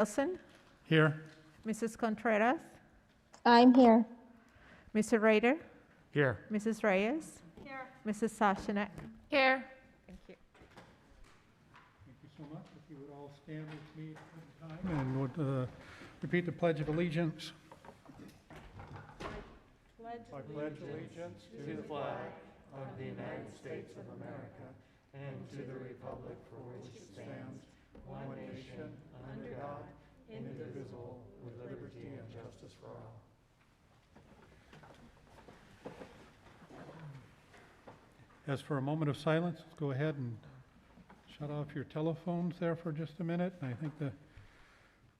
Wilson, Here. Mrs. Contreras, I'm here. Mr. Rader, Here. Mrs. Reyes. Here. Mrs. Sashanek. Here. Thank you. Thank you so much. If you would all stand with me at the time and would repeat the Pledge of Allegiance. I pledge allegiance to the flag of the United States of America and to the republic for which it stands, one nation, under God, indivisible, with liberty and justice for all. As for a moment of silence, let's go ahead and shut off your telephones there for just a minute. And I think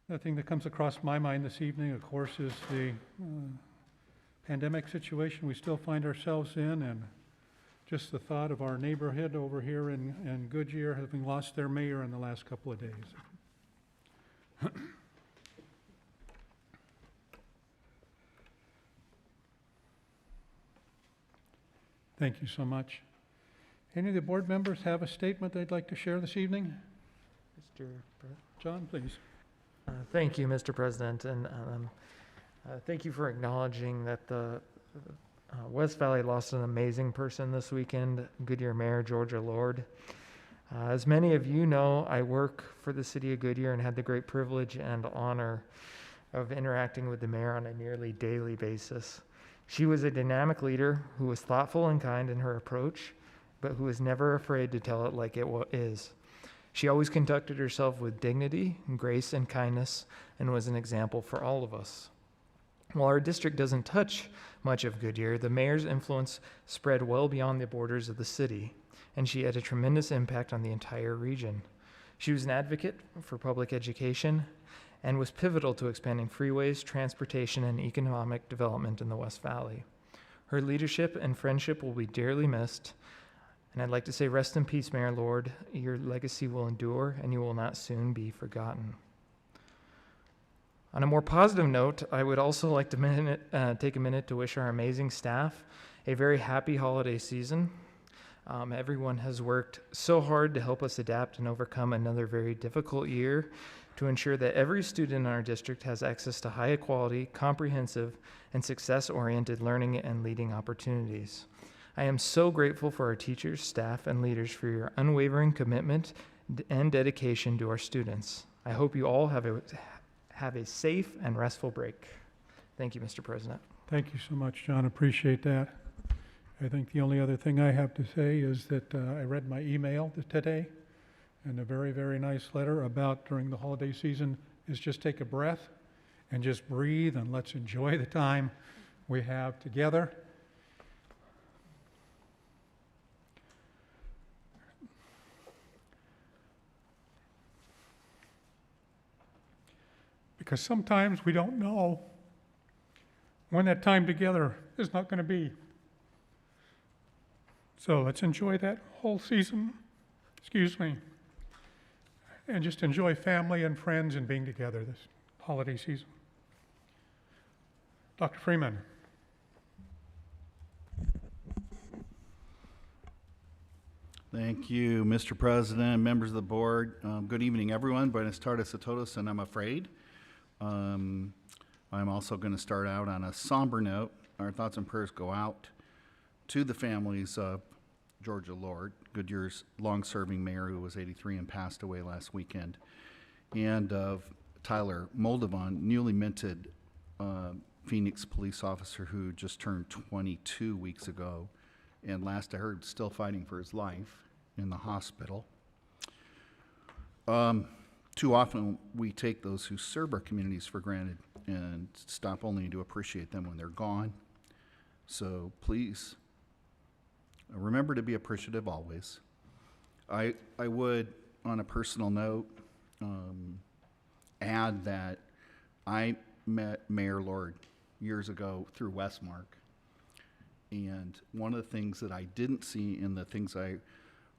the thing that comes across my mind this evening, of course, is the pandemic situation we still find ourselves in, and just the thought of our neighborhood over here in Goodyear having lost their mayor in the last couple of days. Thank you so much. Any of the board members have a statement they'd like to share this evening? John, please. Thank you, Mr. President, and thank you for acknowledging that the West Valley lost an amazing person this weekend, Goodyear Mayor Georgia Lord. As many of you know, I work for the city of Goodyear and had the great privilege and honor of interacting with the mayor on a nearly daily basis. She was a dynamic leader who was thoughtful and kind in her approach, but who was never afraid to tell it like it is. She always conducted herself with dignity, grace, and kindness, and was an example for all of us. While our district doesn't touch much of Goodyear, the mayor's influence spread well beyond the borders of the city, and she had a tremendous impact on the entire region. She was an advocate for public education and was pivotal to expanding freeways, transportation, and economic development in the West Valley. Her leadership and friendship will be dearly missed, and I'd like to say rest in peace, Mayor Lord. Your legacy will endure, and you will not soon be forgotten. On a more positive note, I would also like to take a minute to wish our amazing staff a very happy holiday season. Everyone has worked so hard to help us adapt and overcome another very difficult year to ensure that every student in our district has access to high quality, comprehensive, and success-oriented learning and leading opportunities. I am so grateful for our teachers, staff, and leaders for your unwavering commitment and dedication to our students. I hope you all have a safe and restful break. Thank you, Mr. President. Thank you so much, John. Appreciate that. I think the only other thing I have to say is that I read my email today, and a very, very nice letter about during the holiday season is just take a breath and just breathe, and let's enjoy the time we have together. Because sometimes we don't know when that time together is not going to be. So let's enjoy that whole season, and just enjoy family and friends and being together this holiday season. Dr. Freeman. Thank you, Mr. President, members of the board. Good evening, everyone. Buenas tardes a todos, and I'm afraid. I'm also going to start out on a somber note. Our thoughts and prayers go out to the families of Georgia Lord, Goodyear's long-serving mayor who was 83 and passed away last weekend, and of Tyler Moldovan, newly minted Phoenix police officer who just turned 22 weeks ago, and last I heard still fighting for his life in the hospital. Too often we take those who serve our communities for granted and stop only to appreciate them when they're gone. So please remember to be appreciative always. I would, on a personal note, add that I met Mayor Lord years ago through Westmark, and one of the things that I didn't see in the things I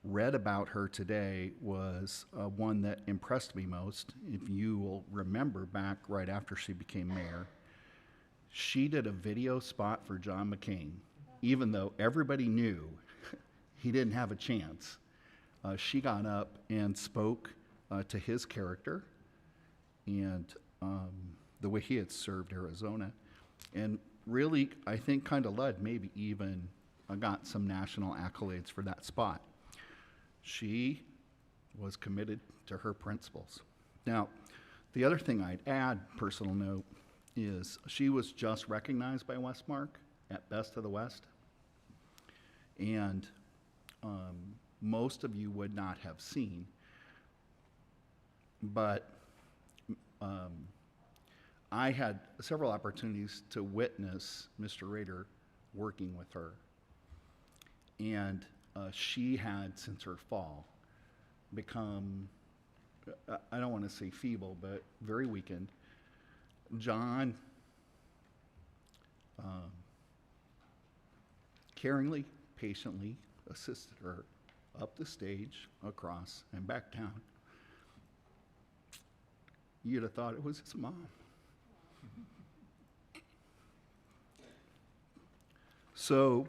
read about her today was one that impressed me most. If you will remember, back right after she became mayor, she did a video spot for John McCain, even though everybody knew he didn't have a chance. She got up and spoke to his character and the way he had served Arizona. And really, I think kind of led, maybe even got some national accolades for that spot. She was committed to her principles. Now, the other thing I'd add, personal note, is she was just recognized by Westmark at Best of the West. And most of you would not have seen, but I had several opportunities to witness Mr. Rader working with her. And she had, since her fall, become, I don't want to say feeble, but very weakened. John caringly, patiently assisted her up the stage, across, and back down. You'd have thought it was his mom. So,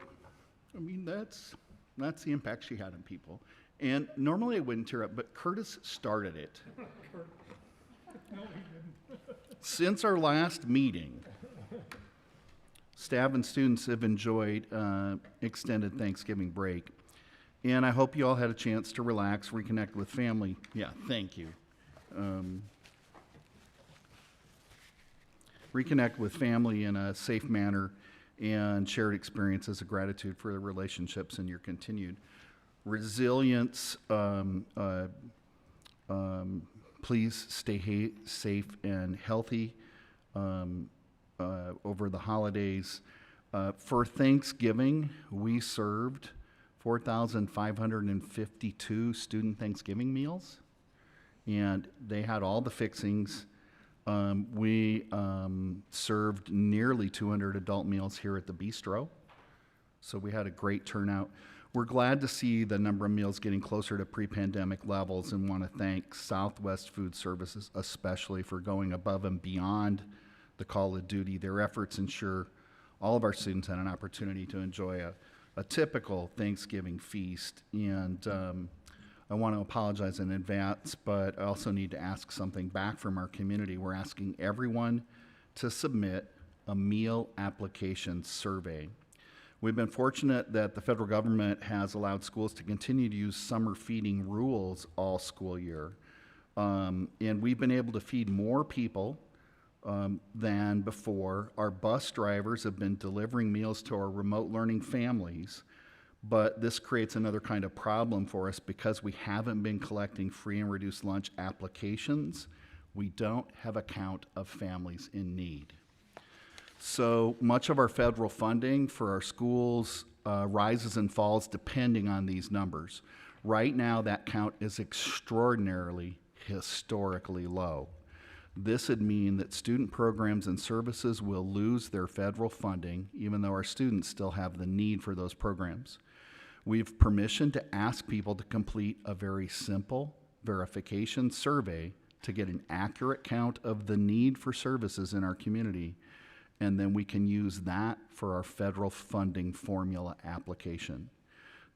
I mean, that's the impact she had on people. And normally I wouldn't tear up, but Curtis started it. Since our last meeting, staff and students have enjoyed extended Thanksgiving break. And I hope you all had a chance to relax, reconnect with family. Yeah, thank you. Reconnect with family in a safe manner and shared experiences of gratitude for the relationships and your continued resilience. Please stay safe and healthy over the holidays. For Thanksgiving, we served 4,552 student Thanksgiving meals, and they had all the fixings. We served nearly 200 adult meals here at the bistro, so we had a great turnout. We're glad to see the number of meals getting closer to pre-pandemic levels and want to thank Southwest Food Services especially for going above and beyond the call of duty. Their efforts ensure all of our students had an opportunity to enjoy a typical Thanksgiving feast. And I want to apologize in advance, but I also need to ask something back from our community. We're asking everyone to submit a meal application survey. We've been fortunate that the federal government has allowed schools to continue to use summer feeding rules all school year. And we've been able to feed more people than before. Our bus drivers have been delivering meals to our remote learning families, but this creates another kind of problem for us because we haven't been collecting free and reduced lunch applications. We don't have a count of families in need. So much of our federal funding for our schools rises and falls depending on these numbers. Right now, that count is extraordinarily, historically low. This would mean that student programs and services will lose their federal funding, even though our students still have the need for those programs. We have permission to ask people to complete a very simple verification survey to get an accurate count of the need for services in our community, and then we can use that for our federal funding formula application.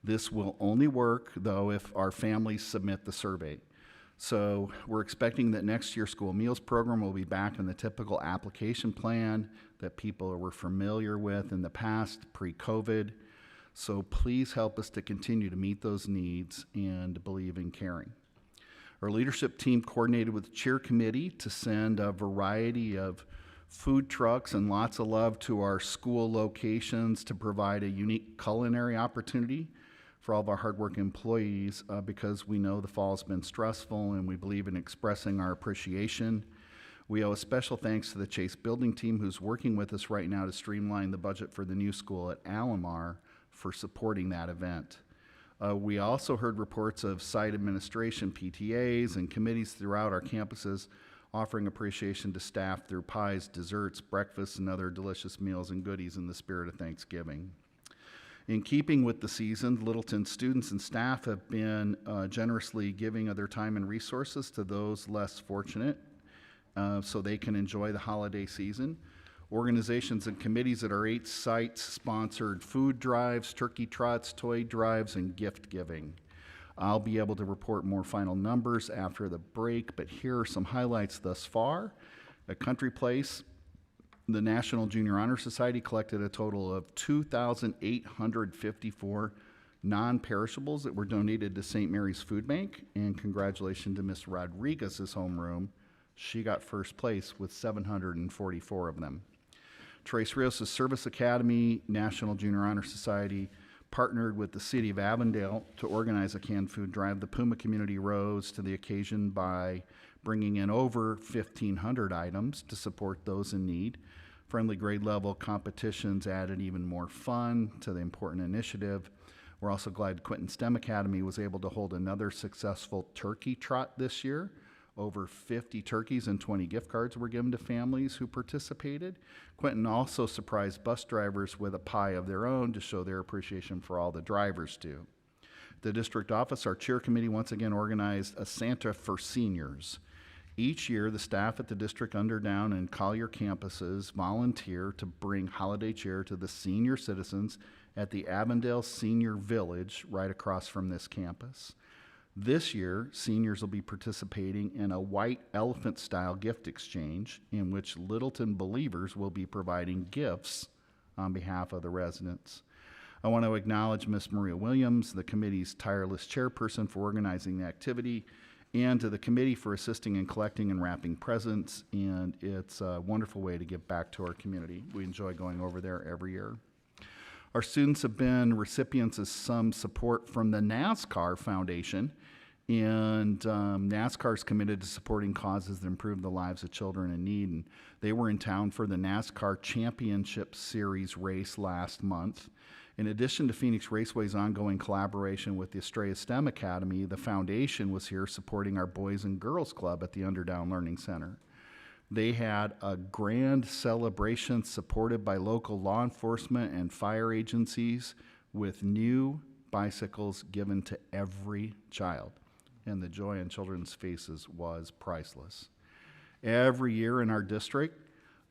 This will only work, though, if our families submit the survey. So we're expecting that next year's school meals program will be back in the typical application plan that people were familiar with in the past, pre-COVID. So please help us to continue to meet those needs and believe in caring. Our leadership team coordinated with the cheer committee to send a variety of food trucks and lots of love to our school locations to provide a unique culinary opportunity for all of our hardworking employees because we know the fall has been stressful and we believe in expressing our appreciation. We owe a special thanks to the Chase building team who's working with us right now to streamline the budget for the new school at Alomar for supporting that event. We also heard reports of site administration, PTAs, and committees throughout our campuses offering appreciation to staff through pies, desserts, breakfasts, and other delicious meals and goodies in the spirit of Thanksgiving. In keeping with the season, Littleton students and staff have been generously giving of their time and resources to those less fortunate so they can enjoy the holiday season. Organizations and committees at our 8 sites sponsored food drives, turkey trots, toy drives, and gift giving. I'll be able to report more final numbers after the break, but here are some highlights thus far. At Country Place, the National Junior Honor Society collected a total of 2,854 non-perishables that were donated to St. Mary's Food Bank, and congratulations to Miss Rodriguez's homeroom. She got first place with 744 of them. Tres Rios' Service Academy National Junior Honor Society partnered with the City of Avondale to organize a canned food drive. The Puma community rose to the occasion by bringing in over 1,500 items to support those in need. Friendly grade level competitions added even more fun to the important initiative. We're also glad Quinton STEM Academy was able to hold another successful turkey trot this year. Over 50 turkeys and 20 gift cards were given to families who participated. Quinton also surprised bus drivers with a pie of their own to show their appreciation for all the drivers do. The district office, our cheer committee, once again organized a Santa for seniors. Each year, the staff at the district Underdown and Collier campuses volunteer to bring holiday cheer to the senior citizens at the Avondale Senior Village right across from this campus. This year, seniors will be participating in a white elephant-style gift exchange in which Littleton believers will be providing gifts on behalf of the residents. I want to acknowledge Ms. Maria Williams, the committee's tireless chairperson, for organizing the activity, and to the committee for assisting in collecting and wrapping presents, and it's a wonderful way to give back to our community. We enjoy going over there every year. Our students have been recipients of some support from the NASCAR Foundation, and NASCAR is committed to supporting causes that improve the lives of children in need, and they were in town for the NASCAR Championship Series race last month. In addition to Phoenix Raceway's ongoing collaboration with the Estrella STEM Academy, the foundation was here supporting our Boys and Girls Club at the Underdown Learning Center. They had a grand celebration supported by local law enforcement and fire agencies with new bicycles given to every child. And the joy on children's faces was priceless. Every year in our district,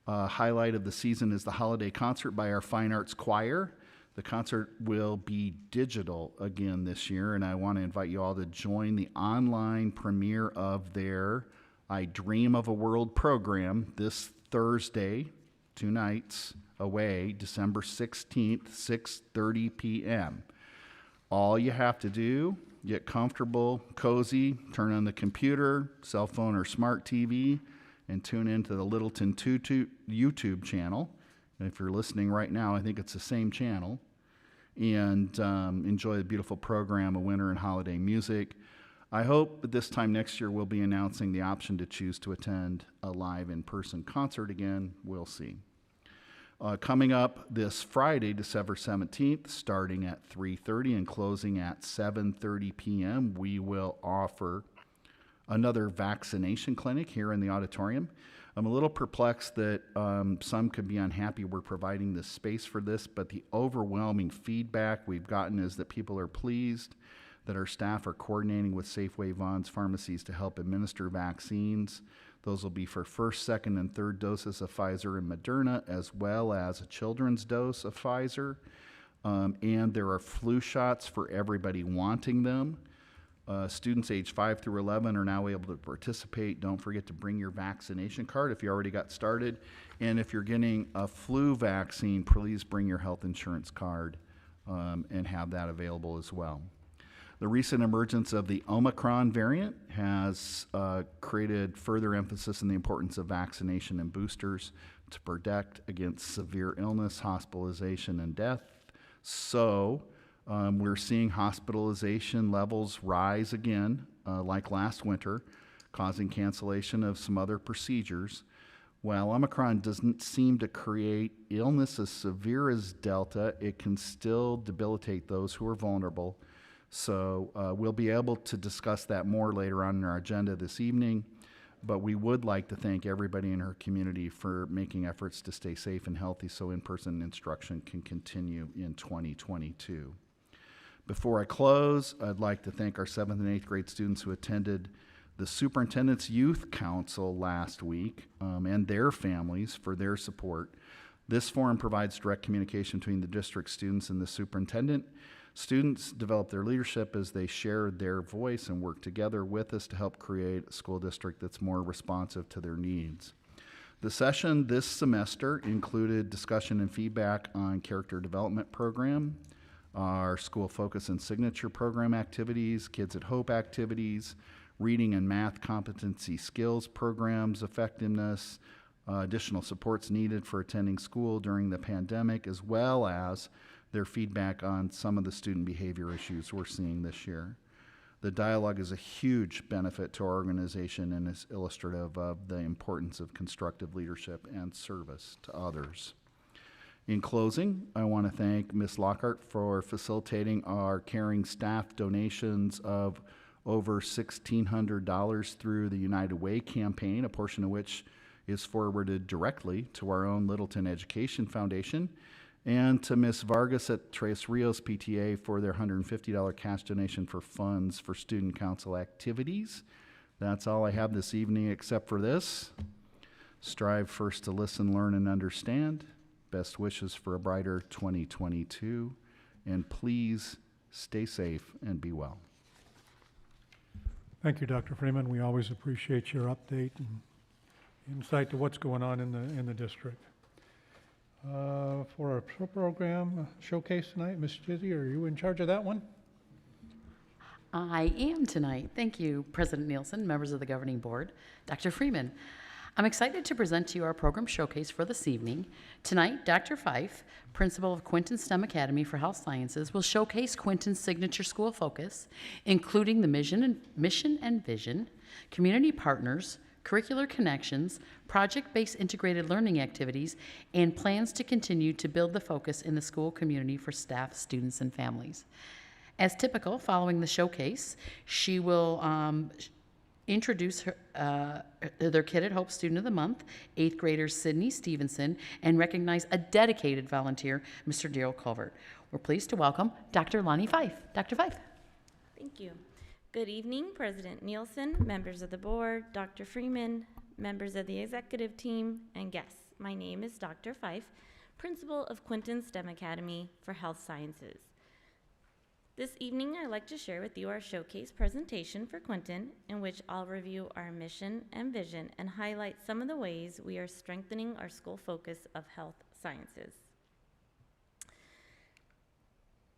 a highlight of the season is the holiday concert by our Fine Arts Choir. The concert will be digital again this year, and I want to invite you all to join the online premiere of their I Dream of a World program this Thursday, 2 nights away, December 16th, 6:30 p.m. All you have to do, get comfortable, cozy, turn on the computer, cell phone, or smart TV, and tune into the Littleton YouTube channel. And if you're listening right now, I think it's the same channel. And enjoy the beautiful program of winter and holiday music. I hope that this time next year we'll be announcing the option to choose to attend a live in-person concert again. We'll see. Coming up this Friday, December 17th, starting at 3:30 and closing at 7:30 p.m., we will offer another vaccination clinic here in the auditorium. I'm a little perplexed that some could be unhappy we're providing this space for this, but the overwhelming feedback we've gotten is that people are pleased that our staff are coordinating with Safeway Vaughn's pharmacies to help administer vaccines. Those will be for first, second, and third doses of Pfizer and Moderna, as well as a children's dose of Pfizer. And there are flu shots for everybody wanting them. Students age 5 through 11 are now able to participate. Don't forget to bring your vaccination card if you already got started. And if you're getting a flu vaccine, please bring your health insurance card and have that available as well. The recent emergence of the Omicron variant has created further emphasis on the importance of vaccination and boosters to protect against severe illness, hospitalization, and death. So we're seeing hospitalization levels rise again, like last winter, causing cancellation of some other procedures. While Omicron doesn't seem to create illness as severe as Delta, it can still debilitate those who are vulnerable. So we'll be able to discuss that more later on in our agenda this evening, but we would like to thank everybody in our community for making efforts to stay safe and healthy so in-person instruction can continue in 2022. Before I close, I'd like to thank our 7th and 8th grade students who attended the Superintendent's Youth Council last week and their families for their support. This forum provides direct communication between the district students and the superintendent. Students develop their leadership as they share their voice and work together with us to help create a school district that's more responsive to their needs. The session this semester included discussion and feedback on character development program, our school focus and signature program activities, Kids at Hope activities, reading and math competency skills programs effectiveness, additional supports needed for attending school during the pandemic, as well as their feedback on some of the student behavior issues we're seeing this year. The dialogue is a huge benefit to our organization and is illustrative of the importance of constructive leadership and service to others. In closing, I want to thank Ms. Lockhart for facilitating our caring staff donations of over $1,600 through the United Way campaign, a portion of which is forwarded directly to our own Littleton Education Foundation, and to Ms. Vargas at Tres Rios PTA for their $150 cash donation for funds for student council activities. That's all I have this evening except for this. Strive first to listen, learn, and understand. Best wishes for a brighter 2022. And please stay safe and be well. Thank you, Dr. Freeman. We always appreciate your update and insight to what's going on in the district. For our program showcase tonight, Ms. Jizzy, are you in charge of that one? I am tonight. Thank you, President Nielsen, members of the governing board, Dr. Freeman. I'm excited to present to you our program showcase for this evening. Tonight, Dr. Fife, principal of Quinton STEM Academy for Health Sciences, will showcase Quinton's signature school focus, including the mission and vision, community partners, curricular connections, project-based integrated learning activities, and plans to continue to build the focus in the school community for staff, students, and families. As typical, following the showcase, she will introduce their Kid at Hope Student of the Month, 8th grader Sydney Stevenson, and recognize a dedicated volunteer, Mr. Daryl Culvert. We're pleased to welcome Dr. Lonnie Fife. Dr. Fife. Thank you. Good evening, President Nielsen, members of the board, Dr. Freeman, members of the executive team, and guests. My name is Dr. Fife, principal of Quinton STEM Academy for Health Sciences. This evening, I'd like to share with you our showcase presentation for Quinton, in which I'll review our mission and vision and highlight some of the ways we are strengthening our school focus of health sciences.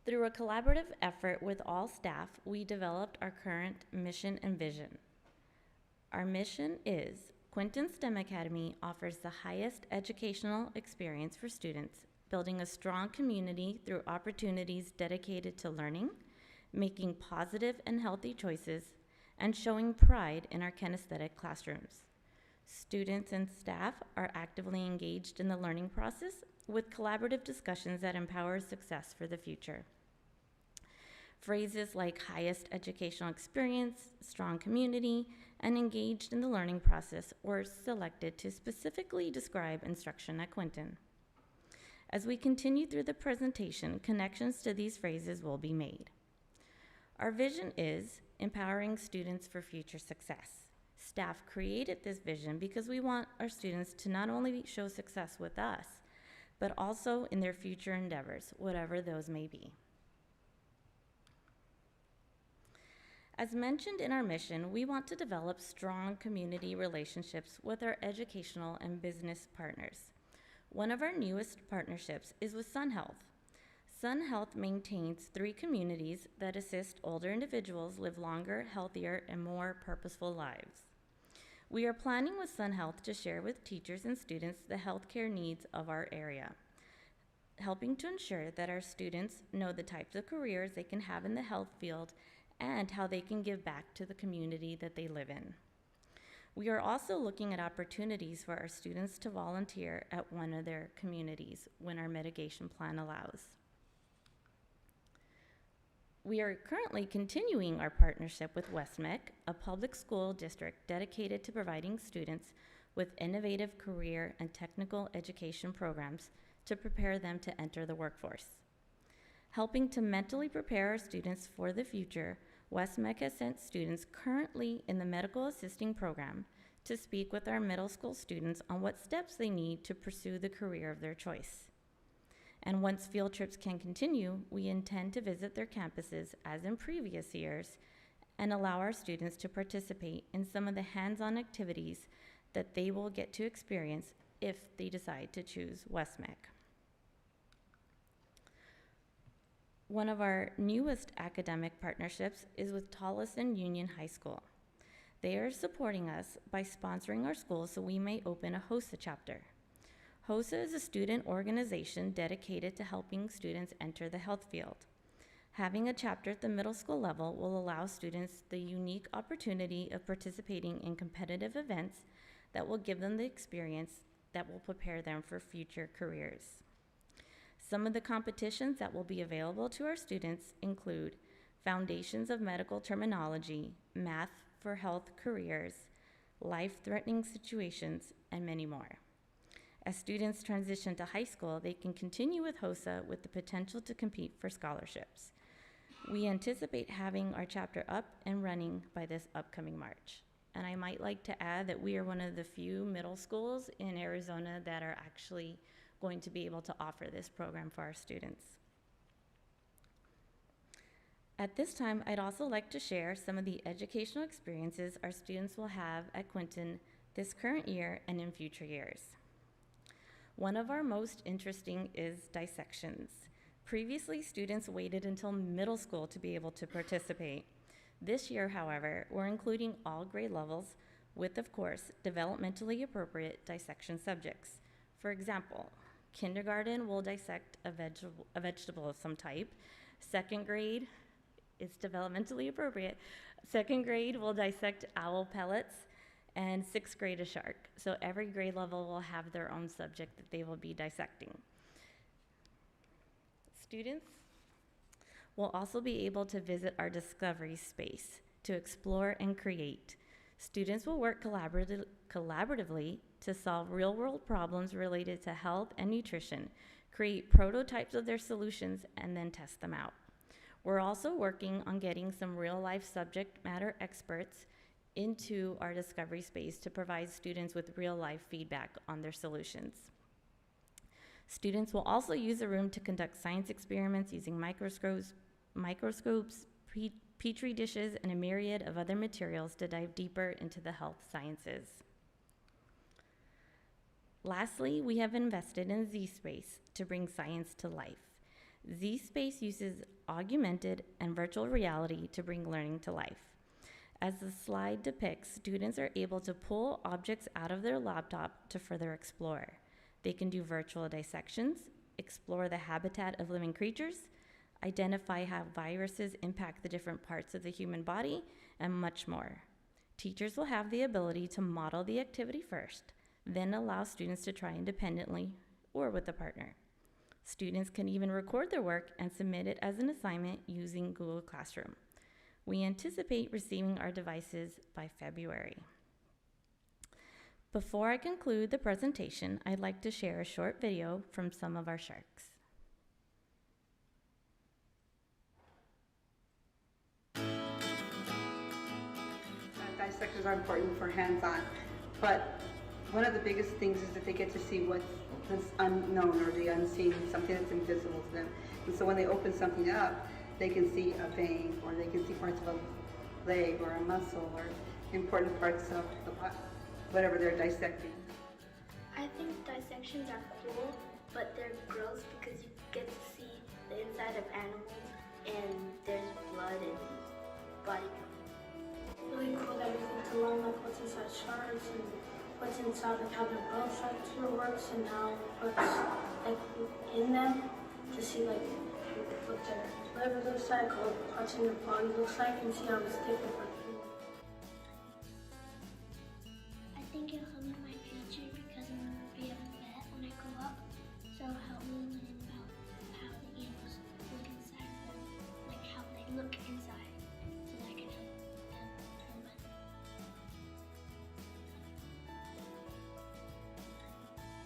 Through a collaborative effort with all staff, we developed our current mission and vision. Our mission is Quinton STEM Academy offers the highest educational experience for students, building a strong community through opportunities dedicated to learning, making positive and healthy choices, and showing pride in our kinesthetic classrooms. Students and staff are actively engaged in the learning process with collaborative discussions that empower success for the future. Phrases like highest educational experience, strong community, and engaged in the learning process were selected to specifically describe instruction at Quinton. As we continue through the presentation, connections to these phrases will be made. Our vision is empowering students for future success. Staff created this vision because we want our students to not only show success with us, but also in their future endeavors, whatever those may be. As mentioned in our mission, we want to develop strong community relationships with our educational and business partners. One of our newest partnerships is with Sun Health. Sun Health maintains 3 communities that assist older individuals live longer, healthier, and more purposeful lives. We are planning with Sun Health to share with teachers and students the healthcare needs of our area, helping to ensure that our students know the types of careers they can have in the health field and how they can give back to the community that they live in. We are also looking at opportunities for our students to volunteer at one of their communities when our mitigation plan allows. We are currently continuing our partnership with WestMec, a public school district dedicated to providing students with innovative career and technical education programs to prepare them to enter the workforce. Helping to mentally prepare our students for the future, WestMec has sent students currently in the medical assisting program to speak with our middle school students on what steps they need to pursue the career of their choice. And once field trips can continue, we intend to visit their campuses as in previous years and allow our students to participate in some of the hands-on activities that they will get to experience if they decide to choose Westmec. One of our newest academic partnerships is with Tolleson Union High School. They are supporting us by sponsoring our school so we may open a HOSA chapter. HOSA is a student organization dedicated to helping students enter the health field. Having a chapter at the middle school level will allow students the unique opportunity of participating in competitive events that will give them the experience that will prepare them for future careers. Some of the competitions that will be available to our students include Foundations of Medical Terminology, Math for Health Careers, Life-Threatening Situations, and many more. As students transition to high school, they can continue with HOSA with the potential to compete for scholarships. We anticipate having our chapter up and running by this upcoming March. And I might like to add that we are one of the few middle schools in Arizona that are actually going to be able to offer this program for our students. At this time, I'd also like to share some of the educational experiences our students will have at Quinton this current year and in future years. One of our most interesting is dissections. Previously, students waited until middle school to be able to participate. This year, however, we're including all grade levels with, of course, developmentally appropriate dissection subjects. For example, kindergarten will dissect a vegetable of some type. Second grade is developmentally appropriate. Second grade will dissect owl pellets, and sixth grade a shark. So every grade level will have their own subject that they will be dissecting. Students will also be able to visit our discovery space to explore and create. Students will work collaboratively to solve real-world problems related to health and nutrition, create prototypes of their solutions, and then test them out. We're also working on getting some real-life subject matter experts into our discovery space to provide students with real-life feedback on their solutions. Students will also use the room to conduct science experiments using microscopes, petri dishes, and a myriad of other materials to dive deeper into the health sciences. Lastly, we have invested in Z-Space to bring science to life. Z-Space uses augmented and virtual reality to bring learning to life. As the slide depicts, students are able to pull objects out of their laptop to further explore. They can do virtual dissections, explore the habitat of living creatures, identify how viruses impact the different parts of the human body, and much more. Teachers will have the ability to model the activity first, then allow students to try independently or with a partner. Students can even record their work and submit it as an assignment using Google Classroom. We anticipate receiving our devices by February. Before I conclude the presentation, I'd like to share a short video from some of our sharks. Dissections are important for hands-on, but one of the biggest things is that they get to see what's unknown or the unseen, something that's invisible to them. And so when they open something up, they can see a vein, or they can see parts of a leg or a muscle or important parts of the body, whatever they're dissecting. I think dissections are cool, but they're gross because you get to see the inside of animals and there's blood and body parts. Really cool that we get to learn like what's inside sharks and what's inside, like how their growth structure works and how what's like in them, to see like what their liver looks like or what's in their body looks like, and see how it's different for people. I think it'll help me in my future because I'm going to be a vet when I grow up. So it'll help me learn about how the animals look inside, like how they look inside, so that I can help them feel better.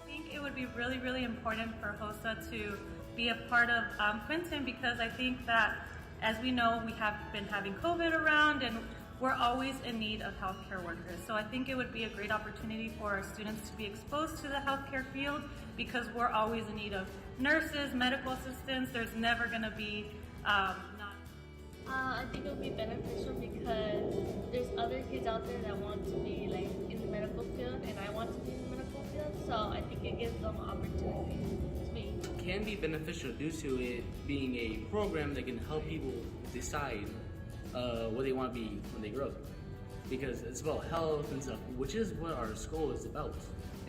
I think it would be really, really important for HOSA to be a part of Quinton, because I think that, as we know, we have been having COVID around, and we're always in need of healthcare workers. So I think it would be a great opportunity for our students to be exposed to the healthcare field, because we're always in need of nurses, medical assistants. There's never going to be I think it would be beneficial because there's other kids out there that want to be like in the medical field, and I want to be in the medical field, so I think it gives them opportunities to be. Can be beneficial due to it being a program that can help people decide what they want to be when they grow up, because it's about health and stuff, which is what our school is about.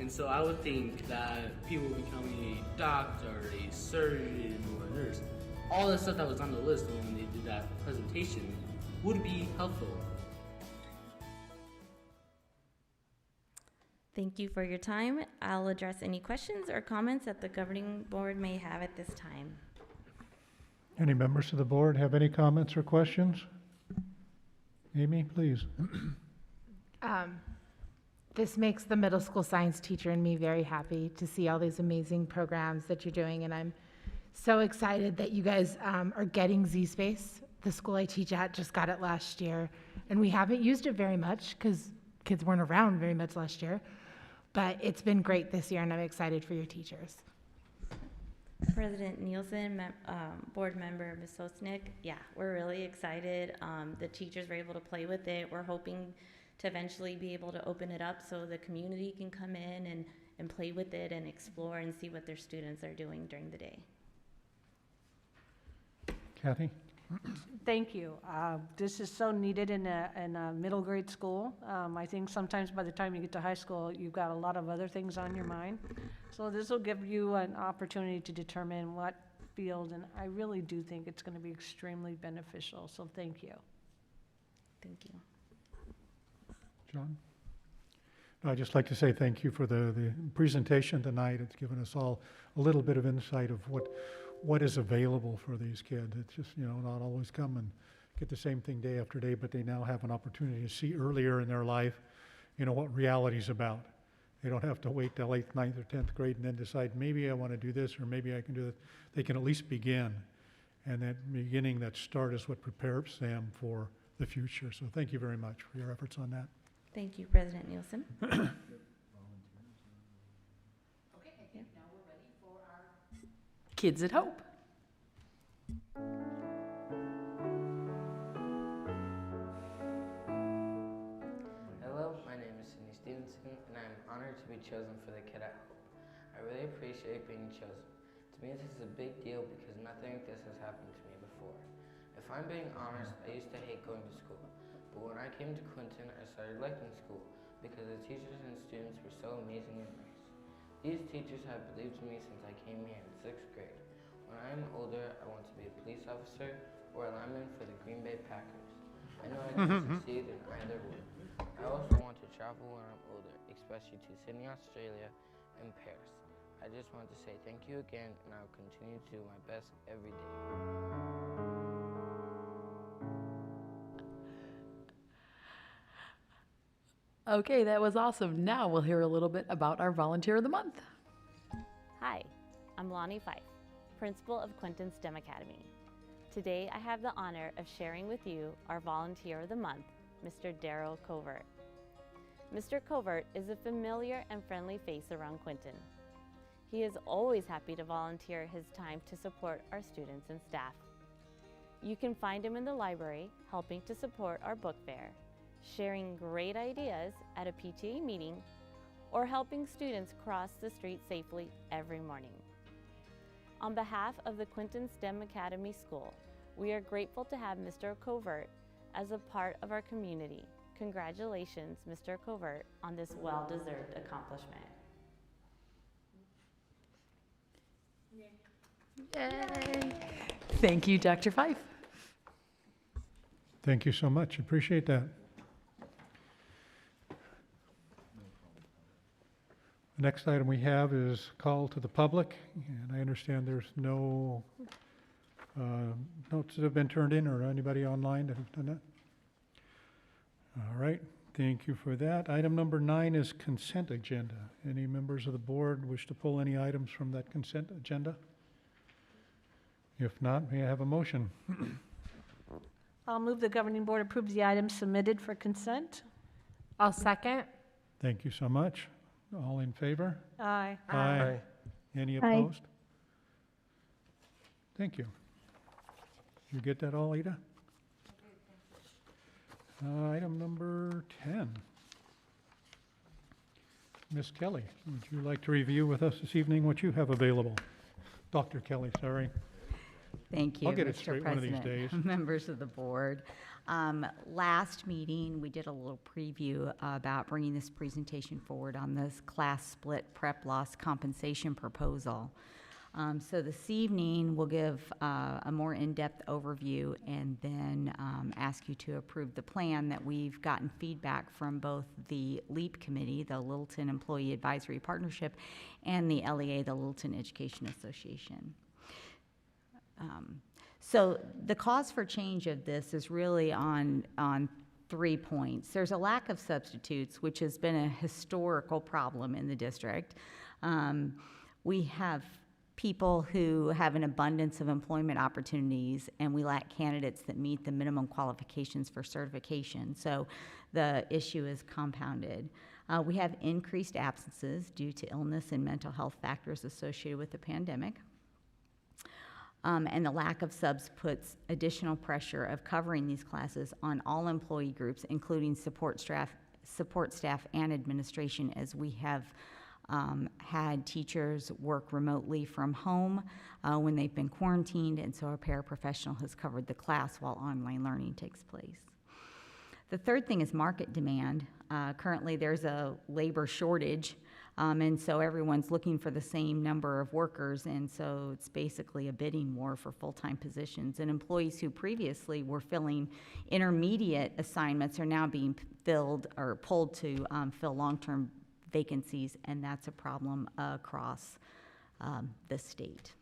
And so I would think that people becoming a doctor, a surgeon, or a nurse, all the stuff that was on the list when they did that presentation would be helpful. Thank you for your time. I'll address any questions or comments that the governing board may have at this time. Any members of the board have any comments or questions? Amy, please. This makes the middle school science teacher in me very happy to see all these amazing programs that you're doing, and I'm so excited that you guys are getting Z-Space. The school I teach at just got it last year, and we haven't used it very much because kids weren't around very much last year, but it's been great this year, and I'm excited for your teachers. President Nielsen, board member Ms. Sosnick, yeah, we're really excited. The teachers were able to play with it. We're hoping to eventually be able to open it up so the community can come in and play with it and explore and see what their students are doing during the day. Kathy? Thank you. This is so needed in a middle grade school. I think sometimes by the time you get to high school, you've got a lot of other things on your mind. So this will give you an opportunity to determine what field, and I really do think it's going to be extremely beneficial. So thank you. Thank you. John? No, I'd just like to say thank you for the presentation tonight. It's given us all a little bit of insight of what is available for these kids. It's just, not always come and get the same thing day after day, but they now have an opportunity to see earlier in their life, what reality's about. They don't have to wait till 8th, 9th, or 10th grade and then decide, maybe I want to do this, or maybe I can do that. They can at least begin. And that start is what prepares them for the future. So thank you very much for your efforts on that. Thank you, President Nielsen. Okay, I think now we're ready for our Kids at Hope. Hello, my name is Sydney Stevenson, and I am honored to be chosen for the Kid at Hope. I really appreciate being chosen. To me, this is a big deal because nothing like this has happened to me before. If I'm being honest, I used to hate going to school. But when I came to Clinton, I started liking school because the teachers and students were so amazing and nice. These teachers have believed in me since I came here in 6th grade. When I am older, I want to be a police officer or a lineman for the Green Bay Packers. I know I can succeed in either way. I also want to travel when I'm older, especially to Sydney, Australia, and Paris. I just want to say thank you again, and I will continue to do my best every day. Okay, that was awesome. Now we'll hear a little bit about our Volunteer of the Month. Hi, I'm Lonnie Fife, Principal of Quinton STEM Academy. Today I have the honor of sharing with you our Volunteer of the Month, Mr. Darryl Covert. Mr. Covert is a familiar and friendly face around Quinton. He is always happy to volunteer his time to support our students and staff. You can find him in the library helping to support our book fair, sharing great ideas at a PTA meeting, or helping students cross the street safely every morning. On behalf of the Quinton STEM Academy School, we are grateful to have Mr. Covert as a part of our community. Congratulations, Mr. Covert, on this well-deserved accomplishment. Yay! Thank you, Dr. Fife. Thank you so much. Appreciate that. The next item we have is call to the public, and I understand there's no notes that have been turned in or anybody online that have done that. All right, thank you for that. Item number 9 is consent agenda. Any members of the board wish to pull any items from that consent agenda? If not, may I have a motion? I'll move the governing board approves the items submitted for consent. I'll second. Thank you so much. All in favor? Aye. Aye. Any Aye. opposed? Thank you. Did you get that all, Ada? Item number 10. Ms. Kelly, would you like to review with us this evening what you have available? Dr. Kelly, sorry. Thank you, I'll get it Mr. straight one of these President, days. members of the board. Last meeting, we did a little preview about bringing this presentation forward on this class split prep loss compensation proposal. So this evening, we'll give a more in-depth overview and then ask you to approve the plan that we've gotten feedback from both the LEAP committee, the Littleton Employee Advisory Partnership, and the LEA, the Littleton Education Association. So the cause for change of this is really on 3 points. There's a lack of substitutes, which has been a historical problem in the district. We have people who have an abundance of employment opportunities, and we lack candidates that meet the minimum qualifications for certification. So the issue is compounded. We have increased absences due to illness and mental health factors associated with the pandemic. And the lack of subs puts additional pressure of covering these classes on all employee groups, including support staff and administration, as we have had teachers work remotely from home when they've been quarantined, and so our paraprofessional has covered the class while online learning takes place. The third thing is market demand. Currently, there's a labor shortage, and so everyone's looking for the same number of workers, and so it's basically a bidding war for full-time positions. And employees who previously were filling intermediate assignments are now being filled or pulled to fill long-term vacancies, and that's a problem across the state.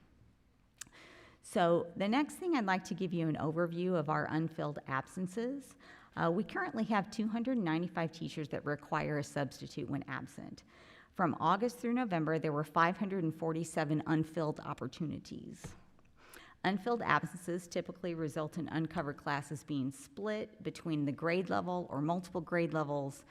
So the next thing, I'd like to give you an overview of our unfilled absences. We currently have 295 teachers that require a substitute when absent. From August through November, there were 547 unfilled opportunities. Unfilled absences typically result in uncovered classes being split between the grade level or multiple grade levels.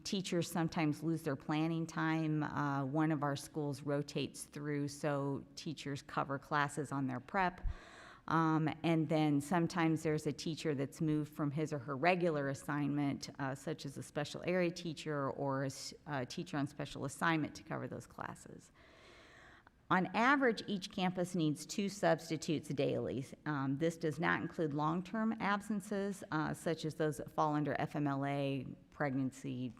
Teachers sometimes lose their planning time. One of our schools rotates through, so teachers cover classes on their prep. And then sometimes there's a teacher that's moved from his or her regular assignment, such as a special area teacher or a teacher on special assignment to cover those classes. On average, each campus needs 2 substitutes daily. This does not include long-term absences, such as those that fall under FMLA, pregnancy,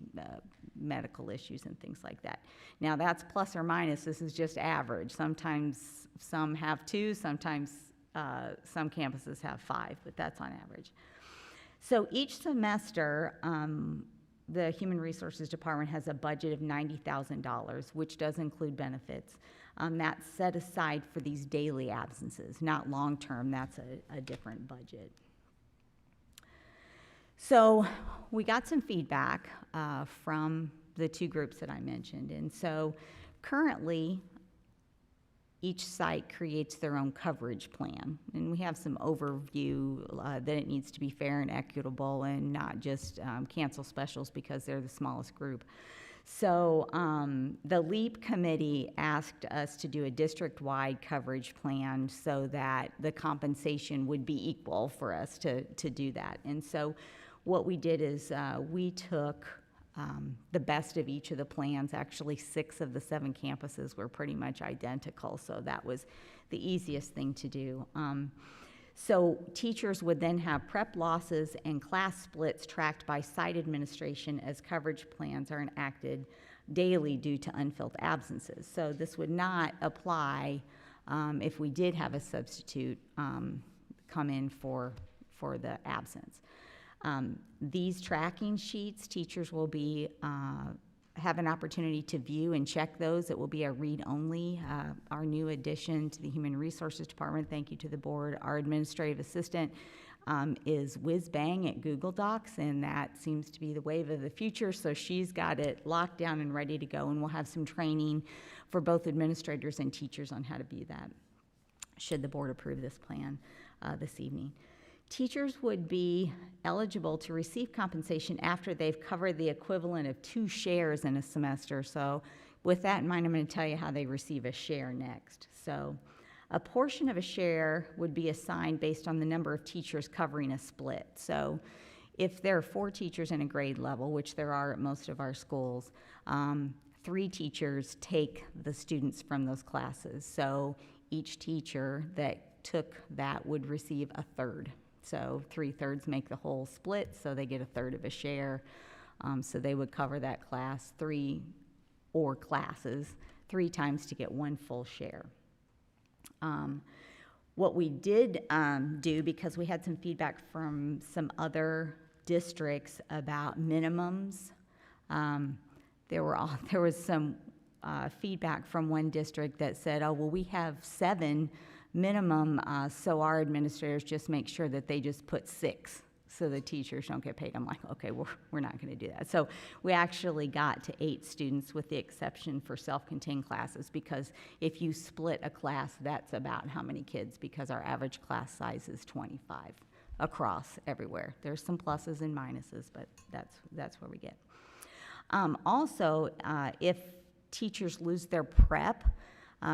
medical issues, and things like that. Now, that's plus or minus. This is just average. Sometimes some have 2, sometimes some campuses have 5, but that's on average. So each semester, the Human Resources Department has a budget of $90,000, which does include benefits. That's set aside for these daily absences, not long-term. That's a different budget. So we got some feedback from the 2 groups that I mentioned. And so currently, each site creates their own coverage plan. And we have some overview that it needs to be fair and equitable and not just cancel specials because they're the smallest group. So the LEAP committee asked us to do a district-wide coverage plan so that the compensation would be equal for us to do that. And so what we did is we took the best of each of the plans. Actually, 6 of the 7 campuses were pretty much identical, so that was the easiest thing to do. So teachers would then have prep losses and class splits tracked by site administration as coverage plans are enacted daily due to unfilled absences. So this would not apply if we did have a substitute come in for the absence. These tracking sheets, teachers will be have an opportunity to view and check those. It will be a read-only. Our new addition to the Human Resources Department, thank you to the board, our administrative assistant is whiz-bang at Google Docs, and that seems to be the wave of the future, so she's got it locked down and ready to go, and we'll have some training for both administrators and teachers on how to view that, should the board approve this plan this evening. Teachers would be eligible to receive compensation after they've covered the equivalent of 2 shares in a semester. So with that in mind, I'm going to tell you how they receive a share next. So a portion of a share would be assigned based on the number of teachers covering a split. So if there are 4 teachers in a grade level, which there are at most of our schools, 3 teachers take the students from those classes. So each teacher that took that would receive a third. So 3/3 make the whole split, so they get a third of a share. So they would cover that class 3 or classes 3 times to get 1 full share. What we did do, because we had some feedback from some other districts about minimums, there was some feedback from one district that said, oh, well, we have 7 minimum, so our administrators just make sure that they just put 6 so the teachers don't get paid. I'm like, okay, we're not going to do that. So we actually got to 8 students with the exception for self-contained classes, because if you split a class, that's about how many kids, because our average class size is 25 across everywhere. There's some pluses and minuses, but that's where we get. Also, if teachers lose their prep,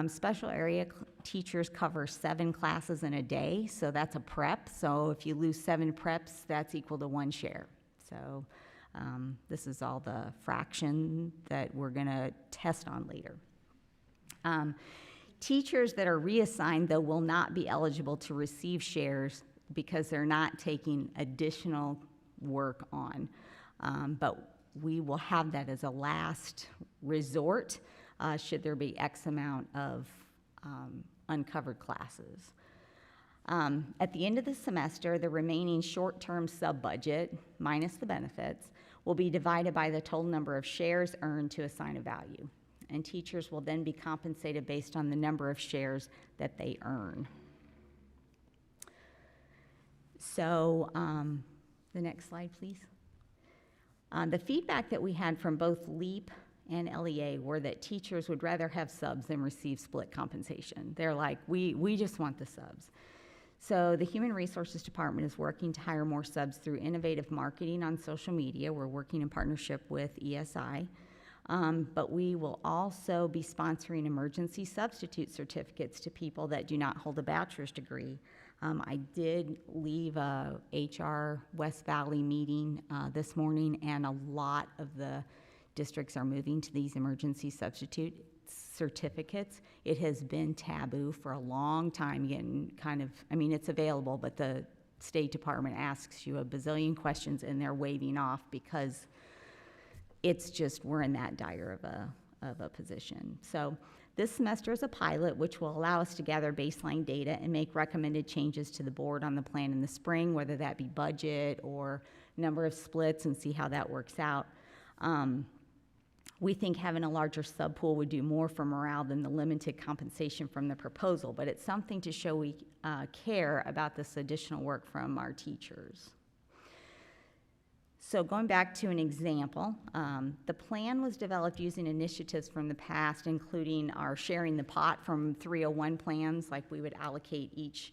special area teachers cover 7 classes in a day, so that's a prep. So if you lose 7 preps, that's equal to 1 share. So this is all the fraction that we're going to test on later. Teachers that are reassigned, though, will not be eligible to receive shares because they're not taking additional work on. But we will have that as a last resort should there be X amount of uncovered classes. At the end of the semester, the remaining short-term sub-budget, minus the benefits, will be divided by the total number of shares earned to assign a value. And teachers will then be compensated based on the number of shares that they earn. So the next slide, please. The feedback that we had from both LEAP and LEA were that teachers would rather have subs than receive split compensation. They're like, we just want the subs. So the Human Resources Department is working to hire more subs through innovative marketing on social media. We're working in partnership with ESI. But we will also be sponsoring emergency substitute certificates to people that do not hold a bachelor's degree. I did leave a HR West Valley meeting this morning, and a lot of the districts are moving to these emergency substitute certificates. It has been taboo for a long time, getting it's available, but the State Department asks you a bazillion questions and they're waving off because it's just, we're in that dire of a position. So this semester is a pilot, which will allow us to gather baseline data and make recommended changes to the board on the plan in the spring, whether that be budget or number of splits, and see how that works out. We think having a larger subpool would do more for morale than the limited compensation from the proposal, but it's something to show we care about this additional work from our teachers. So going back to an example, the plan was developed using initiatives from the past, including our sharing the pot from 301 plans, like we would allocate each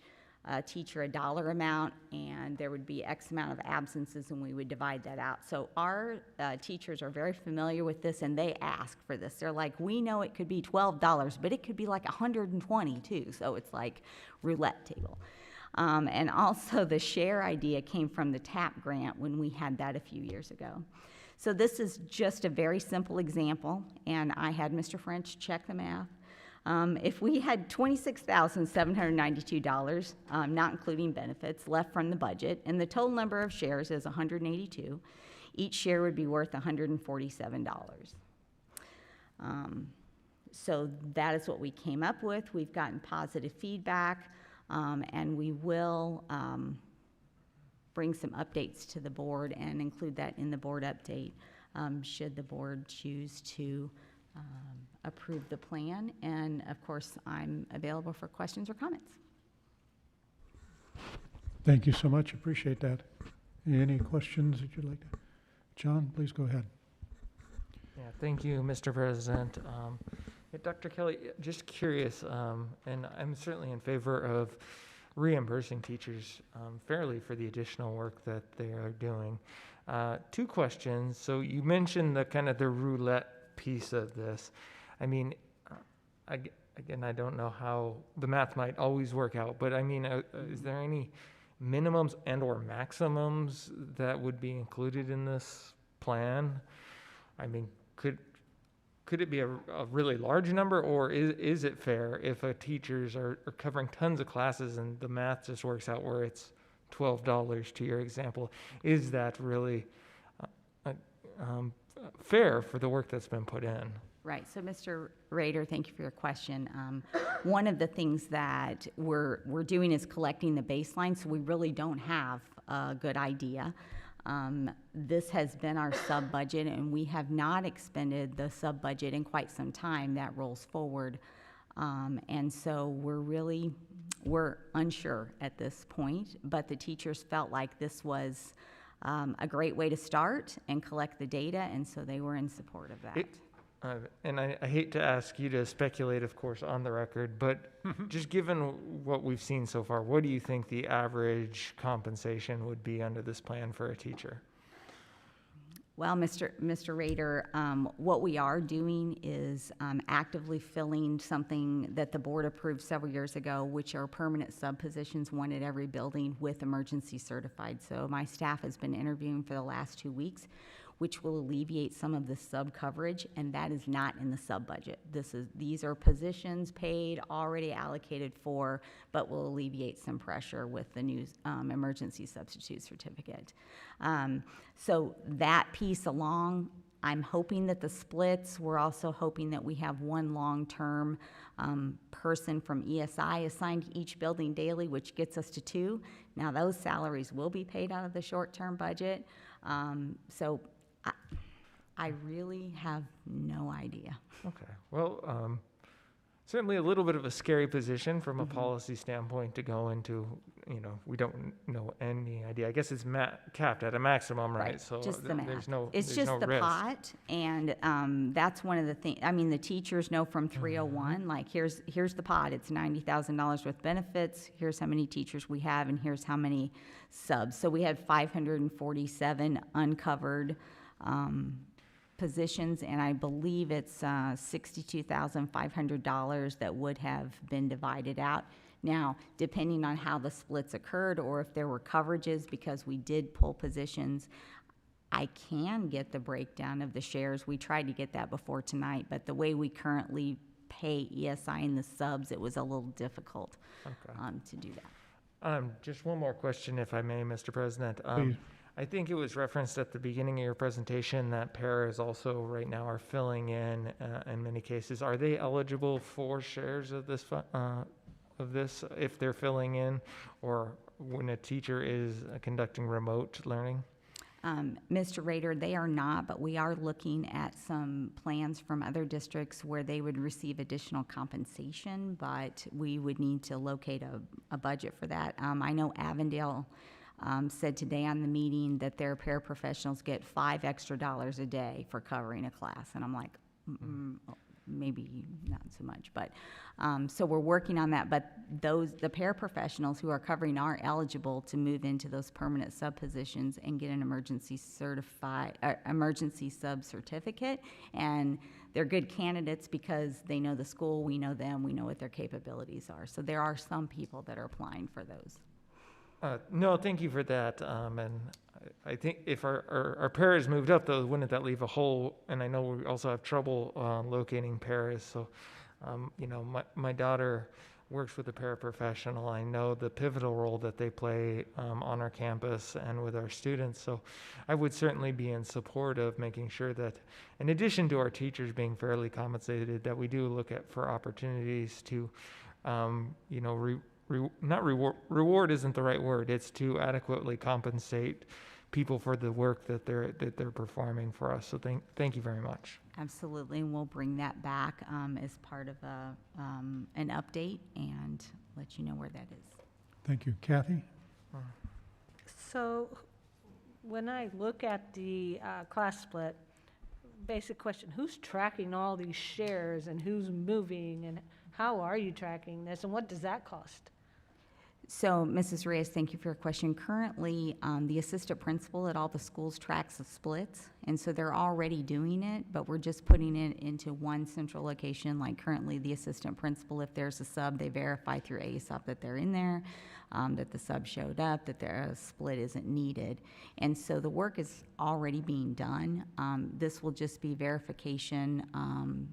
teacher a dollar amount, and there would be X amount of absences, and we would divide that out. So our teachers are very familiar with this, and they ask for this. They're like, we know it could be $12, but it could be like 120 too. So it's like roulette table. And also the share idea came from the TAP grant when we had that a few years ago. So this is just a very simple example, and I had Mr. French check the math. If we had $26,792, not including benefits, left from the budget, and the total number of shares is 182, each share would be worth $147. So that is what we came up with. We've gotten positive feedback, and we will bring some updates to the board and include that in the board update should the board choose to approve the plan. And of course, I'm available for questions or comments. Thank you so much. Appreciate that. Any questions that you'd like to? John, please go ahead. Yeah, thank you, Mr. President. Dr. Kelly, just curious, and I'm certainly in favor of reimbursing teachers fairly for the additional work that they are doing. Two questions. So you mentioned the kind of the roulette piece of this. I mean, again, I don't know how the math might always work out, but I mean, is there any minimums and or maximums that would be included in this plan? I mean, could it be a really large number, or is it fair if teachers are covering tons of classes and the math just works out where it's $12 to your example? Is that really fair for the work that's been put in? Right. So, Mr. Rader, thank you for your question. One of the things that we're doing is collecting the baseline, so we really don't have a good idea. This has been our sub-budget, and we have not expended the sub-budget in quite some time. That rolls forward. And so we're unsure at this point, but the teachers felt like this was a great way to start and collect the data, and so they were in support of that. And I hate to ask you to speculate, of course, on the record, but just given what we've seen so far, what do you think the average compensation would be under this plan for a teacher? Well, Mr. Rader, what we are doing is actively filling something that the board approved several years ago, which are permanent sub positions, one at every building with emergency certified. So my staff has been interviewing for the last 2 weeks, which will alleviate some of the sub coverage, and that is not in the sub budget. These are positions paid, already allocated for, but will alleviate some pressure with the new emergency substitute certificate. So that piece along, I'm hoping that the splits, we're also hoping that we have one long-term person from ESI assigned to each building daily, which gets us to 2. Now those salaries will be paid out of the short-term budget. So I really have no idea. Okay. Well, certainly a little bit of a scary position from a policy standpoint to go into. We don't know any idea. I guess it's capped at a maximum, right? So just the math. There's no It's there's just no the risk. pot, and that's one of the things. I mean, the teachers know from 301, like here's the pot. It's $90,000 with benefits. Here's how many teachers we have, and here's how many subs. So we had 547 uncovered positions, and I believe it's $62,500 that would have been divided out. Now, depending on how the splits occurred or if there were coverages because we did pull positions, I can get the breakdown of the shares. We tried to get that before tonight, but the way we currently pay ESI and the subs, it was a little difficult to do that. Just one more question, if I may, Mr. President. Please. I think it was referenced at the beginning of your presentation that paras also right now are filling in many cases. Are they eligible for shares of this if they're filling in, or when a teacher is conducting remote learning? Mr. Rader, they are not, but we are looking at some plans from other districts where they would receive additional compensation, but we would need to locate a budget for that. I know Avondale said today on the meeting that their paraprofessionals get $5 extra a day for covering a class, and I'm like, maybe not so much, but so we're working on that. But the paraprofessionals who are covering are eligible to move into those permanent sub positions and get an emergency sub certificate, and they're good candidates because they know the school, we know them, we know what their capabilities are. So there are some people that are applying for those. No, thank you for that. And I think if our paras moved up, though, wouldn't that leave a hole? And I know we also have trouble locating paras. So, my daughter works with a paraprofessional. I know the pivotal role that they play on our campus and with our students. So I would certainly be in support of making sure that, in addition to our teachers being fairly compensated, that we do look for opportunities to, reward isn't the right word. It's to adequately compensate people for the work that they're performing for us. So thank you very much. Absolutely, and we'll bring that back as part of an update and let you know where that is. Thank you. Kathy? So when I look at the class split, basic question, who's tracking all these shares and who's moving, and how are you tracking this, and what does that cost? So, Mrs. Reyes, thank you for your question. Currently, the assistant principal at all the schools tracks the splits, and so they're already doing it, but we're just putting it into one central location. Like currently, the assistant principal, if there's a sub, they verify through ASOP that they're in there, that the sub showed up, that their split isn't needed. And so the work is already being done. This will just be verification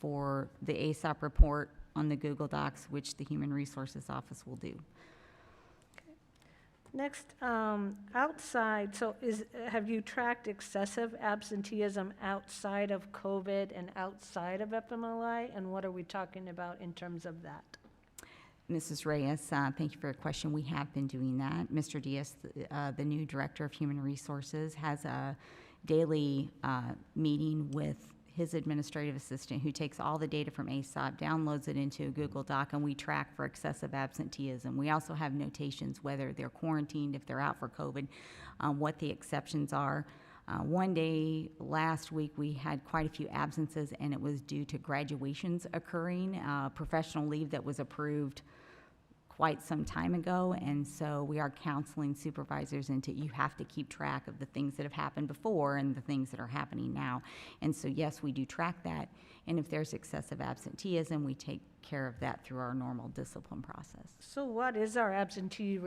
for the ASOP report on the Google Docs, which the Human Resources Office will do. Next, outside, so have you tracked excessive absenteeism outside of COVID and outside of FMLI? And what are we talking about in terms of that? Mrs. Reyes, thank you for your question. We have been doing that. Mr. Diaz, the new Director of Human Resources, has a daily meeting with his administrative assistant who takes all the data from ASOP, downloads it into a Google Doc, and we track for excessive absenteeism. We also have notations whether they're quarantined, if they're out for COVID, what the exceptions are. One day last week we had quite a few absences, and it was due to graduations occurring, professional leave that was approved quite some time ago, and so we are counseling supervisors into you have to keep track of the things that have happened before and the things that are happening now. And so yes, we do track that, and if there's excessive absenteeism, we take care of that through our normal discipline process. So what is our absentee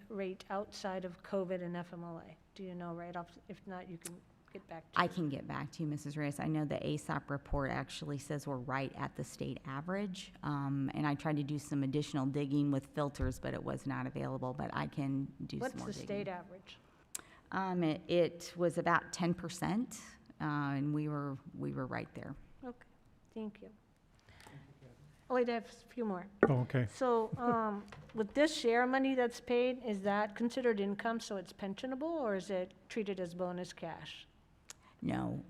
rate outside of COVID and FMLA? Do you know right off? If not, you can get back to I can get back to you, Mrs. Reyes. I know the ASOP report actually says we're right at the state average, and I tried to do some additional digging with filters, but it was not available, but I can do some more What's the digging. state average? It was about 10%, and we were right there. Okay, thank you. Oh, wait, I have a few more. Oh, okay. So, with this share money that's paid, is that considered income, so it's pensionable, or is it treated as bonus cash? No,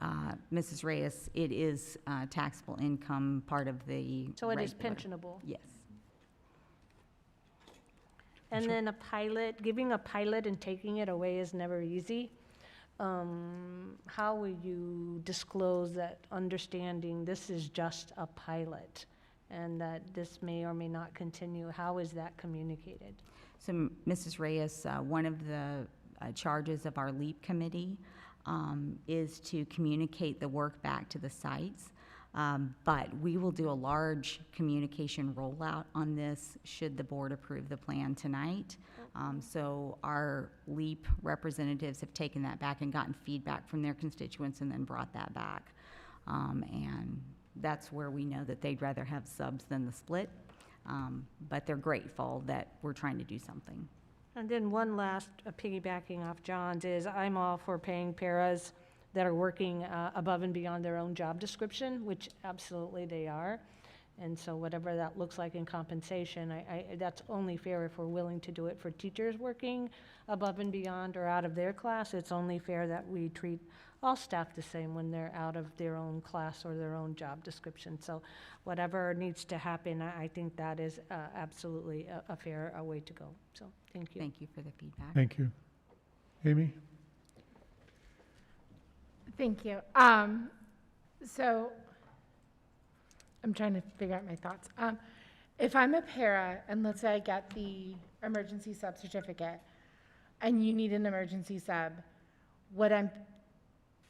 Mrs. Reyes, it is taxable income, part of the So it is regular- pensionable? Yes. And then a pilot, giving a pilot and taking it away is never easy. How will you disclose that understanding this is just a pilot and that this may or may not continue? How is that communicated? So, Mrs. Reyes, one of the charges of our LEAP committee is to communicate the work back to the sites. But we will do a large communication rollout on this should the board approve the plan tonight. So our LEAP representatives have taken that back and gotten feedback from their constituents and then brought that back. And that's where we know that they'd rather have subs than the split. But they're grateful that we're trying to do something. And then one last, piggybacking off John's, is I'm all for paying paras that are working above and beyond their own job description, which absolutely they are. And so whatever that looks like in compensation, that's only fair if we're willing to do it for teachers working above and beyond or out of their class. It's only fair that we treat all staff the same when they're out of their own class or their own job description. So whatever needs to happen, I think that is absolutely a fair way to go. So thank you. Thank you for the feedback. Thank you. Amy? Thank you. So I'm trying to figure out my thoughts. If I'm a para and let's say I get the emergency sub certificate and you need an emergency sub, what I'm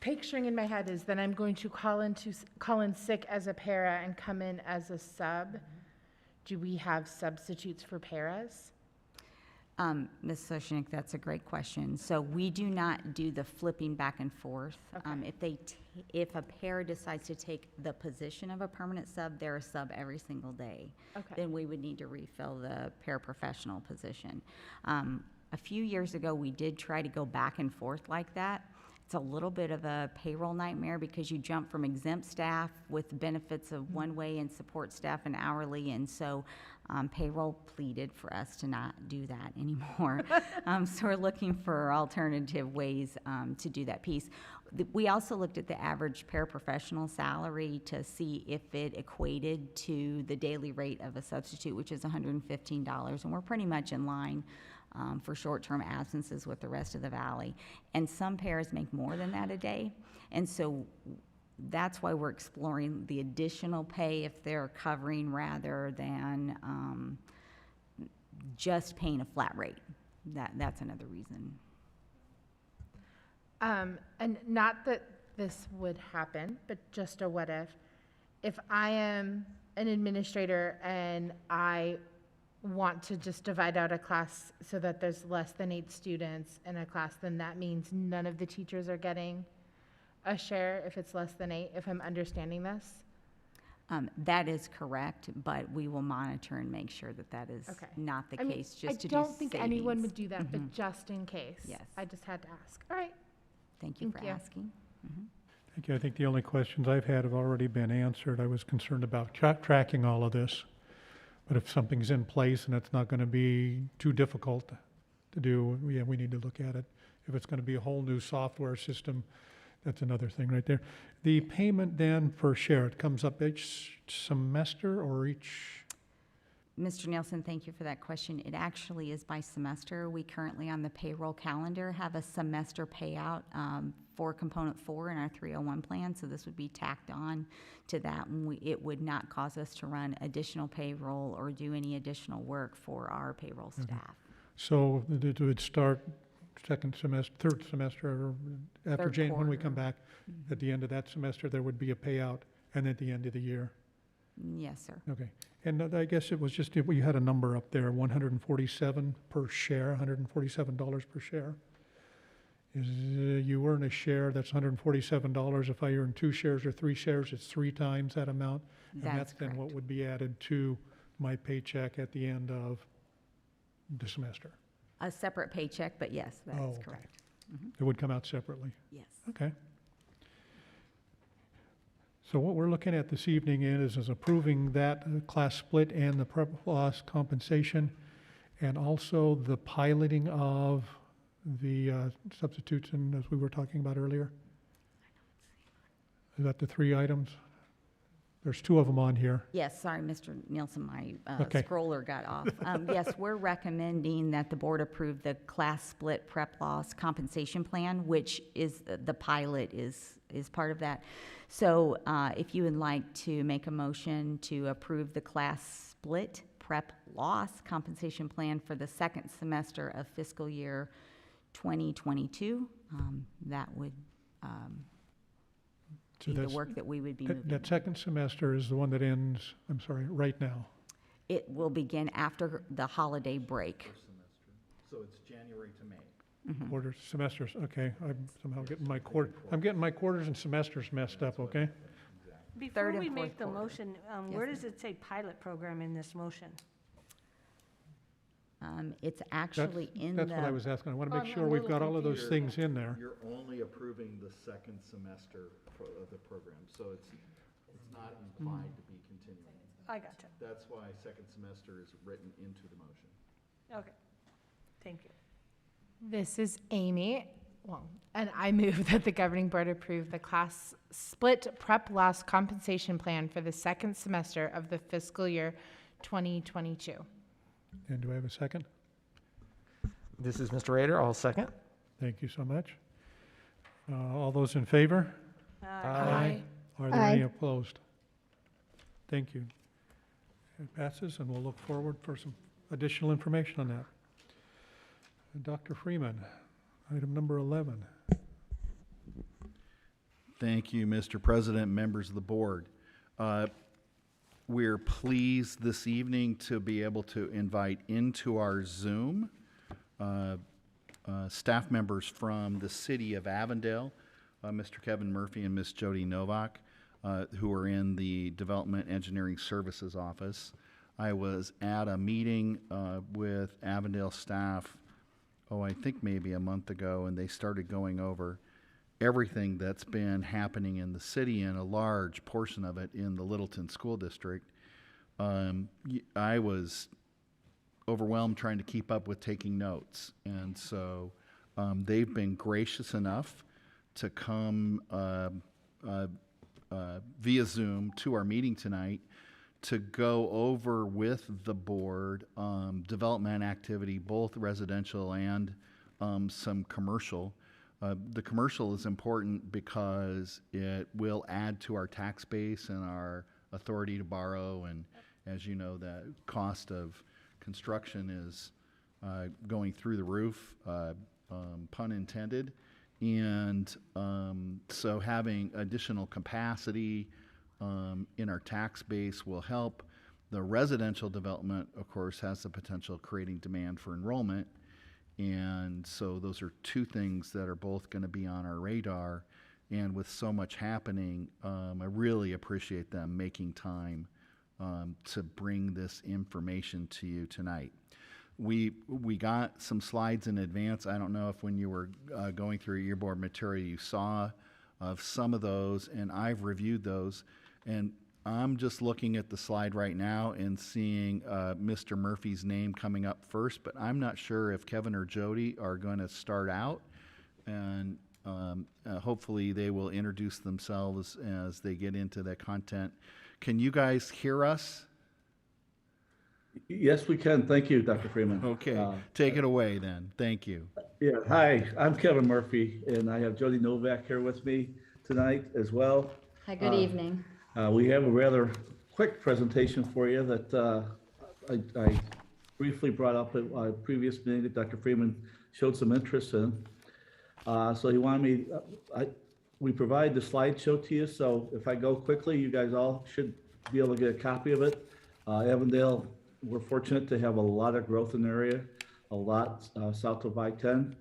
picturing in my head is that I'm going to call in sick as a para and come in as a sub. Do we have substitutes for paras? Ms. Soshnik, that's a great question. So we do not do the flipping back and forth. Okay. If a para decides to take the position of a permanent sub, they're a sub every single day. Okay. Then we would need to refill the paraprofessional position. A few years ago, we did try to go back and forth like that. It's a little bit of a payroll nightmare because you jump from exempt staff with benefits of one way and support staff and hourly, and so payroll pleaded for us to not do that anymore. So we're looking for alternative ways to do that piece. We also looked at the average paraprofessional salary to see if it equated to the daily rate of a substitute, which is $115, and we're pretty much in line for short-term absences with the rest of the valley. And some paras make more than that a day. And so that's why we're exploring the additional pay if they're covering rather than just paying a flat rate. That's another reason. And not that this would happen, but just a what if I am an administrator and I want to just divide out a class so that there's less than 8 students in a class, then that means none of the teachers are getting a share if it's less than 8, if I'm understanding this? That is correct, but we will monitor and make sure that that is Okay. not the I mean, case, just to I do don't think anyone savings. would do that, but just in case. Yes. I just had to ask. All right. Thank you for Thank you. asking. Thank you. I think the only questions I've had have already been answered. I was concerned about tracking all of this. But if something's in place and it's not going to be too difficult to do, yeah, we need to look at it. If it's going to be a whole new software system, that's another thing right there. The payment then per share, it comes up each semester or each? Mr. Nielsen, thank you for that question. It actually is by semester. We currently on the payroll calendar have a semester payout for component 4 in our 301 plan, so this would be tacked on to that. And it would not cause us to run additional payroll or do any additional work for our payroll staff. So it would start second semester, third semester, or after Third Jane, when we quarter. come back, at the end of that semester, there would be a payout, and at the end of the year. Yes, sir. Okay. And I guess it was just, you had a number up there, 147 per share, $147 per share. Is, you earn a share, that's $147. If I earn 2 shares or 3 shares, it's 3 times that amount. And That's that's then what correct. would be added to my paycheck at the end of the semester. A separate paycheck, but yes, that Oh, is okay. correct. It would come out separately. Yes. Okay. So what we're looking at this evening is approving that class split and the prep loss compensation, and also the piloting of the substitutes, and as we were talking about earlier. Is that the 3 items? There's 2 of them on here. Yes, sorry, Mr. Nielsen, my Okay. scroller got off. Yes, we're recommending that the board approve the class split prep loss compensation plan, which is, the pilot is part of that. So if you would like to make a motion to approve the class split prep loss compensation plan for the second semester of fiscal year 2022, that would So be the that's- work that we would be That moving. second semester is the one that ends, I'm sorry, right now. It will begin after the holiday break. So it's January to May. Quarters, semesters, okay. I'm somehow getting my quarters and semesters messed up, okay? Before Third and we fourth make the quarter. motion, where does it say pilot program in this motion? It's actually in That's what I the, was asking. I want to make I'm sure a we've little got all of those things in there. You're only approving the second semester of the program, so it's not implied to be continuing. I gotcha. That's why second semester is written into the motion. Okay, thank you. This is Amy. Well, and I move that the governing board approve the class split prep loss compensation plan for the second semester of the fiscal year 2022. And do I have a second? This is Mr. Rader, I'll second. Thank you so much. All those in favor? Aye. Are there any Aye. opposed? Thank you. It passes, and we'll look forward for some additional information on that. Dr. Freeman, item number 11. Thank you, Mr. President, members of the board. We're pleased this evening to be able to invite into our Zoom staff members from the city of Avondale, Mr. Kevin Murphy and Ms. Jody Novak, who are in the Development Engineering Services Office. I was at a meeting with Avondale staff, I think maybe a month ago, and they started going over everything that's been happening in the city and a large portion of it in the Littleton School District. I was overwhelmed trying to keep up with taking notes, and so they've been gracious enough to come via Zoom to our meeting tonight to go over with the board development activity, both residential and some commercial. The commercial is important because it will add to our tax base and our authority to borrow, and as you know, the cost of construction is going through the roof, pun intended. And so having additional capacity in our tax base will help. The residential development, of course, has the potential of creating demand for enrollment. And so those are two things that are both going to be on our radar. And with so much happening, I really appreciate them making time to bring this information to you tonight. We got some slides in advance. I don't know if when you were going through your board material you saw of some of those, and I've reviewed those. And I'm just looking at the slide right now and seeing Mr. Murphy's name coming up first, but I'm not sure if Kevin or Jody are going to start out, and hopefully they will introduce themselves as they get into the content. Can you guys hear us? Yes, we can. Thank you, Dr. Freeman. Okay, take it away then. Thank you. Yeah, hi, I'm Kevin Murphy, and I have Jody Novak here with me tonight as well. Hi, good evening. We have a rather quick presentation for you that I briefly brought up at a previous meeting that Dr. Freeman showed some interest in. So he wanted me, we provide the slideshow to you, so if I go quickly, you guys all should be able to get a copy of it. Avondale, we're fortunate to have a lot of growth in the area, a lot south of I-10.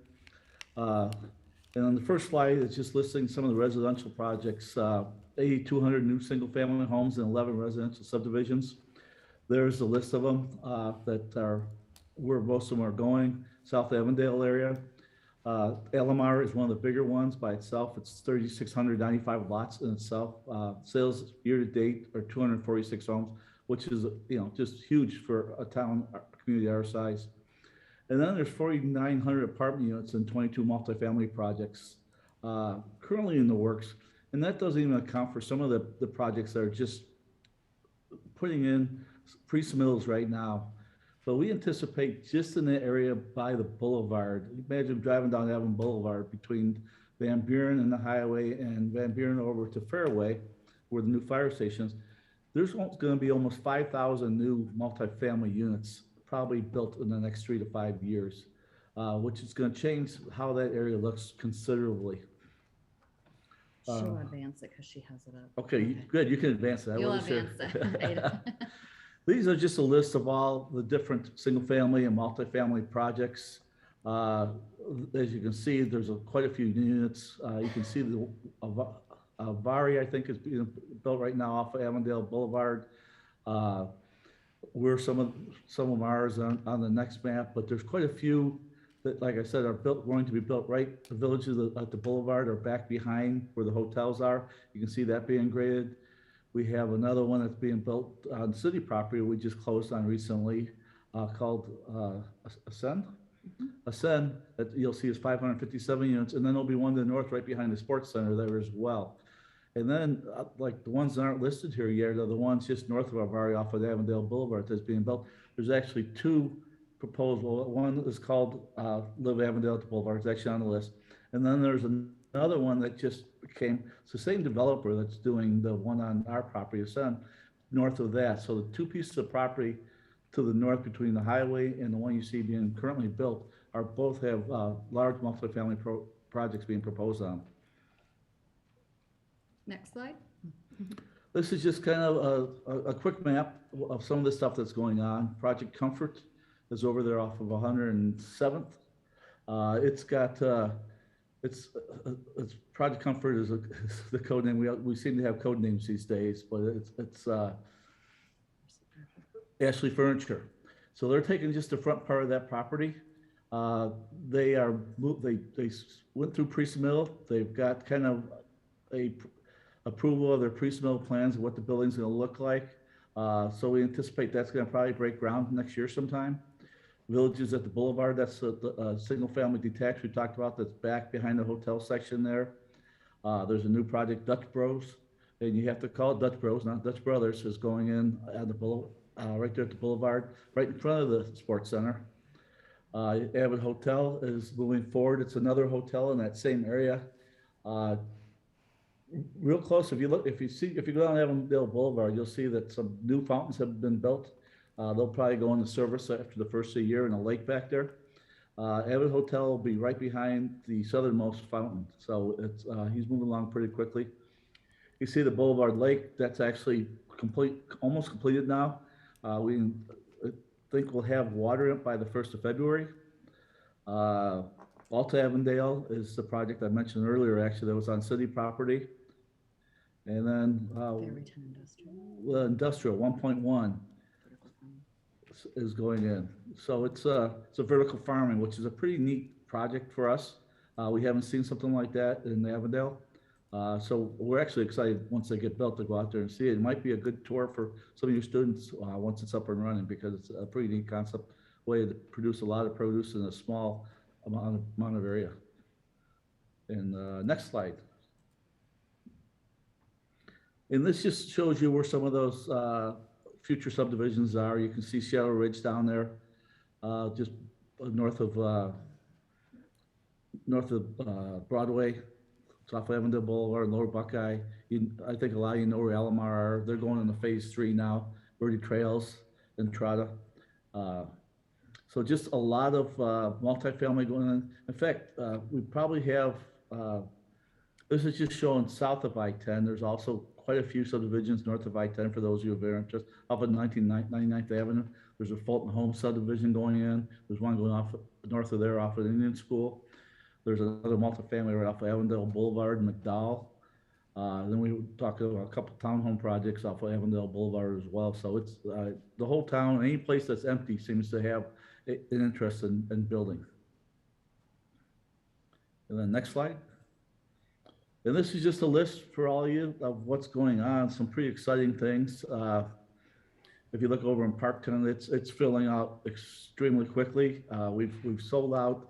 And on the first slide, it's just listing some of the residential projects, 8,200 new single-family homes and 11 residential subdivisions. There's a list of them that are where most of them are going. South Avondale area. Alamar is one of the bigger ones by itself. It's 3,695 lots in itself. Sales year to date are 246 homes, which is, you know, just huge for a town, a community our size. And then there's 4,900 apartment units and 22 multifamily projects currently in the works. And that doesn't even account for some of the projects that are just putting in pre-submittals right now. But we anticipate just in the area by the boulevard, imagine driving down Avon Boulevard between Van Buren and the highway and Van Buren over to Fairway, where the new fire station is. There's going to be almost 5,000 new multifamily units probably built in the next 3 to 5 years, which is going to change how that area looks considerably. She'll advance it because she has it up. Okay, good. You can advance it. You'll advance it. These are just a list of all the different single-family and multifamily projects. As you can see, there's quite a few units. You can see the Vari, I think, is being built right now off of Avondale Boulevard. Where some of ours on the next map, but there's quite a few that, like I said, are going to be built right. The villages at the boulevard are back behind where the hotels are. You can see that being graded. We have another one that's being built on city property we just closed on recently called Ascend. Ascend, that you'll see is 557 units, and then there'll be one to the north right behind the sports center there as well. And then, like the ones that aren't listed here yet are the ones just north of Vari off of Avondale Boulevard that's being built. There's actually two proposals. One is called Live Avondale at the Boulevard. It's actually on the list. And then there's another one that just came. It's the same developer that's doing the one on our property, Ascend, north of that. So the two pieces of property to the north between the highway and the one you see being currently built are both have large multifamily projects being proposed on. Next slide. This is just kind of a quick map of some of the stuff that's going on. Project Comfort is over there off of 107th. It's got, it's Project Comfort is the code name. We seem to have code names these days, but it's Ashley Furniture. So they're taking just the front part of that property. They went through pre-submittal. They've got kind of a approval of their pre-submittal plans of what the building's going to look like. So we anticipate that's going to probably break ground next year sometime. Villages at the Boulevard, that's a single-family detached we talked about that's back behind the hotel section there. There's a new project, Dutch Bros, and you have to call it Dutch Bros, not Dutch Brothers, is going in at the right there at the Boulevard, right in front of the sports center. Abbott Hotel is moving forward. It's another hotel in that same area. Real close, if you go down Avondale Boulevard, you'll see that some new fountains have been built. They'll probably go into service after the first of the year in a lake back there. Abbott Hotel will be right behind the southernmost fountain, so it's he's moving along pretty quickly. You see the Boulevard Lake, that's actually almost completed now. We think we'll have water in it by the 1st of February. Alta Avondale is the project I mentioned earlier, actually, that was on city property. And then industrial 1.1 is going in. So it's a vertical farming, which is a pretty neat project for us. We haven't seen something like that in Avondale. So we're actually excited once they get built to go out there and see it. It might be a good tour for some of your students once it's up and running, because it's a pretty neat concept, way to produce a lot of produce in a small amount of area. And next slide. And this just shows you where some of those future subdivisions are. You can see Shadow Ridge down there, just north of Broadway. It's off Avondale Boulevard, Lower Buckeye. I think a lot of you know where Alomar are. They're going into phase 3 now, Verde Trails and Entrada. So just a lot of multifamily going on. In fact, we probably have, this is just showing south of I-10. There's also quite a few subdivisions north of I-10 for those of you who are interested. Up at 99th Avenue, there's a Fulton Home subdivision going in. There's one going off north of there off of Indian School. There's another multifamily right off of Avondale Boulevard in McDowell. Then we talked about a couple townhome projects off of Avondale Boulevard as well. So it's the whole town, any place that's empty seems to have an interest in building. And then next slide. And this is just a list for all of you of what's going on, some pretty exciting things. If you look over in Parktown, it's filling out extremely quickly. We've sold out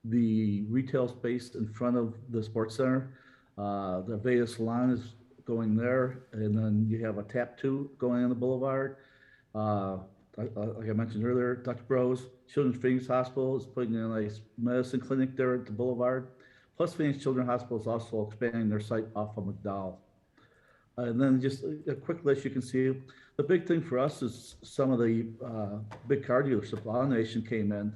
the retail space in front of the sports center. The Veda Salon is going there, and then you have a Tap 2 going on the boulevard. Like I mentioned earlier, Dutch Bros, Children's Phoenix Hospital is putting in a medicine clinic there at the boulevard. Plus, Phoenix Children's Hospital is also expanding their site off of McDowell. And then just a quick list you can see. The big thing for us is some of the big car dealerships. AutoNation came in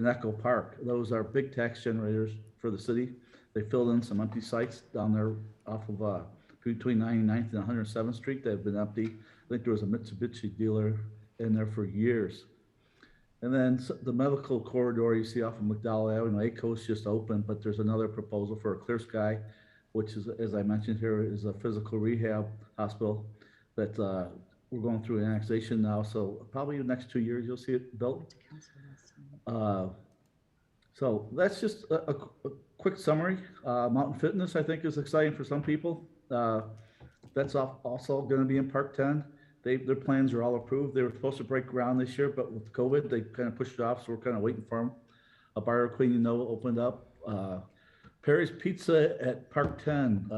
Echo Park. Those are big tax generators for the city. They filled in some empty sites down there off of between 99th and 107th Street that have been empty. I think there was a Mitsubishi dealer in there for years. And then the medical corridor you see off of McDowell Avenue, ACO's just opened, but there's another proposal for a Clear Sky, which is, as I mentioned here, is a physical rehab hospital that we're going through annexation now. So probably in the next 2 years, you'll see it built. So that's just a quick summary. Mountain Fitness, I think, is exciting for some people. That's also going to be in Park 10. Their plans are all approved. They were supposed to break ground this year, but with COVID, they kind of pushed it off, so we're kind of waiting for them. A Bar Queen, opened up. Perry's Pizza at Park 10.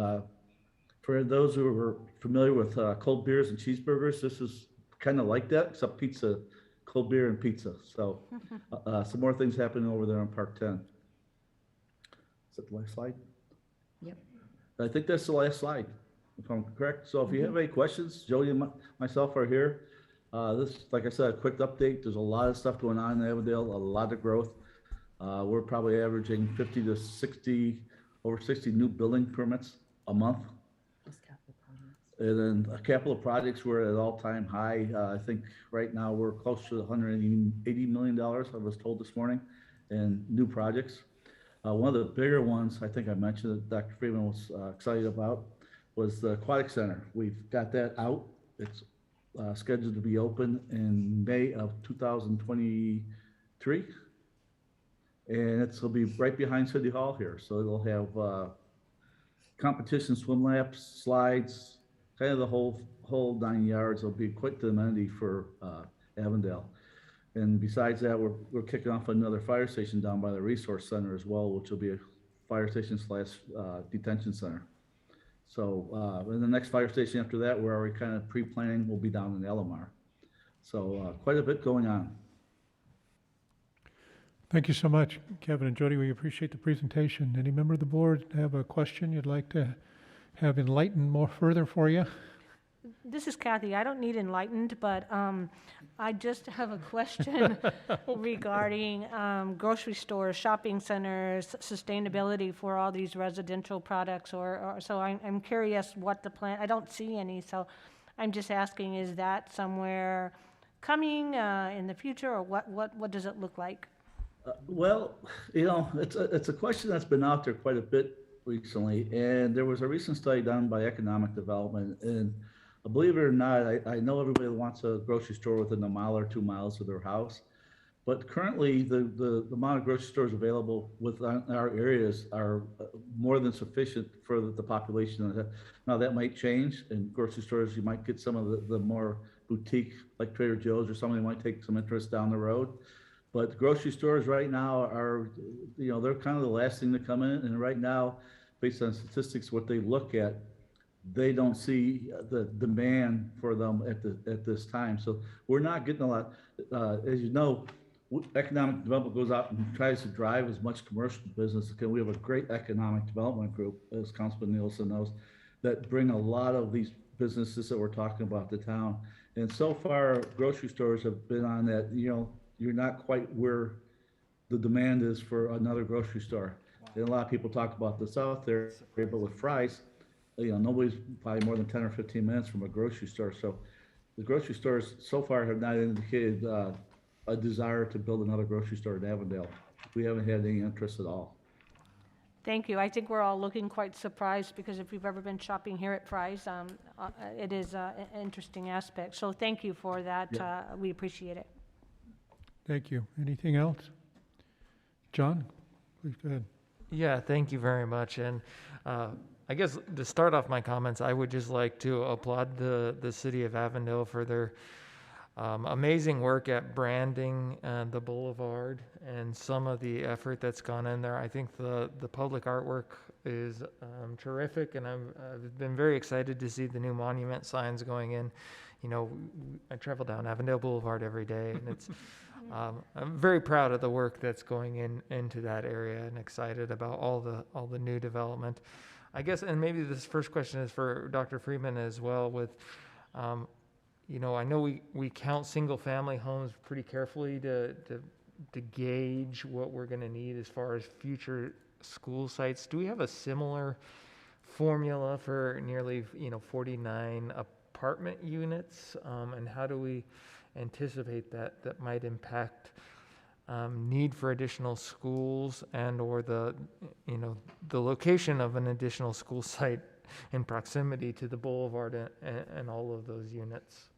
For those who are familiar with cold beers and cheeseburgers, this is kind of like that, except pizza, cold beer and pizza. So some more things happening over there on Park 10. Is that the last slide? Yep. I think that's the last slide, if I'm correct. So if you have any questions, Jody and myself are here. This, like I said, a quick update. There's a lot of stuff going on in Avondale, a lot of growth. We're probably averaging 50 to 60, over 60 new building permits a month. Plus capital projects. And then capital projects, we're at an all-time high. I think right now we're close to $180 million, I was told this morning, in new projects. One of the bigger ones, I think I mentioned that Dr. Freeman was excited about, was the Aquatic Center. We've got that out. It's scheduled to be open in May of 2023. And it'll be right behind City Hall here. So it'll have competition swim laps, slides, kind of the whole 9 yards. It'll be quite the amenity for Avondale. And besides that, we're kicking off another fire station down by the Resource Center as well, which will be a fire station / detention center. So and the next fire station after that, we're already kind of pre-planning, will be down in Alomar. So quite a bit going on. Thank you so much, Kevin and Jody. We appreciate the presentation. Any member of the board have a question you'd like to have enlightened more further for you? This is Kathy. I don't need enlightened, but I just have a question regarding grocery stores, shopping centers, sustainability for all these residential products. So I'm curious what the plan. I don't see any, so I'm just asking: is that somewhere coming in the future, or what does it look like? Well, it's a question that's been out there quite a bit recently, and there was a recent study done by Economic Development, and believe it or not, I know everybody wants a grocery store within a mile or 2 miles of their house, but currently the amount of grocery stores available within our areas are more than sufficient for the population. Now that might change. In grocery stores, you might get some of the more boutique, like Trader Joe's, or somebody might take some interest down the road. But grocery stores right now are, they're kind of the last thing to come in. And right now, based on statistics, what they look at, they don't see the demand for them at this time. So we're not getting a lot. As you know, economic development goes out and tries to drive as much commercial business. We have a great economic development group, as Councilman Nielsen knows, that bring a lot of these businesses that we're talking about to town. And so far, grocery stores have been on that, you're not quite where the demand is for another grocery store. Wow. And a lot of people talk about the South area, but with Fry's, nobody's probably more than 10 or 15 minutes from a grocery store. So the grocery stores so far have not indicated a desire to build another grocery store in Avondale. We haven't had any interest at all. Thank you. I think we're all looking quite surprised, because if you've ever been shopping here at Fry's, it is an interesting aspect. So thank you for that. Yeah. We appreciate it. Thank you. Anything else? John, please go ahead. Yeah, thank you very much. And I guess to start off my comments, I would just like to applaud the city of Avondale for their amazing work at branding the boulevard and some of the effort that's gone in there. I think the public artwork is terrific, and I've been very excited to see the new monument signs going in. I travel down Avondale Boulevard every day, and it's I'm very proud of the work that's going into that area, and excited about all the new development. I guess, and maybe this first question is for Dr. Freeman as well. With, I know we count single-family homes pretty carefully to gauge what we're going to need as far as future school sites. Do we have a similar formula for nearly 49 apartment units, and how do we anticipate that might impact need for additional schools or the location of an additional school site in proximity to the boulevard and all of those units?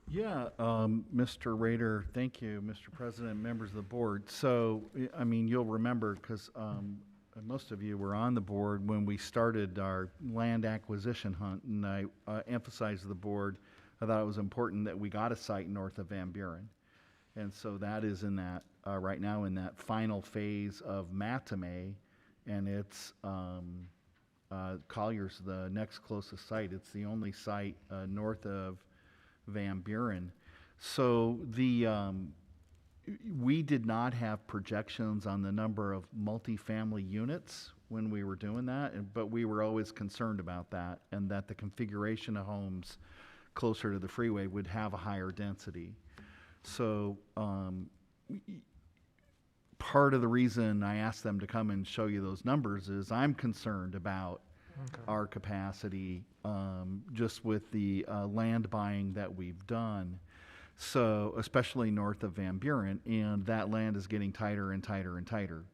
Yeah, Mr. Rader, thank you, Mr. President, members of the board. So, you'll remember, because most of you were on the board when we started our land acquisition hunt, and I emphasized to the board, I thought it was important that we got a site north of Van Buren. And so that is in that, right now in that final phase of Matamay, and it's Collier's the next closest site. It's the only site north of Van Buren. So we did not have projections on the number of multifamily units when we were doing that, but we were always concerned about that, and that the configuration of homes closer to the freeway would have a higher density. So part of the reason I asked them to come and show you those numbers is I'm concerned about our capacity just with the land buying that we've done. So, especially north of Van Buren, and that land is getting tighter and tighter and tighter.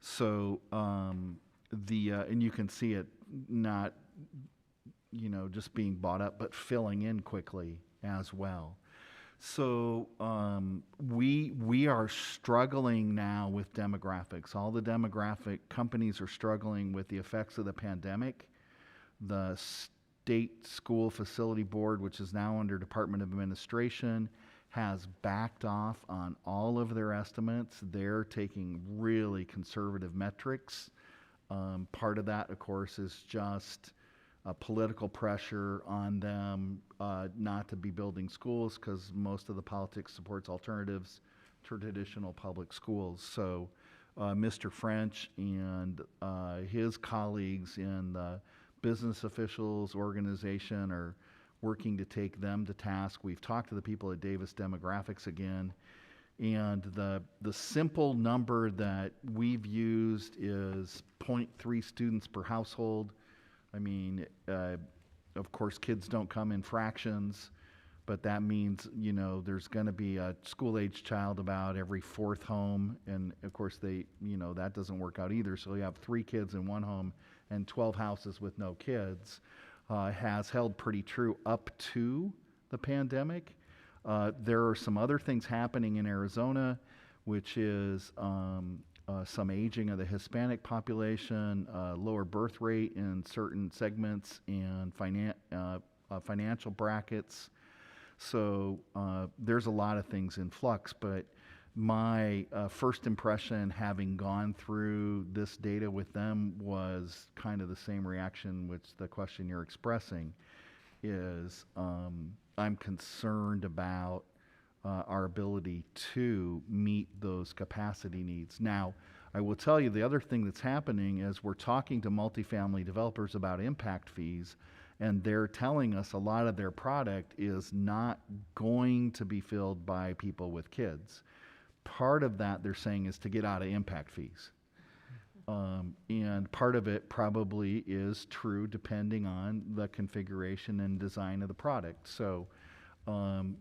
So, and you can see it not, just being bought up, but filling in quickly as well. So, we are struggling now with demographics. All the demographic companies are struggling with the effects of the pandemic. The State School Facility Board, which is now under Department of Administration, has backed off on all of their estimates. They're taking really conservative metrics. Part of that, of course, is just political pressure on them not to be building schools, because most of the politics supports alternatives to traditional public schools. So Mr. French and his colleagues in the business officials, organization are working to take them to task. We've talked to the people at Davis Demographics again, and the simple number that we've used is 0.3 students per household. I mean, of course, kids don't come in fractions, but that means, you know, there's going to be a school-age child about every fourth home, and of course that doesn't work out either. So you have 3 kids in one home and 12 houses with no kids. Has held pretty true up to the pandemic. There are some other things happening in Arizona, which is some aging of the Hispanic population, lower birth rate in certain segments and financial brackets. So there's a lot of things in flux, but my first impression, having gone through this data with them, was kind of the same reaction, which the question you're expressing is, I'm concerned about our ability to meet those capacity needs. Now, I will tell you the other thing that's happening is we're talking to multifamily developers about impact fees, and they're telling us a lot of their product is not going to be filled by people with kids. Part of that, they're saying, is to get out of impact fees. And part of it probably is true depending on the configuration and design of the product. So,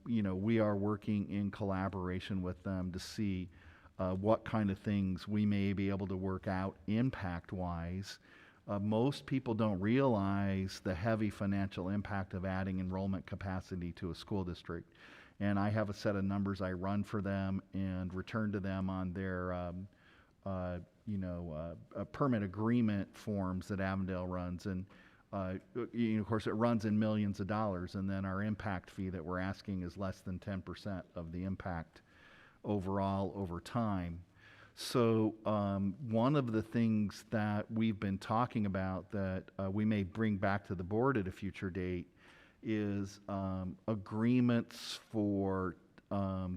you know, we are working in collaboration with them to see what kind of things we may be able to work out impact-wise. Most people don't realize the heavy financial impact of adding enrollment capacity to a school district. And I have a set of numbers I run for them and return to them on their, permit agreement forms that Avondale runs. And, of course, it runs in millions of dollars. And then our impact fee that we're asking is less than 10% of the impact overall over time. So one of the things that we've been talking about that we may bring back to the board at a future date is agreements for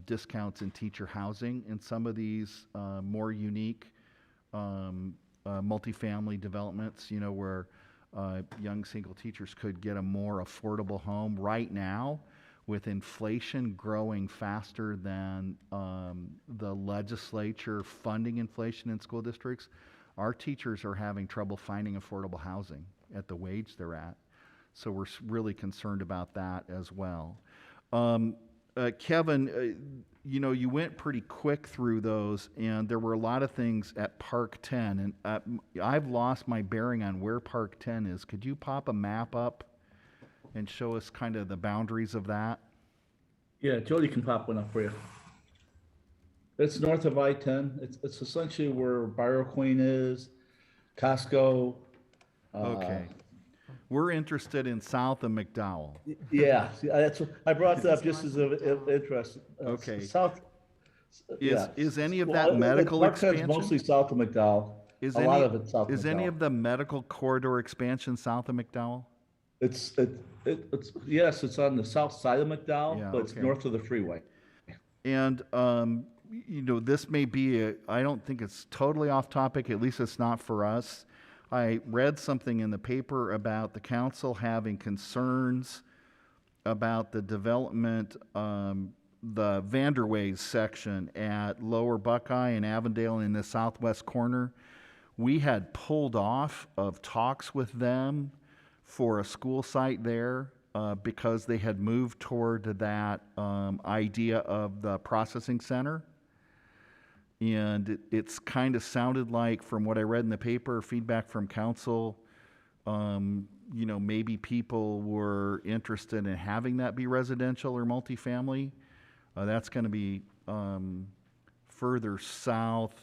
discounts in teacher housing in some of these more unique multifamily developments, you know, where young single teachers could get a more affordable home. Right now, with inflation growing faster than the legislature funding inflation in school districts, our teachers are having trouble finding affordable housing at the wage they're at. So we're really concerned about that as well. Kevin, you know, you went pretty quick through those, and there were a lot of things at Park 10, and I've lost my bearing on where Park 10 is. Could you pop a map up and show us kind of the boundaries of that? Yeah, Jody can pop one up for you. It's north of I-10. It's essentially where BioQueen is, Costco. Okay. We're interested in south of McDowell. Yeah, that's I brought that up just as of interest. Okay. South. Is any of that medical expansion? Mostly south of McDowell. A lot of it south of McDowell. Is any of the medical corridor expansion south of McDowell? It's yes, it's on the south side of McDowell, Yeah, but it's okay. north of the freeway. And you know, this may be I don't think it's totally off topic. At least it's not for us. I read something in the paper about the council having concerns about the development, the Vanderways section at Lower Buckeye and Avondale in the southwest corner. We had pulled off of talks with them for a school site there because they had moved toward that idea of the processing center. And it's kind of sounded like, from what I read in the paper, feedback from council, you know, maybe people were interested in having that be residential or multifamily. That's going to be further south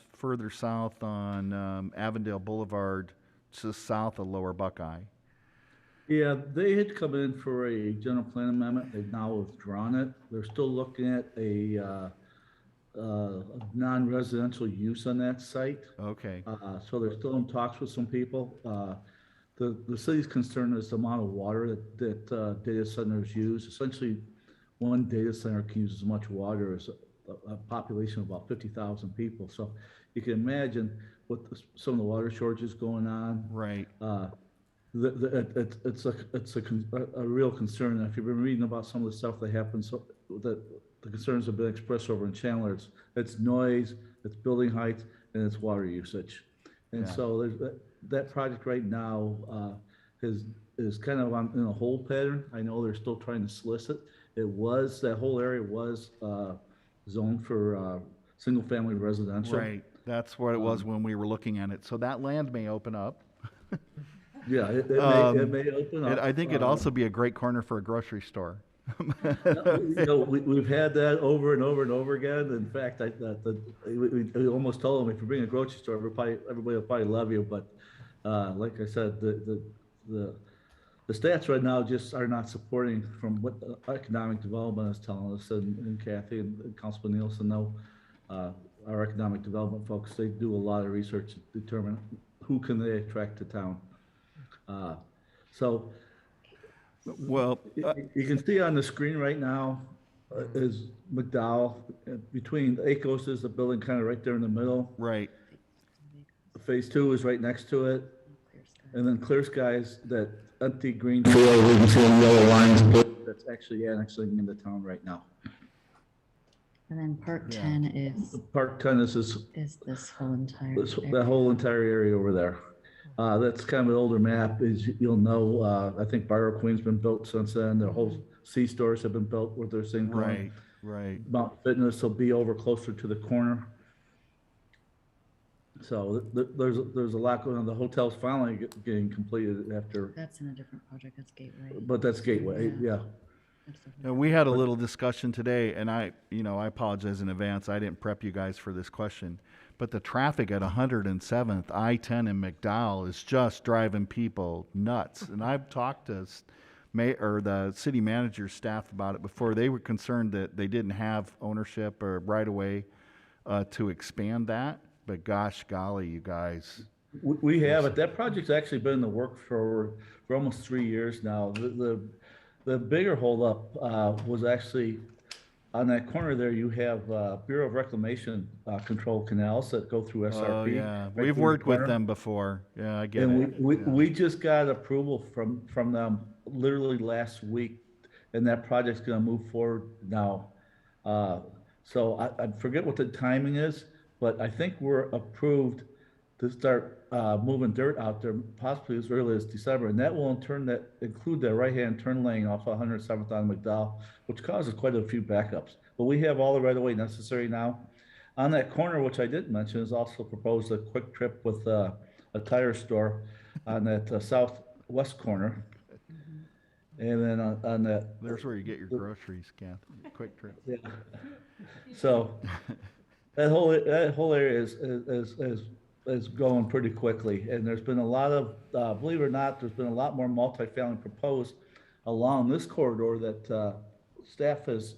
on Avondale Boulevard, just south of Lower Buckeye. Yeah, they had come in for a general plan amendment. They've now withdrawn it. They're still looking at a non-residential use on that site. Okay. So they're still in talks with some people. The city's concern is the amount of water that data centers use. Essentially, one data center can use as much water as a population of about 50,000 people. So you can imagine what some of the water shortages going on. Right. a real concern. If you've been reading about some of the stuff that happens, so that the concerns have been expressed over in Chandler, it's noise, it's building height, and it's water usage. And Yeah. so there's that project right now is kind of in a hold pattern. I know they're still trying to solicit. That whole area was zoned for single-family residential. Right, that's what it was when we were looking at it. So that land may open up. Yeah, it may open up. I think it'd also be a great corner for a grocery store. We've had that over and over and over again. In fact, we almost told them if you bring a grocery store, everybody will probably love you. But like I said, the stats right now just are not supporting from what economic development is telling us. And Kathy and Councilman Nielsen know our economic development folks. They do a lot of research to determine who can they attract to town. Well, you can see on the screen right now is McDowell. Between ACOS is the building kind of right there in the middle. Right. Phase 2 is right next to it. And then Clear Skies, that empty green field, we can see the yellow lines, that's actually annexing into town right now. And then Park 10 is Park 10 is this whole entire that whole entire area over there. That's kind of an older map. As you'll know, I think Bio Queen's been built since then. The whole C-stores have been built with their same Right, right. Mount Fitness will be over closer to the corner. So there's a lot going on. The hotel's finally getting completed after. That's in a different project. That's Gateway. But that's Gateway, yeah. And we had a little discussion today, and I apologize in advance. I didn't prep you guys for this question, but the traffic at 107th, I-10 in McDowell is just driving people nuts. And I've talked to the city manager's staff about it before. They were concerned that they didn't have ownership or right away to expand that. But gosh golly, you guys. We have it. That project's actually been in the works for almost 3 years now. The bigger holdup was actually on that corner there. You have Bureau of Reclamation control canals that go through SRP. Oh yeah, right we've through worked the with corner. them before. Yeah, I get And it. we just got approval from them literally last week, and that project's going to move forward now. So I forget what the timing is, but I think we're approved to start moving dirt out there possibly as early as December, and that will include that right-hand turn lane off 107th on McDowell, which causes quite a few backups. But we have all the right-of-way necessary now. On that corner, which I didn't mention, is also proposed a quick trip with a tire store on that southwest corner. And then on that. There's where you get your groceries, Kathy. Quick Trip. Yeah. So that whole area is going pretty quickly, and there's been a lot of, believe it or not, there's been a lot more multifamily proposed along this corridor that staff has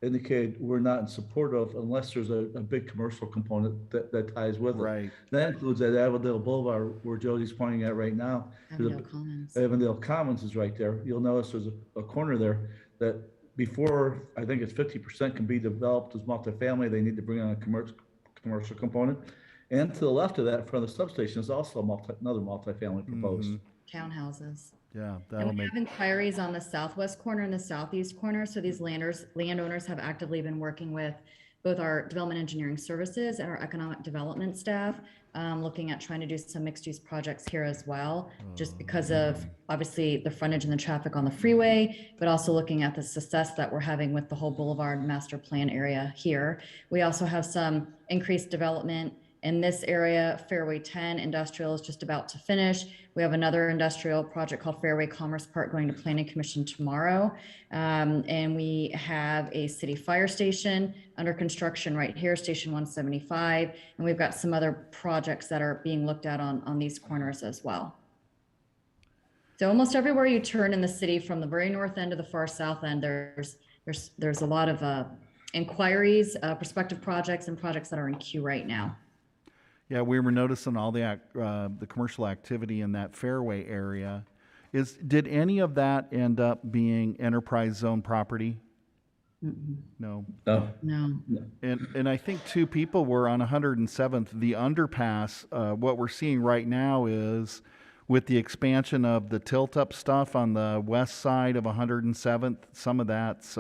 indicated we're not in support of unless there's a big commercial component that ties with it. Right. That includes that Avondale Boulevard where Jody's pointing at right now. Avondale Commons. Avondale Commons is right there. You'll notice there's a corner there that before, I think it's 50% can be developed as multifamily, they need to bring on a commercial component. And to the left of that, in front of the substation, is also another multifamily proposed. Townhouses. Yeah, And that'll we make. have inquiries on the southwest corner and the southeast corner. So these landowners have actively been working with both our development engineering services and our economic development staff, looking at trying to do some mixed use projects here as well, just because of obviously the frontage and the traffic on the freeway, but also looking at the success that we're having with the whole Boulevard master plan area here. We also have some increased development in this area. Fairway 10 industrial is just about to finish. We have another industrial project called Fairway Commerce Park going to Planning Commission tomorrow. And we have a city fire station under construction right here, Station 175. And we've got some other projects that are being looked at on these corners as well. So almost everywhere you turn in the city, from the very north end to the far south end, there's a lot of inquiries, prospective projects, and projects that are in queue right now. Yeah, we were noticing all the commercial activity in that Fairway area. Did any of that end up being enterprise zone property? No. No. And I think two people were on 107th. The underpass, what we're seeing right now is with the expansion of the tilt-up stuff on the west side of 107th, some of that's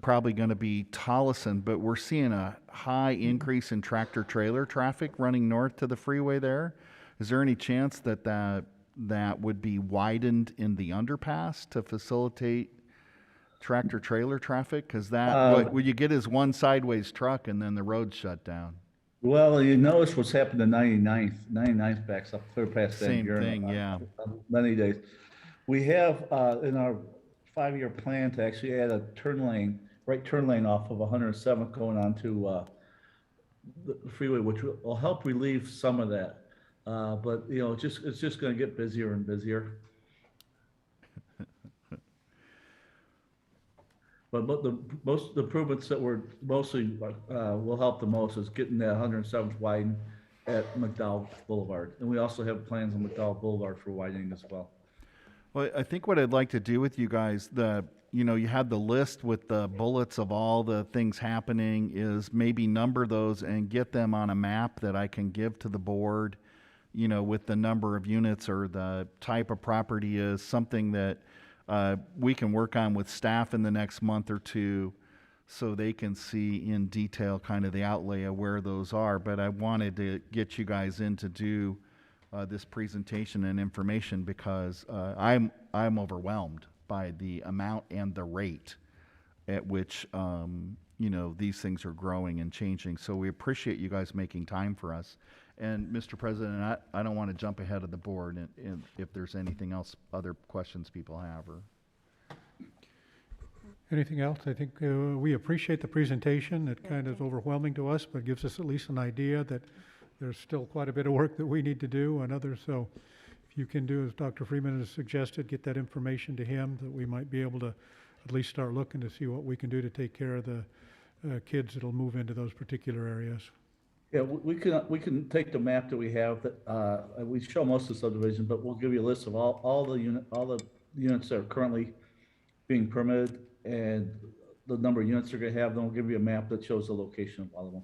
probably going to be Tolleson, but we're seeing a high increase in tractor-trailer traffic running north to the freeway there. Is there any chance that that would be widened in the underpass to facilitate tractor-trailer traffic? Because what you get is one sideways truck and then the road's shut down. Well, you notice what's happened to 99th. 99th backs up clear past that. Same thing, yeah. Many days. We have in our 5-year plan to actually add a right turn lane off of 107th going onto the freeway, which will help relieve some of that. But you know, it's just going to get busier and busier. But the improvements that we're mostly will help the most is getting that 107th widened at McDowell Boulevard, and we also have plans on McDowell Boulevard for widening as well. Well, I think what I'd like to do with you guys, you had the list with the bullets of all the things happening, is maybe number those and get them on a map that I can give to the board, with the number of units or the type of property is something that we can work on with staff in the next month or two so they can see in detail kind of the outlay of where those are. But I wanted to get you guys in to do this presentation and information because I'm overwhelmed by the amount and the rate at which these things are growing and changing. So we appreciate you guys making time for us. And Mr. President, I don't want to jump ahead of the board and if there's anything else, other questions people have. Anything else? I think we appreciate the presentation. It kind of is overwhelming to us, but gives us at least an idea that there's still quite a bit of work that we need to do and others. So if you can do as Dr. Freeman has suggested, get that information to him, that we might be able to at least start looking to see what we can do to take care of the kids that'll move into those particular areas. Yeah, we can take the map that we have that we show most of the subdivision, but we'll give you a list of all the units that are currently being permitted and the number of units they're going to have. Then we'll give you a map that shows the location of all of them.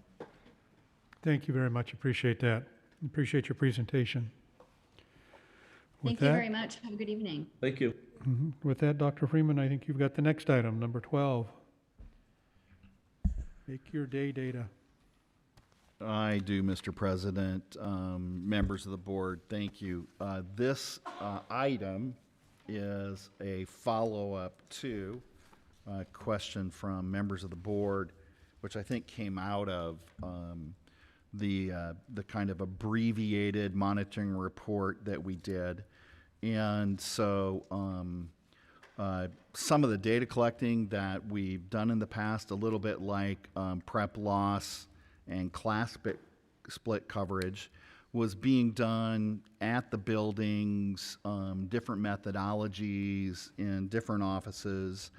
Thank you very much. Appreciate that. Appreciate your presentation. Thank you very much. Have a good evening. Thank you. With that, Dr. Freeman, I think you've got the next item, number 12. Make your day data. I do, Mr. President. Members of the board, thank you. This item is a follow-up to a question from members of the board, which I think came out of the kind of abbreviated monitoring report that we did. And so some of the data collecting that we've done in the past, a little bit like prep loss and class split coverage, was being done at the buildings, different methodologies in different offices.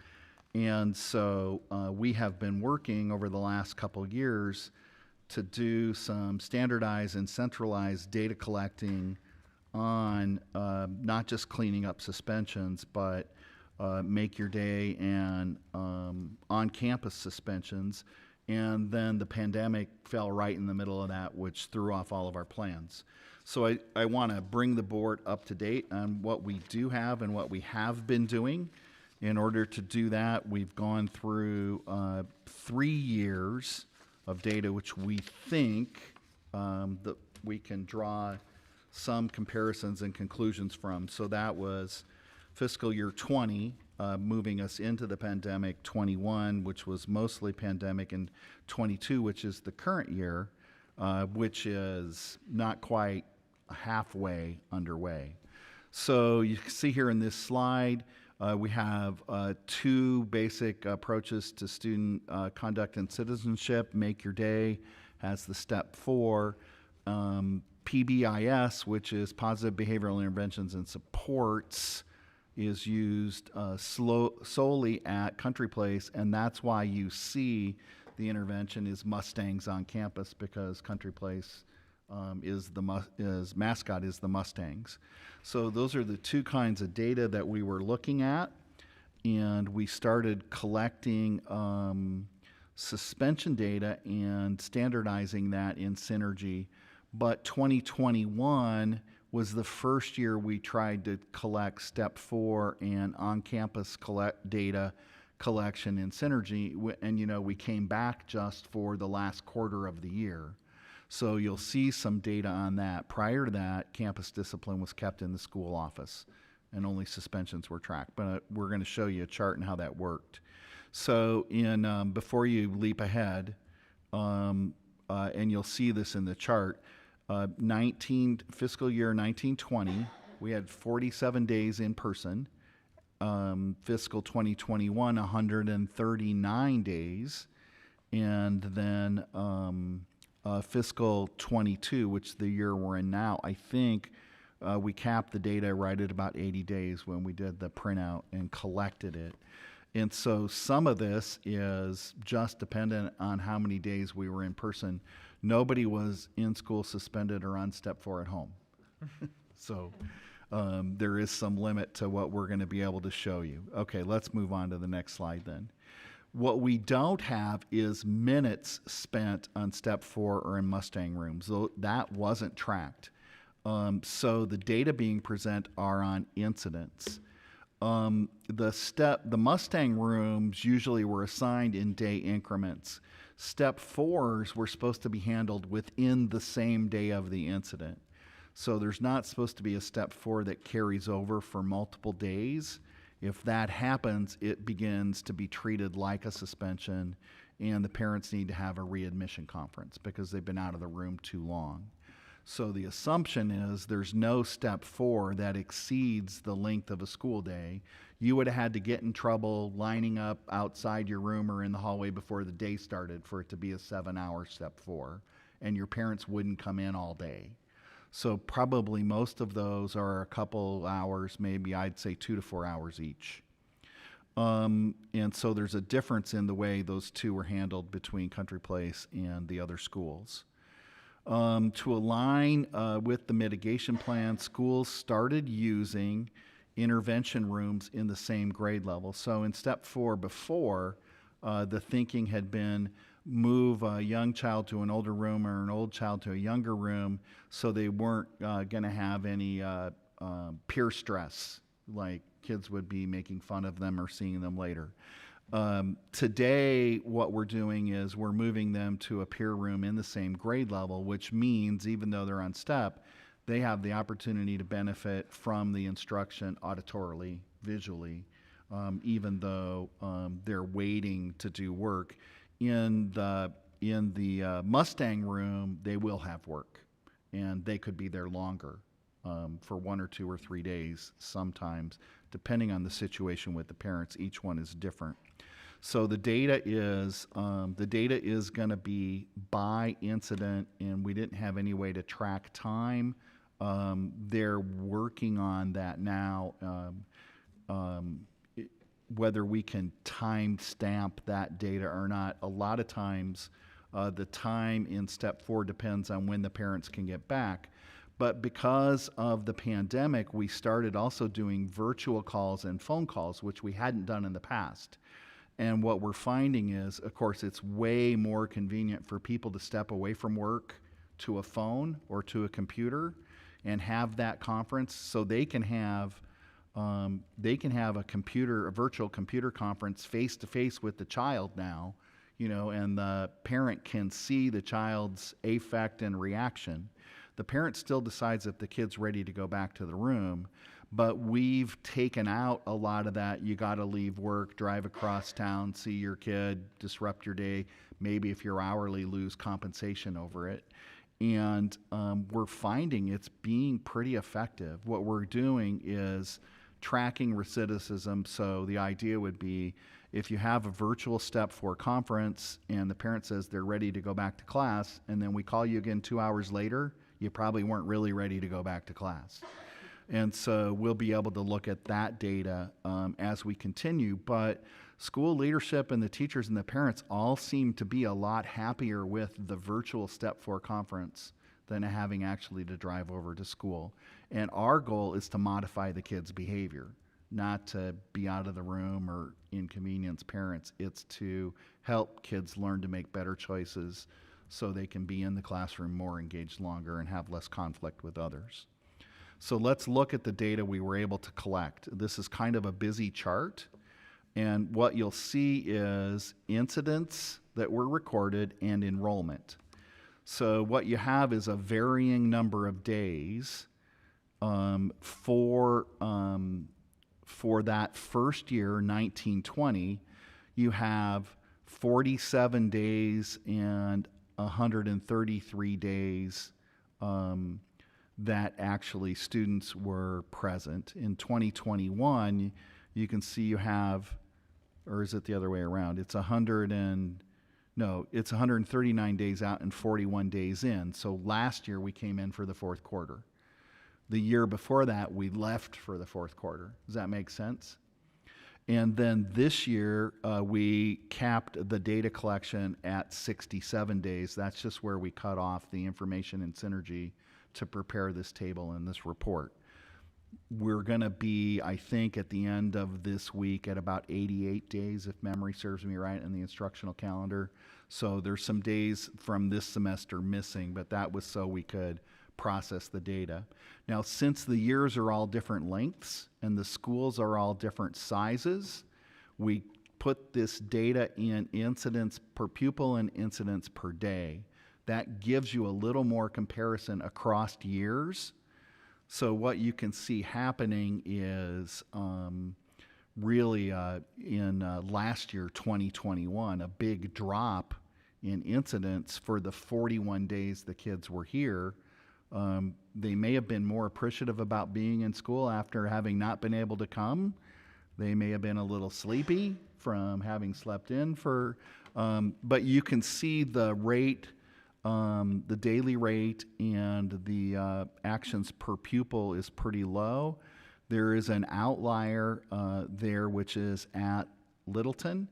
And so we have been working over the last couple of years to do some standardized and centralized data collecting on not just cleaning up suspensions, but make your day and on-campus suspensions. And then the pandemic fell right in the middle of that, which threw off all of our plans. So I want to bring the board up to date on what we do have and what we have been doing. In order to do that, we've gone through 3 years of data, which we think that we can draw some comparisons and conclusions from. So that was fiscal year 20, moving us into the pandemic, 21, which was mostly pandemic, and 22, which is the current year, which is not quite halfway underway. So you can see here in this slide, we have 2 basic approaches to student conduct and citizenship. Make Your Day has the step 4. PBIS, which is Positive Behavioral Interventions and Supports, is used solely at Country Place, and that's why you see the intervention is Mustangs on campus, because Country Place mascot is the Mustangs. So those are the 2 kinds of data that we were looking at, and we started collecting suspension data and standardizing that in Synergy. But 2021, was the first year we tried to collect step 4 and on-campus data collection in Synergy. And, you know, we came back just for the last quarter of the year. So you'll see some data on that. Prior to that, campus discipline was kept in the school office and only suspensions were tracked. But we're going to show you a chart and how that worked. So before you leap ahead, and you'll see this in the chart, fiscal year 1920, we had 47 days in person. Fiscal 2021, 139 days. And then fiscal 22, which is the year we're in now, I think we capped the data right at about 80 days when we did the printout and collected it. And so some of this is just dependent on how many days we were in person. Nobody was in school suspended or on step 4 at home. So there is some limit to what we're going to be able to show you. Okay, let's move on to the next slide then. What we don't have is minutes spent on step 4 or in Mustang rooms. That wasn't tracked. So the data being presented are on incidents. The Mustang rooms usually were assigned in day increments. Step 4s were supposed to be handled within the same day of the incident. So there's not supposed to be a step 4 that carries over for multiple days. If that happens, it begins to be treated like a suspension, and the parents need to have a readmission conference because they've been out of the room too long. So the assumption is there's no step 4 that exceeds the length of a school day. You would have had to get in trouble lining up outside your room or in the hallway before the day started for it to be a 7-hour step 4, and your parents wouldn't come in all day. So probably most of those are a couple hours, maybe I'd say 2 to 4 hours each. And so there's a difference in the way those two were handled between Country Place and the other schools. To align with the mitigation plan, schools started using intervention rooms in the same grade level. So in step 4 before, the thinking had been move a young child to an older room or an old child to a younger room so they weren't going to have any peer stress, like kids would be making fun of them or seeing them later. Today, what we're doing is we're moving them to a peer room in the same grade level, which means even though they're on step, they have the opportunity to benefit from the instruction auditorily, visually, even though they're waiting to do work. In the Mustang room, they will have work, and they could be there longer for 1 or 2 or 3 days sometimes, depending on the situation with the parents. Each one is different. So the data is going to be by incident, and we didn't have any way to track time. They're working on that now. Whether we can time stamp that data or not, a lot of times the time in step 4 depends on when the parents can get back. But because of the pandemic, we started also doing virtual calls and phone calls, which we hadn't done in the past. And what we're finding is, of course, it's way more convenient for people to step away from work to a phone or to a computer and have that conference, so they can have a virtual computer conference face to face with the child now, you know, and the parent can see the child's affect and reaction. The parent still decides if the kid's ready to go back to the room, but we've taken out a lot of that. You got to leave work, drive across town, see your kid, disrupt your day. Maybe if you're hourly, lose compensation over it. And we're finding it's being pretty effective. What we're doing is tracking recidivism. So the idea would be if you have a virtual step 4 conference and the parent says they're ready to go back to class, and then we call you again 2 hours later, you probably weren't really ready to go back to class. And so we'll be able to look at that data as we continue. But school leadership and the teachers and the parents all seem to be a lot happier with the virtual step 4 conference than having actually to drive over to school. And our goal is to modify the kids' behavior, not to be out of the room or inconvenience parents. It's to help kids learn to make better choices so they can be in the classroom more engaged longer and have less conflict with others. So let's look at the data we were able to collect. This is kind of a busy chart. And what you'll see is incidents that were recorded and enrollment. So what you have is a varying number of days for that first year, 1920. You have 47 days and 133 days that actually students were present. In 2021, you can see you have, or is it the other way around? It's 139 days out and 41 days in. So last year we came in for the fourth quarter. The year before that, we left for the fourth quarter. Does that make sense? And then this year, we capped the data collection at 67 days. That's just where we cut off the information in Synergy to prepare this table and this report. We're going to be, I think, at the end of this week at about 88 days, if memory serves me right, in the instructional calendar. So there's some days from this semester missing, but that was so we could process the data. Now, since the years are all different lengths and the schools are all different sizes, we put this data in incidents per pupil and incidents per day. That gives you a little more comparison across years. So what you can see happening is really in last year, 2021, a big drop in incidents for the 41 days the kids were here. They may have been more appreciative about being in school after having not been able to come. They may have been a little sleepy from having slept in for, but you can see the rate, the daily rate and the actions per pupil is pretty low. There is an outlier there, which is at Littleton,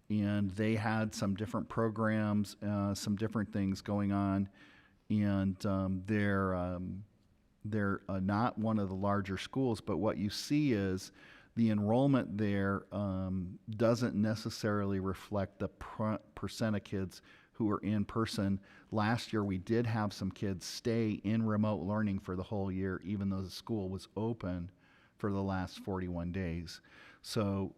and they had some different programs, some different things going on, and they're not one of the larger schools, but what you see is the enrollment there doesn't necessarily reflect the percent of kids who are in person. Last year, we did have some kids stay in remote learning for the whole year, even though the school was open for the last 41 days. So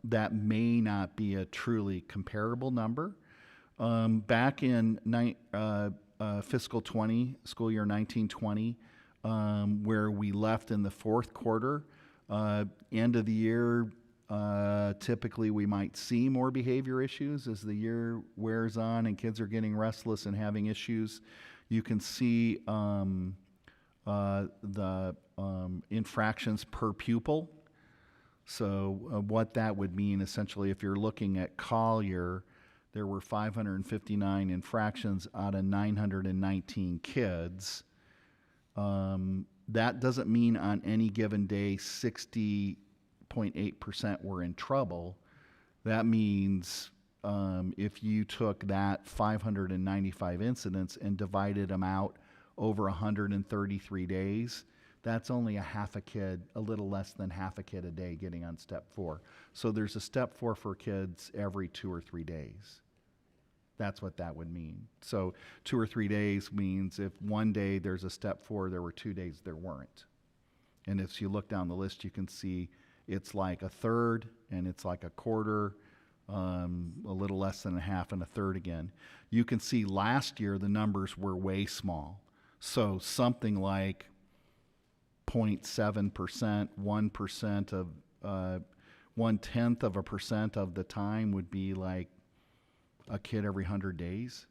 that may not be a truly comparable number. Back in fiscal 20, school year 1920, where we left in the fourth quarter, end of the year, typically we might see more behavior issues as the year wears on and kids are getting restless and having issues. You can see the infractions per pupil. So what that would mean, essentially, if you're looking at Collier, there were 559 infractions out of 919 kids. That doesn't mean on any given day 60.8% were in trouble. That means if you took that 595 incidents and divided them out over 133 days, that's only a half a kid, a little less than half a kid a day getting on step 4. So there's a step 4 for kids every 2 or 3 days. That's what that would mean. So 2 or 3 days means if one day there's a step 4, there were 2 days there weren't. And if you look down the list, you can see it's like a third and it's like a quarter, a little less than a half and a third again. You can see last year the numbers were way small. So something like 0.7%, 1% of 0.1% of the time would be like a kid every 100 days.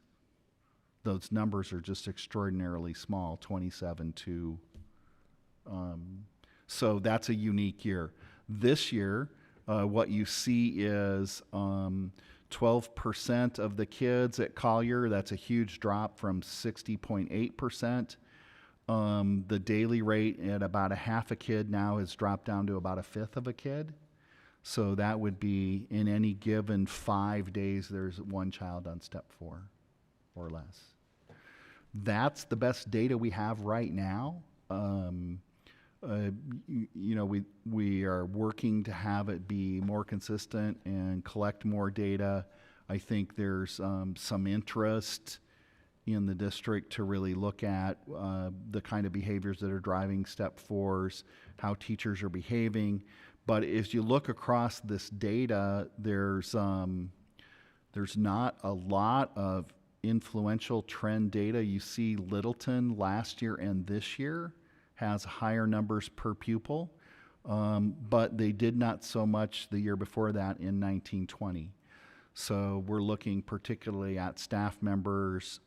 Those numbers are just extraordinarily small, 27 to, so that's a unique year. This year, what you see is 12% of the kids at Collier. That's a huge drop from 60.8%. The daily rate at about a half a kid now has dropped down to about a fifth of a kid. So that would be in any given 5 days, there's one child on step 4 or less. That's the best data we have right now. We are working to have it be more consistent and collect more data. I think there's some interest in the district to really look at the kind of behaviors that are driving step 4s, how teachers are behaving. But if you look across this data, there's not a lot of influential trend data. You see Littleton last year and this year has higher numbers per pupil, but they did not so much the year before that in 1920. So we're looking particularly at staff members,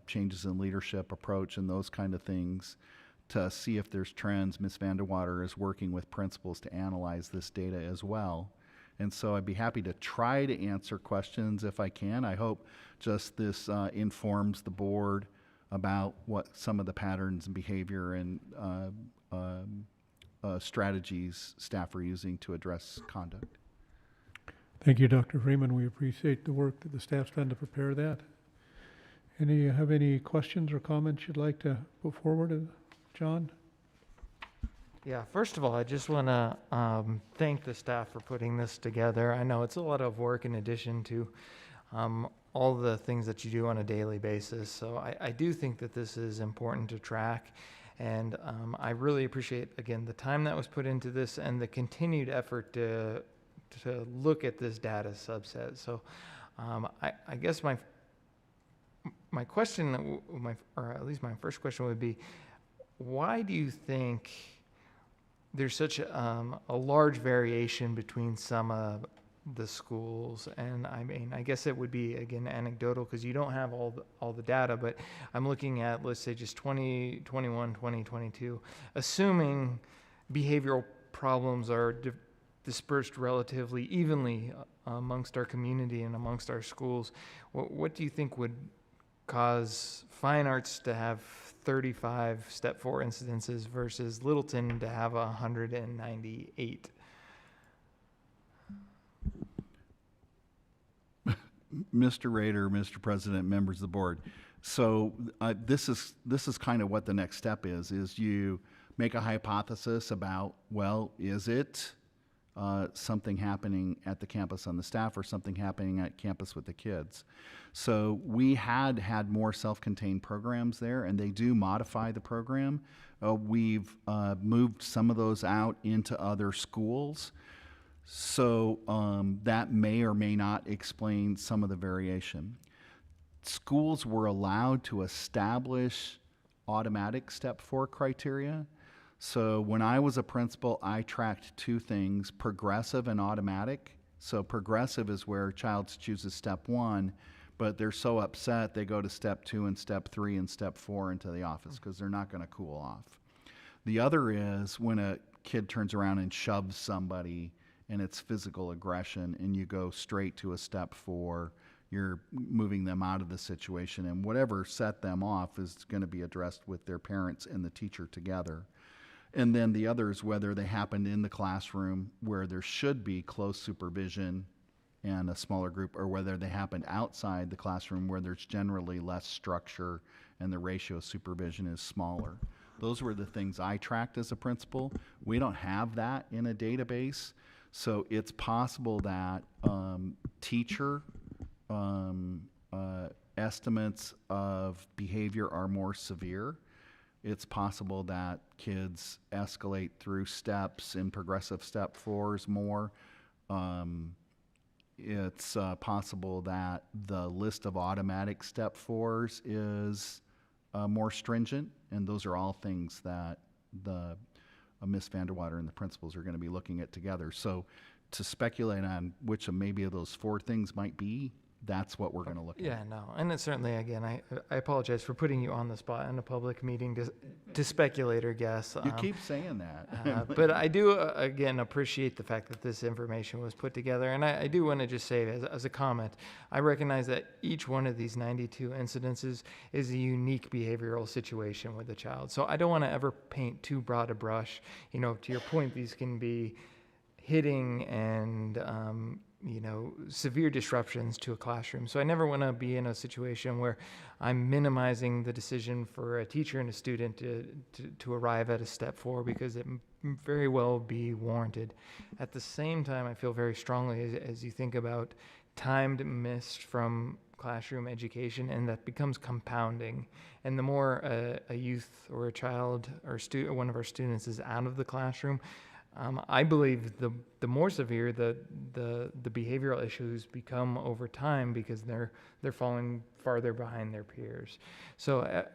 changes in leadership approach and those kind of things to see if there's trends. Ms. Vanderwater is working with principals to analyze this data as well. And so I'd be happy to try to answer questions if I can. I hope just this informs the board about what some of the patterns and behavior and strategies staff are using to address conduct. Thank you, Dr. Freeman. We appreciate the work that the staff's done to prepare that. Have any questions or comments you'd like to put forward, John? Yeah, first of all, I just want to thank the staff for putting this together. I know it's a lot of work in addition to all the things that you do on a daily basis. So I do think that this is important to track. And I really appreciate, again, the time that was put into this and the continued effort to look at this data subset. So I guess my question, or at least my first question would be, why do you think there's such a large variation between some of the schools? And I mean, I guess it would be, again, anecdotal because you don't have all the data, but I'm looking at, let's say, just 2021, 2022, assuming behavioral problems are dispersed relatively evenly amongst our community and amongst our schools. What do you think would cause fine arts to have 35 step 4 incidences versus Littleton to have 198? Mr. Rader, Mr. President, members of the board. So this is kind of what the next step is you make a hypothesis about, well, is it something happening at the campus on the staff or something happening at campus with the kids? So we had more self-contained programs there, and they do modify the program. We've moved some of those out into other schools. So that may or may not explain some of the variation. Schools were allowed to establish automatic step 4 criteria. So when I was a principal, I tracked two things, progressive and automatic. So progressive is where a child chooses step 1, but they're so upset they go to step 2 and step 3 and step 4 into the office because they're not going to cool off. The other is when a kid turns around and shoves somebody and it's physical aggression and you go straight to a step 4, you're moving them out of the situation, and whatever set them off is going to be addressed with their parents and the teacher together. And then the other is whether they happened in the classroom where there should be close supervision and a smaller group, or whether they happened outside the classroom where there's generally less structure and the ratio of supervision is smaller. Those were the things I tracked as a principal. We don't have that in a database, so it's possible that teacher estimates of behavior are more severe. It's possible that kids escalate through steps in progressive step 4s more. It's possible that the list of automatic step 4s is more stringent, and those are all things that Ms. Vanderwater and the principals are going to be looking at together. So to speculate on which of maybe of those 4 things might be, that's what we're going to look at. Yeah, no, and it's certainly, again, I apologize for putting you on the spot in a public meeting to speculate or guess. You keep saying that. But I do, again, appreciate the fact that this information was put together. And I do want to just say, as a comment, I recognize that each one of these 92 incidences is a unique behavioral situation with the child. So I don't want to ever paint too broad a brush. You know, to your point, these can be hitting and severe disruptions to a classroom. So I never want to be in a situation where I'm minimizing the decision for a teacher and a student to arrive at a step 4, because it very well be warranted. At the same time, I feel very strongly as you think about time missed from classroom education, and that becomes compounding. And the more a youth or a child or one of our students is out of the classroom, I believe the more severe the behavioral issues become over time, because they're falling farther behind their peers. So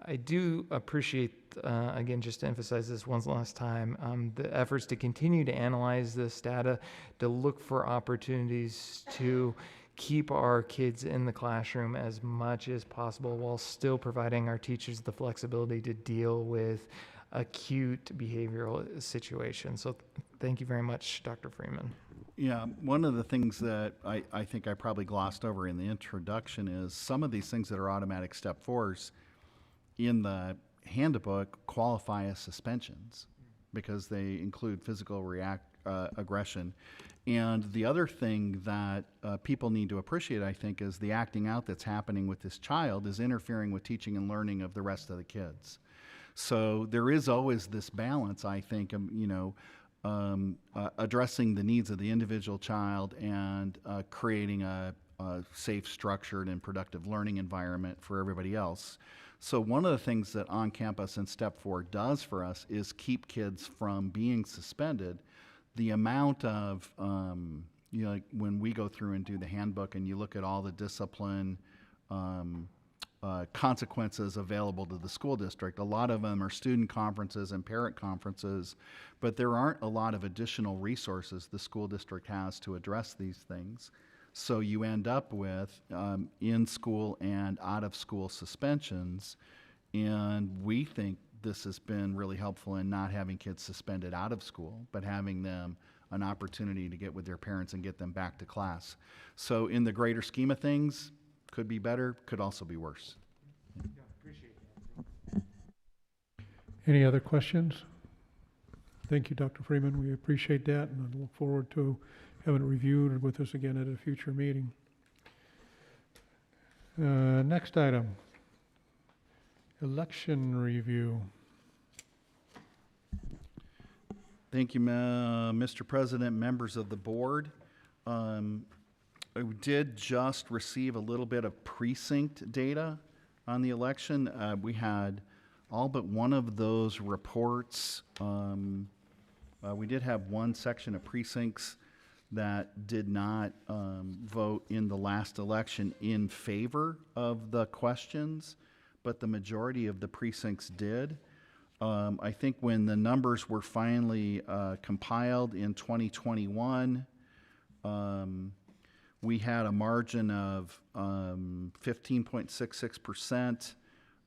I do appreciate, again, just to emphasize this one last time, the efforts to continue to analyze this data, to look for opportunities to keep our kids in the classroom as much as possible while still providing our teachers the flexibility to deal with acute behavioral situations. So thank you very much, Dr. Freeman. Yeah, one of the things that I think I probably glossed over in the introduction is some of these things that are automatic step 4s in the handbook qualify as suspensions because they include physical aggression. And the other thing that people need to appreciate, I think, is the acting out that's happening with this child is interfering with teaching and learning of the rest of the kids. So there is always this balance, I think, addressing the needs of the individual child and creating a safe, structured, and productive learning environment for everybody else. So one of the things that On Campus and Step 4 does for us is keep kids from being suspended. The amount of, like when we go through and do the handbook and you look at all the discipline consequences available to the school district, a lot of them are student conferences and parent conferences, but there aren't a lot of additional resources the school district has to address these things. So you end up with in-school and out-of-school suspensions, and we think this has been really helpful in not having kids suspended out of school, but having them an opportunity to get with their parents and get them back to class. So in the greater scheme of things, could be better, could also be worse. Yeah, appreciate that. Any other questions? Thank you, Dr. Freeman. We appreciate that, and I look forward to having it reviewed with us again at a future meeting. Next item, election review. Thank you, Mr. President, members of the board. We did just receive a little bit of precinct data on the election. We had all but one of those reports. We did have one section of precincts that did not vote in the last election in favor of the questions, but the majority of the precincts did. I think when the numbers were finally compiled in 2021, we had a margin of 15.66%.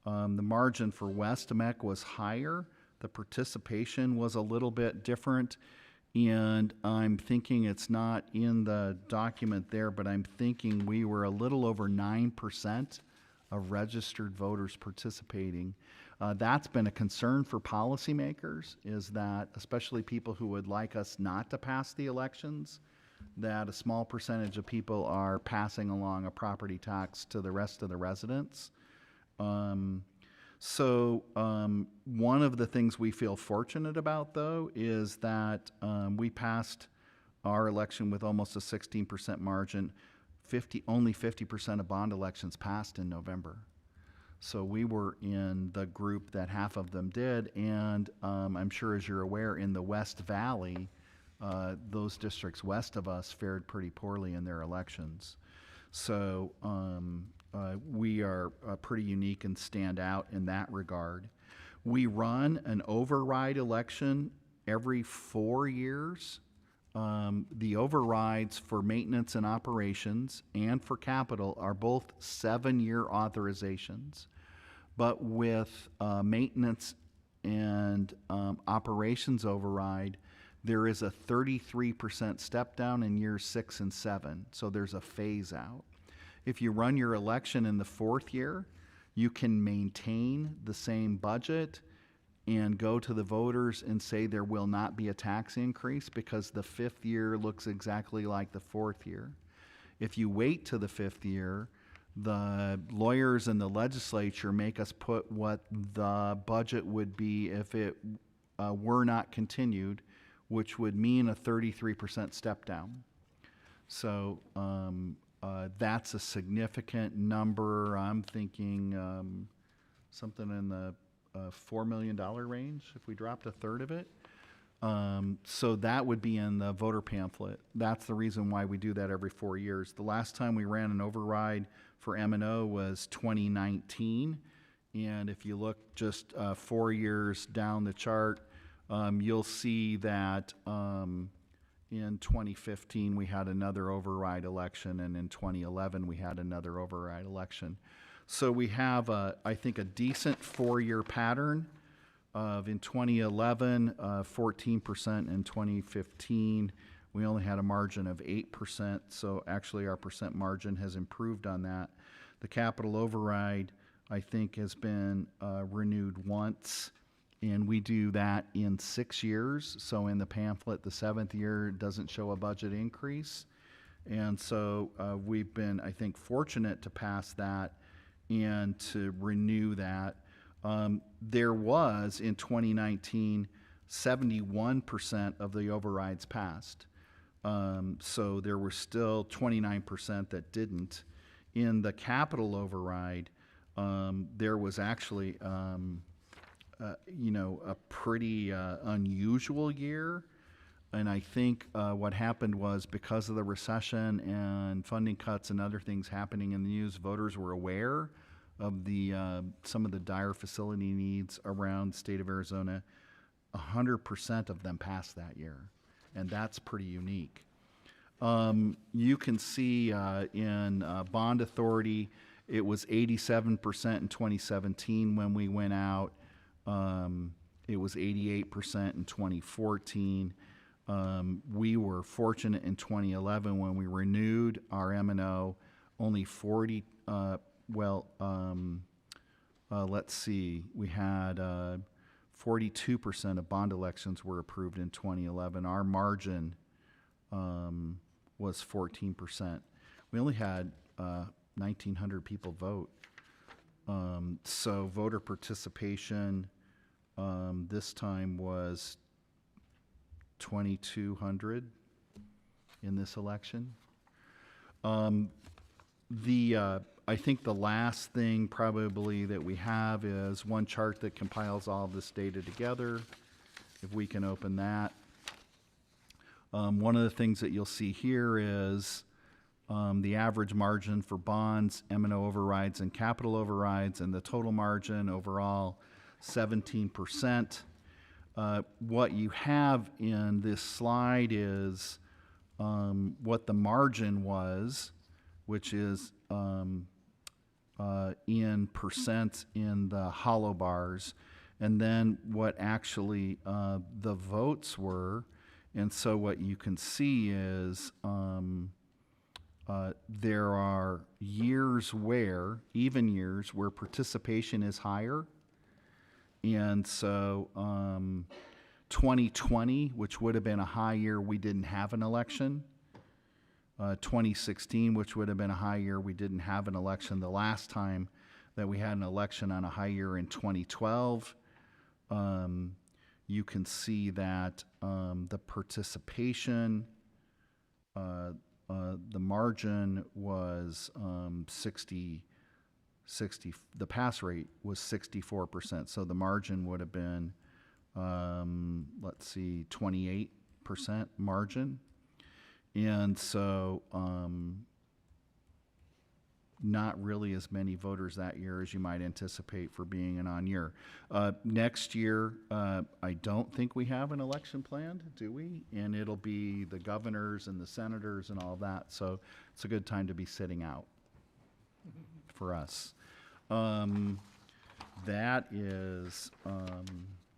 The margin for West Mech was higher. The participation was a little bit different. And I'm thinking it's not in the document there, but I'm thinking we were a little over 9% of registered voters participating. That's been a concern for policymakers, is that especially people who would like us not to pass the elections, that a small percentage of people are passing along a property tax to the rest of the residents. So one of the things we feel fortunate about, though, is that we passed our election with almost a 16% margin. Only 50% of bond elections passed in November. So we were in the group that half of them did, and I'm sure, as you're aware, in the West Valley, those districts west of us fared pretty poorly in their elections. So we are pretty unique and stand out in that regard. We run an override election every 4 years. The overrides for maintenance and operations and for capital are both 7-year authorizations. But with maintenance and operations override, there is a 33% step down in years 6 and 7. So there's a phase out. If you run your election in the 4th year, you can maintain the same budget and go to the voters and say there will not be a tax increase because the 5th year looks exactly like the 4th year. If you wait to the 5th year, the lawyers in the legislature make us put what the budget would be if it were not continued, which would mean a 33% step down. So that's a significant number. I'm thinking something in the $4 million range if we dropped a third of it. So that would be in the voter pamphlet. That's the reason why we do that every 4 years. The last time we ran an override for M&O was 2019. And if you look just 4 years down the chart, you'll see that in 2015 we had another override election, and in 2011 we had another override election. So we have, I think, a decent 4-year pattern of, in 2011, 14%. In 2015, we only had a margin of 8%. So actually our percent margin has improved on that. The capital override, I think, has been renewed once, and we do that in 6 years. So in the pamphlet, the 7th year doesn't show a budget increase. And so we've been, I think, fortunate to pass that and to renew that. There was, in 2019, 71% of the overrides passed. So there were still 29% that didn't. In the capital override, there was actually, a pretty unusual year. And I think what happened was, because of the recession and funding cuts and other things happening in the news, voters were aware of the some of the dire facility needs around the state of Arizona. 100% of them passed that year, and that's pretty unique. You can see in bond authority, it was 87% in 2017 when we went out. It was 88% in 2014. We were fortunate in 2011 when we renewed our M&O, only 40, let's see, we had 42% of bond elections were approved in 2011. Our margin was 14%. We only had 1,900 people vote. So voter participation this time was 2,200 in this election. I think the last thing probably that we have is one chart that compiles all of this data together. If we can open that. One of the things that you'll see here is the average margin for bonds, M&O overrides, and capital overrides, and the total margin overall, 17%. What you have in this slide is what the margin was, which is in percent in the hollow bars, and then what actually the votes were. And so what you can see is there are years where, even years, where participation is higher. And so 2020, which would have been a high year, we didn't have an election. 2016, which would have been a high year, we didn't have an election. The last time that we had an election on a high year in 2012, you can see that the participation, the margin was 60, the pass rate was 64%. So the margin would have been, let's see, 28% margin. And so not really as many voters that year as you might anticipate for being an on year. Next year, I don't think we have an election planned, do we? And it'll be the governors and the senators and all that. So it's a good time to be sitting out for us. That is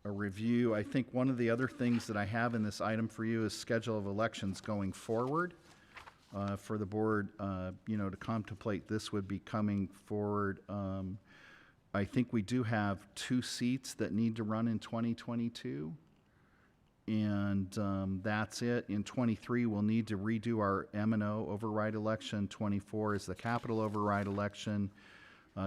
a review. I think one of the other things that I have in this item for you is schedule of elections going forward. For the board, to contemplate this would be coming forward. I think we do have 2 seats that need to run in 2022. And that's it. In 23, we'll need to redo our M&O override election. 24 is the capital override election.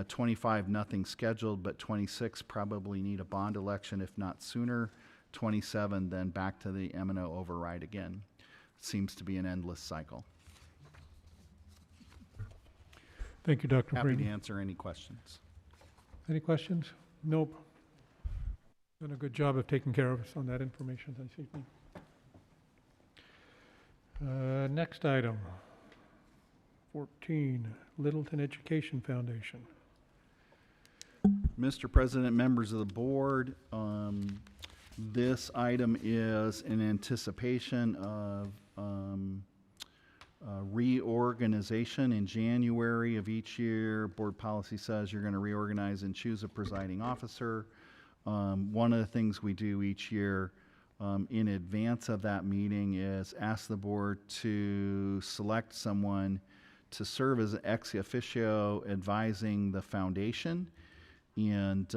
25, nothing scheduled, but 26 probably need a bond election, if not sooner. 27, then back to the M&O override again. Seems to be an endless cycle. Thank you, Dr. Happy to Freeman. answer any questions. Any questions? Nope. Done a good job of taking care of us on that information this evening. Next item, 14, Littleton Education Foundation. Mr. President, members of the board, this item is in anticipation of reorganization in January of each year. Board policy says you're going to reorganize and choose a presiding officer. One of the things we do each year in advance of that meeting is ask the board to select someone to serve as ex officio advising the foundation. And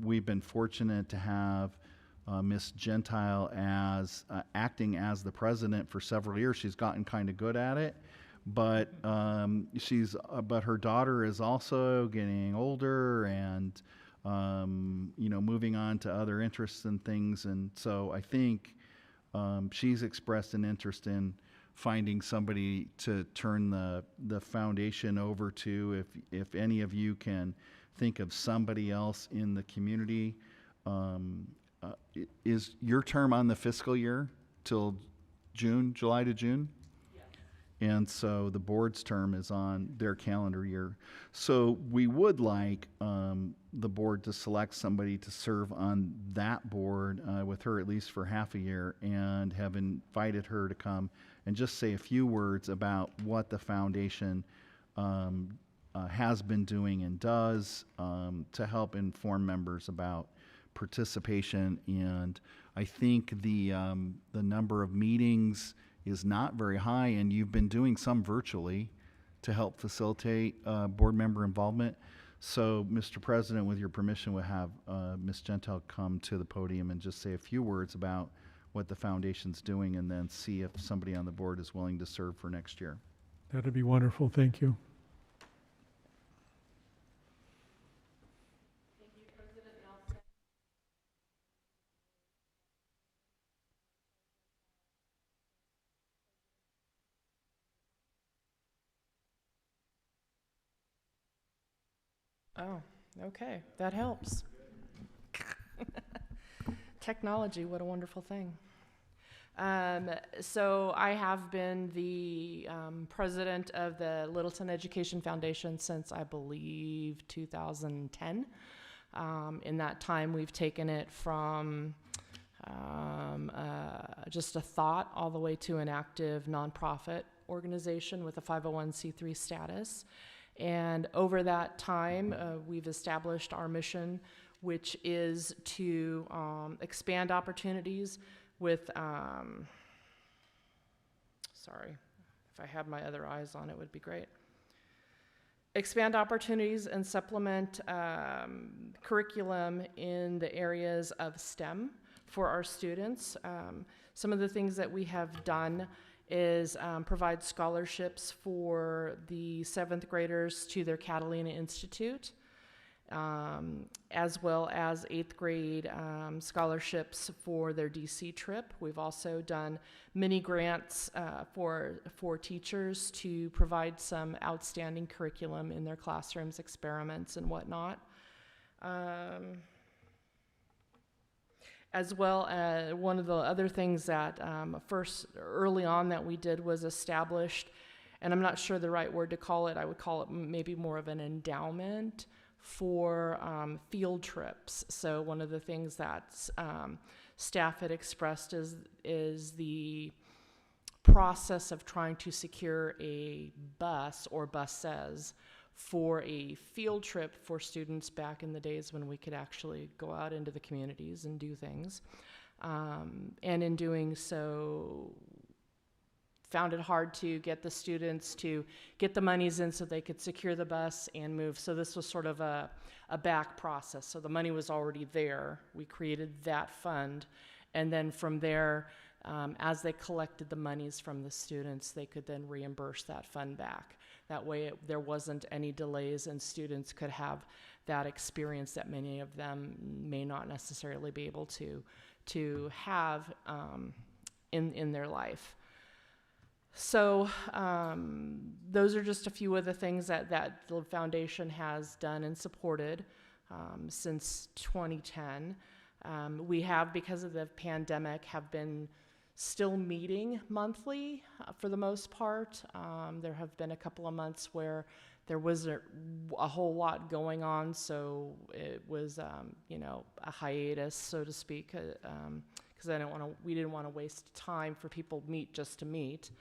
we've been fortunate to have Ms. Gentile as acting as the president for several years. She's gotten kind of good at it, but but her daughter is also getting older and moving on to other interests and things. And so I think she's expressed an interest in finding somebody to turn the foundation over to. If any of you can think of somebody else in the community. Is your term on the fiscal year till June, July to June? Yes. And so the board's term is on their calendar year. So we would like the board to select somebody to serve on that board with her at least for half a year, and have invited her to come and just say a few words about what the foundation has been doing and does to help inform members about participation. And I think the number of meetings is not very high, and you've been doing some virtually to help facilitate board member involvement. So, Mr. President, with your permission, we'll have Ms. Gentile come to the podium and just say a few words about what the foundation's doing, and then see if somebody on the board is willing to serve for next year. That'd be wonderful. Thank you. Oh, okay, that helps. Technology, what a wonderful thing. So I have been the president of the Littleton Education Foundation since, I believe, 2010. In that time, we've taken it from just a thought all the way to an active nonprofit organization with a 501c3 status. And over that time, we've established our mission, which is to expand opportunities with, sorry, if I had my other eyes on it would be great. Expand opportunities and supplement curriculum in the areas of STEM for our students. Some of the things that we have done is provide scholarships for the 7th graders to their Catalina Institute, as well as 8th grade scholarships for their DC trip. We've also done mini grants for teachers to provide some outstanding curriculum in their classrooms, experiments and whatnot. As well as one of the other things that first early on that we did was established, and I'm not sure the right word to call it, I would call it maybe more of an endowment for field trips. So one of the things that staff had expressed is the process of trying to secure a bus or buses for a field trip for students back in the days when we could actually go out into the communities and do things. And in doing so, found it hard to get the students to get the monies in so they could secure the bus and move. So this was sort of a back process. So the money was already there. We created that fund. And then from there, as they collected the monies from the students, they could then reimburse that fund back. That way there wasn't any delays and students could have that experience that many of them may not necessarily be able to have in their life. So those are just a few of the things that the foundation has done and supported since 2010. We have, because of the pandemic, have been still meeting monthly for the most part. There have been a couple of months where there wasn't a whole lot going on, so it was, a hiatus, so to speak, because we didn't want to waste time for people to meet just to meet.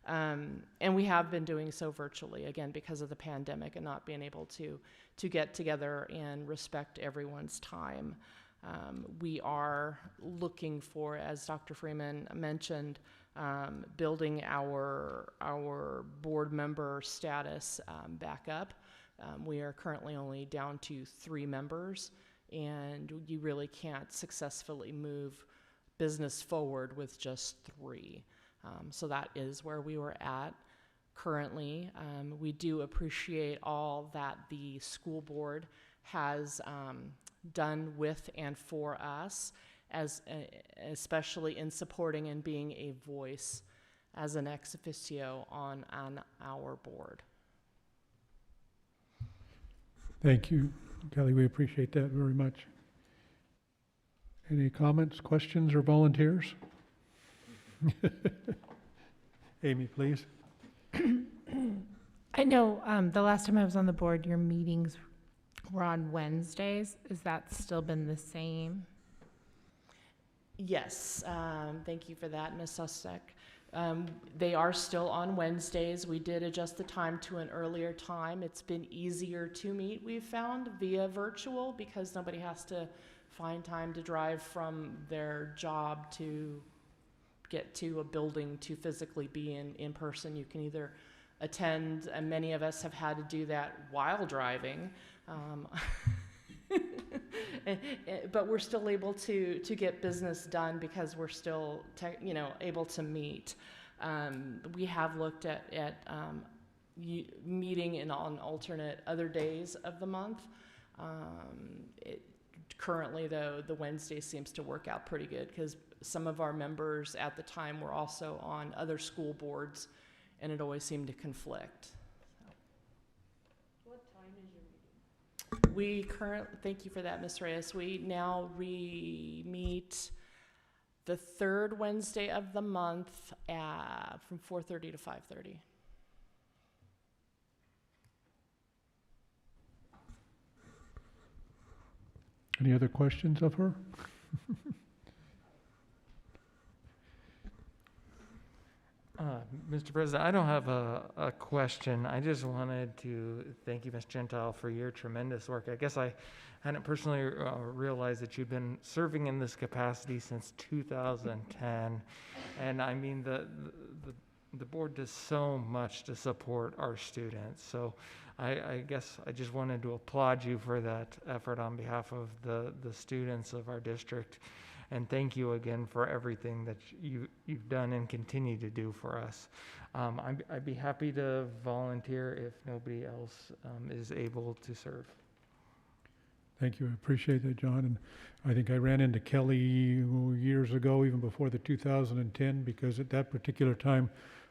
And we have been doing so virtually, again, because of the pandemic and not being able to get together and respect everyone's time. We are looking for, as Dr. Freeman mentioned, building our board member status back up. We are currently only down to 3 members, and you really can't successfully move business forward with just 3. So that is where we were at currently. We do appreciate all that the school board has done with and for us, especially in supporting and being a voice as an ex officio on our board. Thank you, Kelly. We appreciate that very much. Any comments, questions, or volunteers? Amy, please. I know the last time I was on the board, your meetings were on Wednesdays. Has that still been the same? Yes, thank you for that, Ms. Sustek. They are still on Wednesdays. We did adjust the time to an earlier time. It's been easier to meet, we've found, via virtual, because nobody has to find time to drive from their job to get to a building to physically be in person. You can either attend, and many of us have had to do that while driving, but we're still able to get business done because we're still able to meet. We have looked at meeting on alternate other days of the month. Currently, though, the Wednesday seems to work out pretty good because some of our members at the time were also on other school boards, and it always seemed to conflict. What time is your meeting? Thank you for that, Ms. Reyes. We now meet the 3rd Wednesday of the month from 4:30 to 5:30. Any other questions of her? Mr. President, I don't have a question. I just wanted to thank you, Ms. Gentile, for your tremendous work. I guess I hadn't personally realized that you've been serving in this capacity since 2010. And I mean, the board does so much to support our students. So I guess I just wanted to applaud you for that effort on behalf of the students of our district. And thank you again for everything that you've done and continue to do for us. I'd be happy to volunteer if nobody else is able to serve. Thank you. I appreciate that, John. And I think I ran into Kelly years ago, even before the 2010, because at that particular time,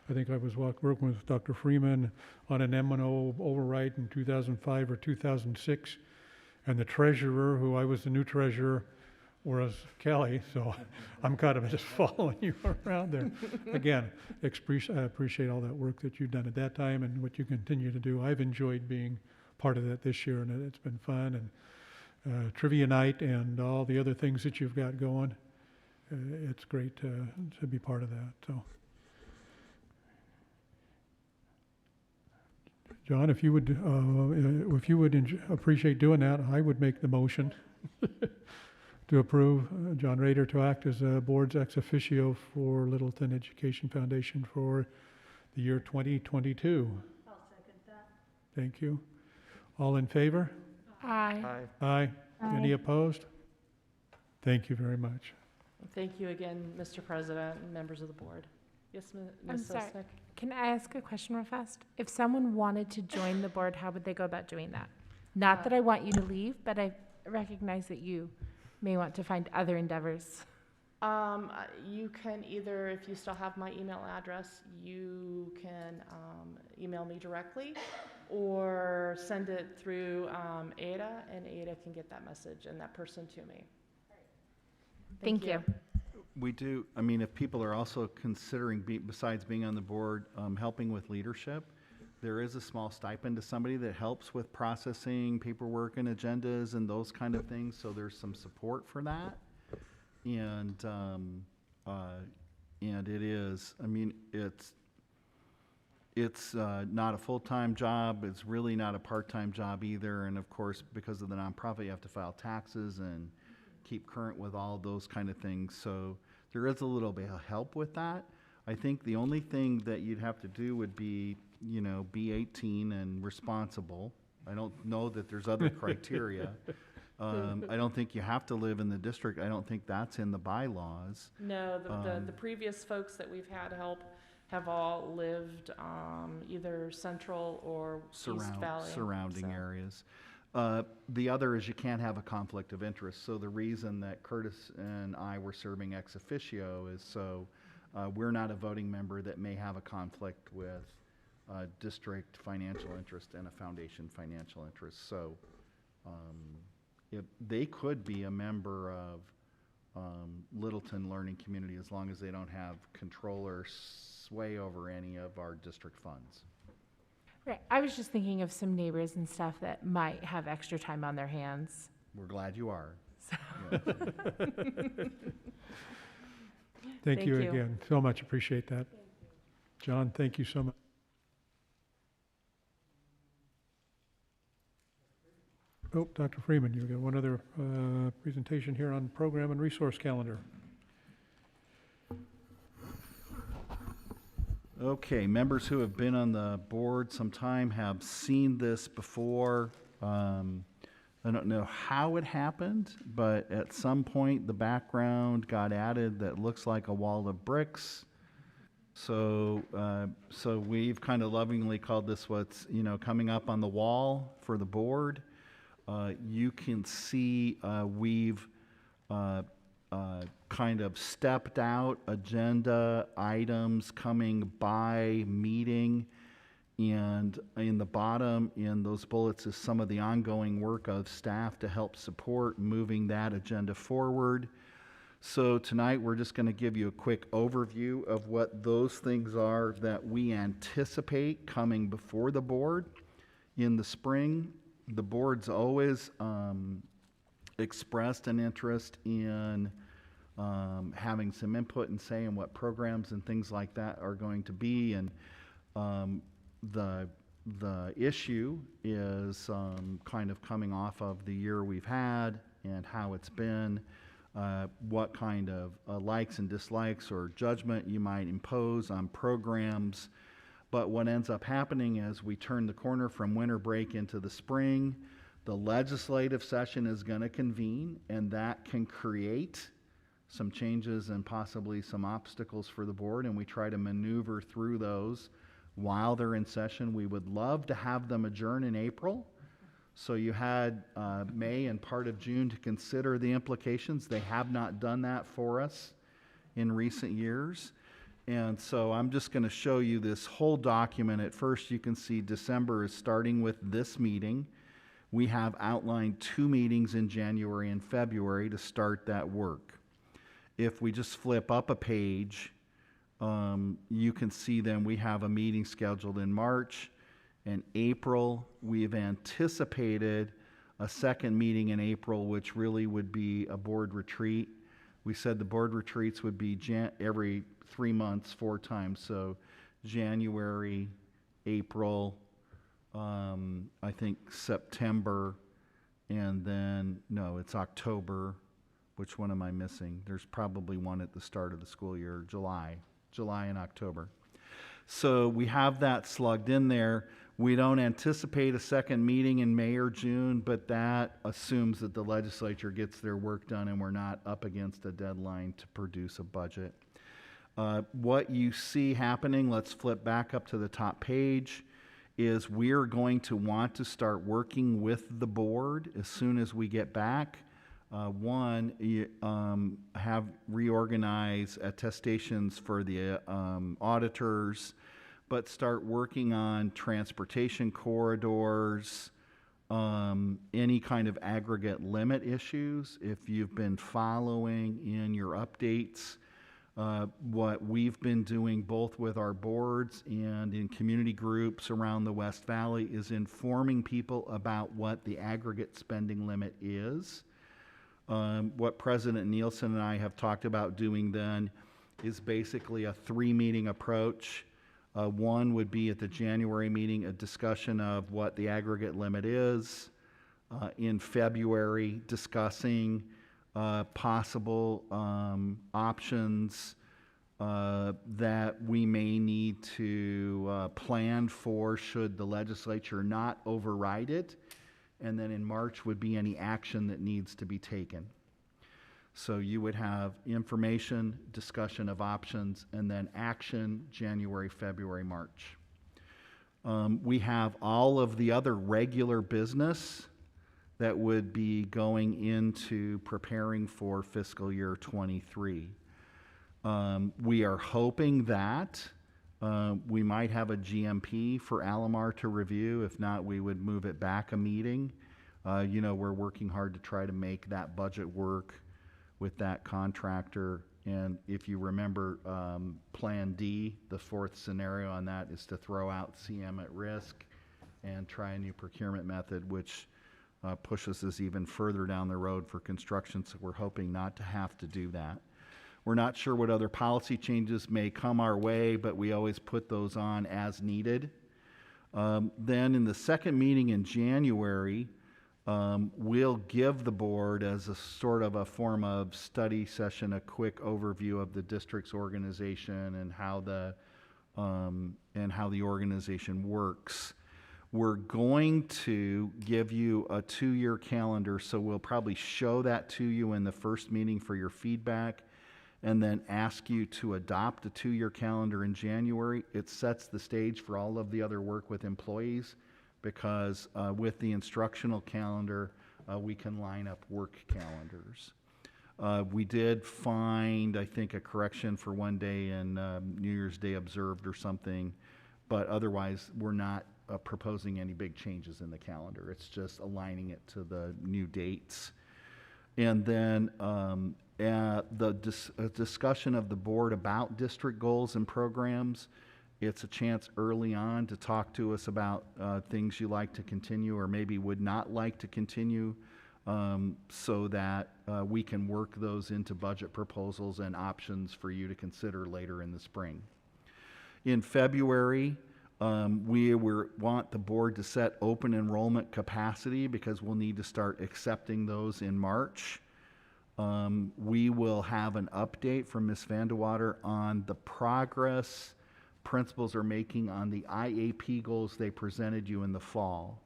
I think I was working with Dr. Freeman on an M&O override in 2005 or 2006. And the treasurer, who I was the new treasurer, whereas Kelly, so I'm kind of just following you around there. Again, I appreciate all that work that you've done at that time and what you continue to do. I've enjoyed being part of that this year, and it's been fun. And trivia night and all the other things that you've got going. It's great to be part of that. So, John, if you would appreciate doing that, I would make the motion. To approve John Rader to act as a board's ex officio for Littleton Education Foundation for the year 2022. I'll second that. Thank you. All in favor? Aye. Aye. Aye. Any opposed? Thank you very much. Thank you again, Mr. President and members of the board. Yes, I'm Ms. sorry. Sosnick? Can I ask a question real fast? If someone wanted to join the board, how would they go about doing that? Not that I want you to leave, but I recognize that you may want to find other endeavors. You can either, if you still have my email address, you can email me directly or send it through Ada, and Ada can get that message and that person to me. Thank you. We do, I mean, if people are also considering, besides being on the board, helping with leadership, there is a small stipend to somebody that helps with processing paperwork and agendas and those kind of things, so there's some support for that. And it is, I mean, it's not a full-time job, it's really not a part-time job either, and of course, because of the nonprofit, you have to file taxes and keep current with all those kind of things, so there is a little bit of help with that. I think the only thing that you'd have to do would be, you know, be 18 and responsible. I don't know that there's other criteria. I don't think you have to live in the district. I don't think that's in the bylaws. No, the previous folks that we've had help have all lived either central or East Valley. Surrounding areas. The other is you can't have a conflict of interest. So the reason that Curtis and I were serving ex officio is so we're not a voting member that may have a conflict with district financial interest and a foundation financial interest. So they could be a member of Littleton Learning Community as long as they don't have control or sway over any of our district funds. Right. I was just thinking of some neighbors and stuff that might have extra time on their hands. We're glad you are. So. Thank you again. So much appreciate that. John, thank you so much. Oh, Dr. Freeman, you've got one other presentation here on program and resource calendar. Okay, members who have been on the board some time have seen this before. I don't know how it happened, but at some point the background got added that looks like a wall of bricks. So we've kind of lovingly called this what's, you know, coming up on the wall for the board. You can see we've kind of stepped out agenda items coming by meeting, and in the bottom in those bullets is some of the ongoing work of staff to help support moving that agenda forward. So tonight we're just going to give you a quick overview of what those things are that we anticipate coming before the board in the spring. The board's always expressed an interest in having some input and say in what programs and things like that are going to be, and the issue is kind of coming off of the year we've had and how it's been, what kind of likes and dislikes or judgment you might impose on programs. But what ends up happening as we turn the corner from winter break into the spring, the legislative session is going to convene, and that can create some changes and possibly some obstacles for the board, and we try to maneuver through those while they're in session. We would love to have them adjourn in April. So you had May and part of June to consider the implications. They have not done that for us in recent years. And so I'm just going to show you this whole document. At first, you can see December is starting with this meeting. We have outlined 2 meetings in January and February to start that work. If we just flip up a page, you can see then we have a meeting scheduled in March and April. We've anticipated a second meeting in April, which really would be a board retreat. We said the board retreats would be every 3 months, 4 times. So January, April, I think September, and then, no, it's October. Which one am I missing? There's probably one at the start of the school year, July and October. So we have that slugged in there. We don't anticipate a second meeting in May or June, but that assumes that the legislature gets their work done and we're not up against a deadline to produce a budget. What you see happening, let's flip back up to the top page, is we're going to want to start working with the board as soon as we get back One, have reorganize attestations for the auditors, but start working on transportation corridors, any kind of aggregate limit issues. If you've been following in your updates, what we've been doing both with our boards and in community groups around the West Valley is informing people about what the aggregate spending limit is. What President Nielsen and I have talked about doing then is basically a 3-meeting approach. One would be at the January meeting, a discussion of what the aggregate limit is. In February, discussing possible options that we may need to plan for should the legislature not override it. And then in March would be any action that needs to be taken. So you would have information, discussion of options, and then action January, February, March. We have all of the other regular business that would be going into preparing for fiscal year 23. We are hoping that we might have a GMP for Alamar to review. If not, we would move it back a meeting. We're working hard to try to make that budget work with that contractor. And if you remember, Plan D, the 4th scenario on that is to throw out CM at risk and try a new procurement method, which pushes us even further down the road for construction. So we're hoping not to have to do that. We're not sure what other policy changes may come our way, but we always put those on as needed. Then in the second meeting in January, we'll give the board as a sort of a form of study session, a quick overview of the district's organization and how the organization works. We're going to give you a 2-year calendar, so we'll probably show that to you in the first meeting for your feedback, and then ask you to adopt a 2-year calendar in January. It sets the stage for all of the other work with employees, because with the instructional calendar, we can line up work calendars. We did find, I think, a correction for one day in New Year's Day observed or something, but otherwise we're not proposing any big changes in the calendar. It's just aligning it to the new dates. And then discussion of the board about district goals and programs. It's a chance early on to talk to us about things you like to continue or maybe would not like to continue, so that we can work those into budget proposals and options for you to consider later in the spring. In February, we want the board to set open enrollment capacity because we'll need to start accepting those in March. We will have an update from Ms. Vandewater on the progress principals are making on the IAP goals they presented you in the fall.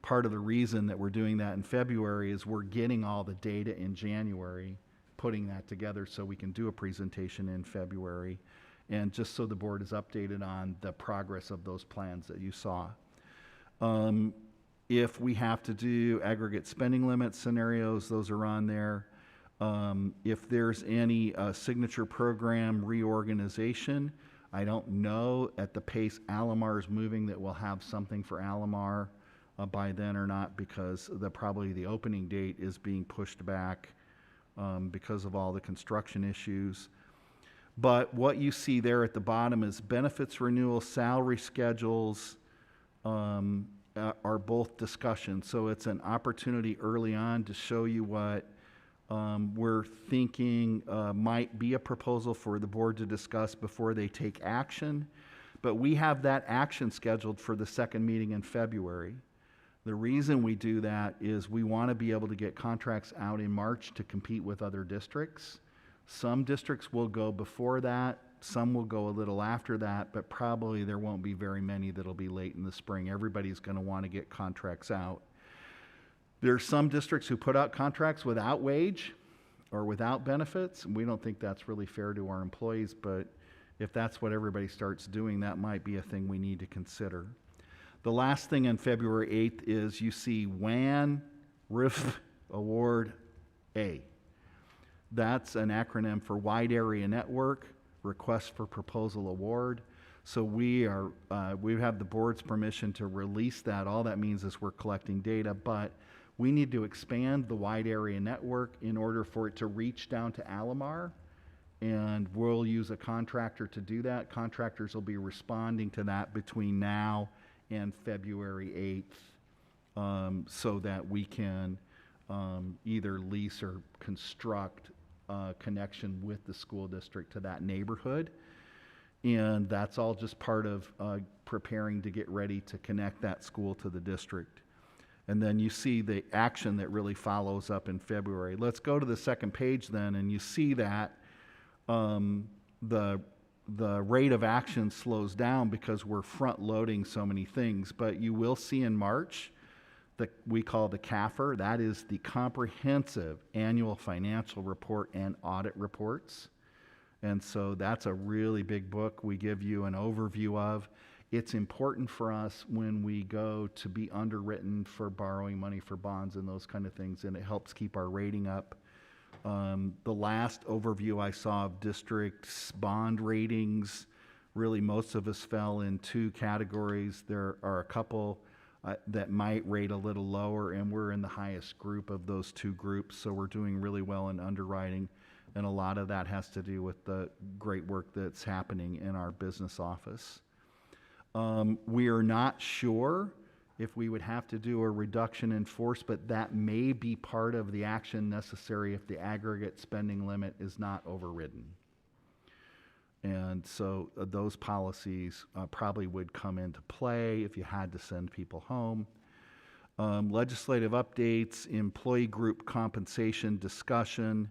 Part of the reason that we're doing that in February is we're getting all the data in January, putting that together so we can do a presentation in February, and just so the board is updated on the progress of those plans that you saw. If we have to do aggregate spending limit scenarios, those are on there. If there's any signature program reorganization, I don't know at the pace Alamar is moving that we'll have something for Alamar by then or not, because probably the opening date is being pushed back because of all the construction issues. But what you see there at the bottom is benefits renewal, salary schedules are both discussions. So it's an opportunity early on to show you what we're thinking might be a proposal for the board to discuss before they take action. But we have that action scheduled for the second meeting in February. The reason we do that is we want to be able to get contracts out in March to compete with other districts. Some districts will go before that, some will go a little after that, but probably there won't be very many that'll be late in the spring. Everybody's going to want to get contracts out. There are some districts who put out contracts without wage or without benefits, and we don't think that's really fair to our employees, but if that's what everybody starts doing, that might be a thing we need to consider. The last thing on February 8th is you see WAN, RIF award, That's an acronym for Wide Area Network, Request for Proposal Award. So we have the board's permission to release that. All that means is we're collecting data, but we need to expand the wide area network in order for it to reach down to Alomar, and we'll use a contractor to do that. Contractors will be responding to that between now and February 8th, so that we can either lease or construct a connection with the school district to that neighborhood. And that's all just part of preparing to get ready to connect that school to the district. And then you see the action that really follows up in February. Let's go to the second page then, and you see that the rate of action slows down because we're front loading so many things. But you will see in March that we call the CAFR. That is the Comprehensive Annual Financial Report and Audit Reports. And so that's a really big book we give you an overview of. It's important for us when we go to be underwritten for borrowing money for bonds and those kind of things, and it helps keep our rating up. The last overview I saw of districts' bond ratings, really most of us fell in two categories. There are a couple that might rate a little lower, and we're in the highest group of those two groups, so we're doing really well in underwriting. And a lot of that has to do with the great work that's happening in our business office. We are not sure if we would have to do a reduction in force, but that may be part of the action necessary if the aggregate spending limit is not overridden. And so those policies probably would come into play if you had to send people home. Legislative updates, employee group compensation discussion,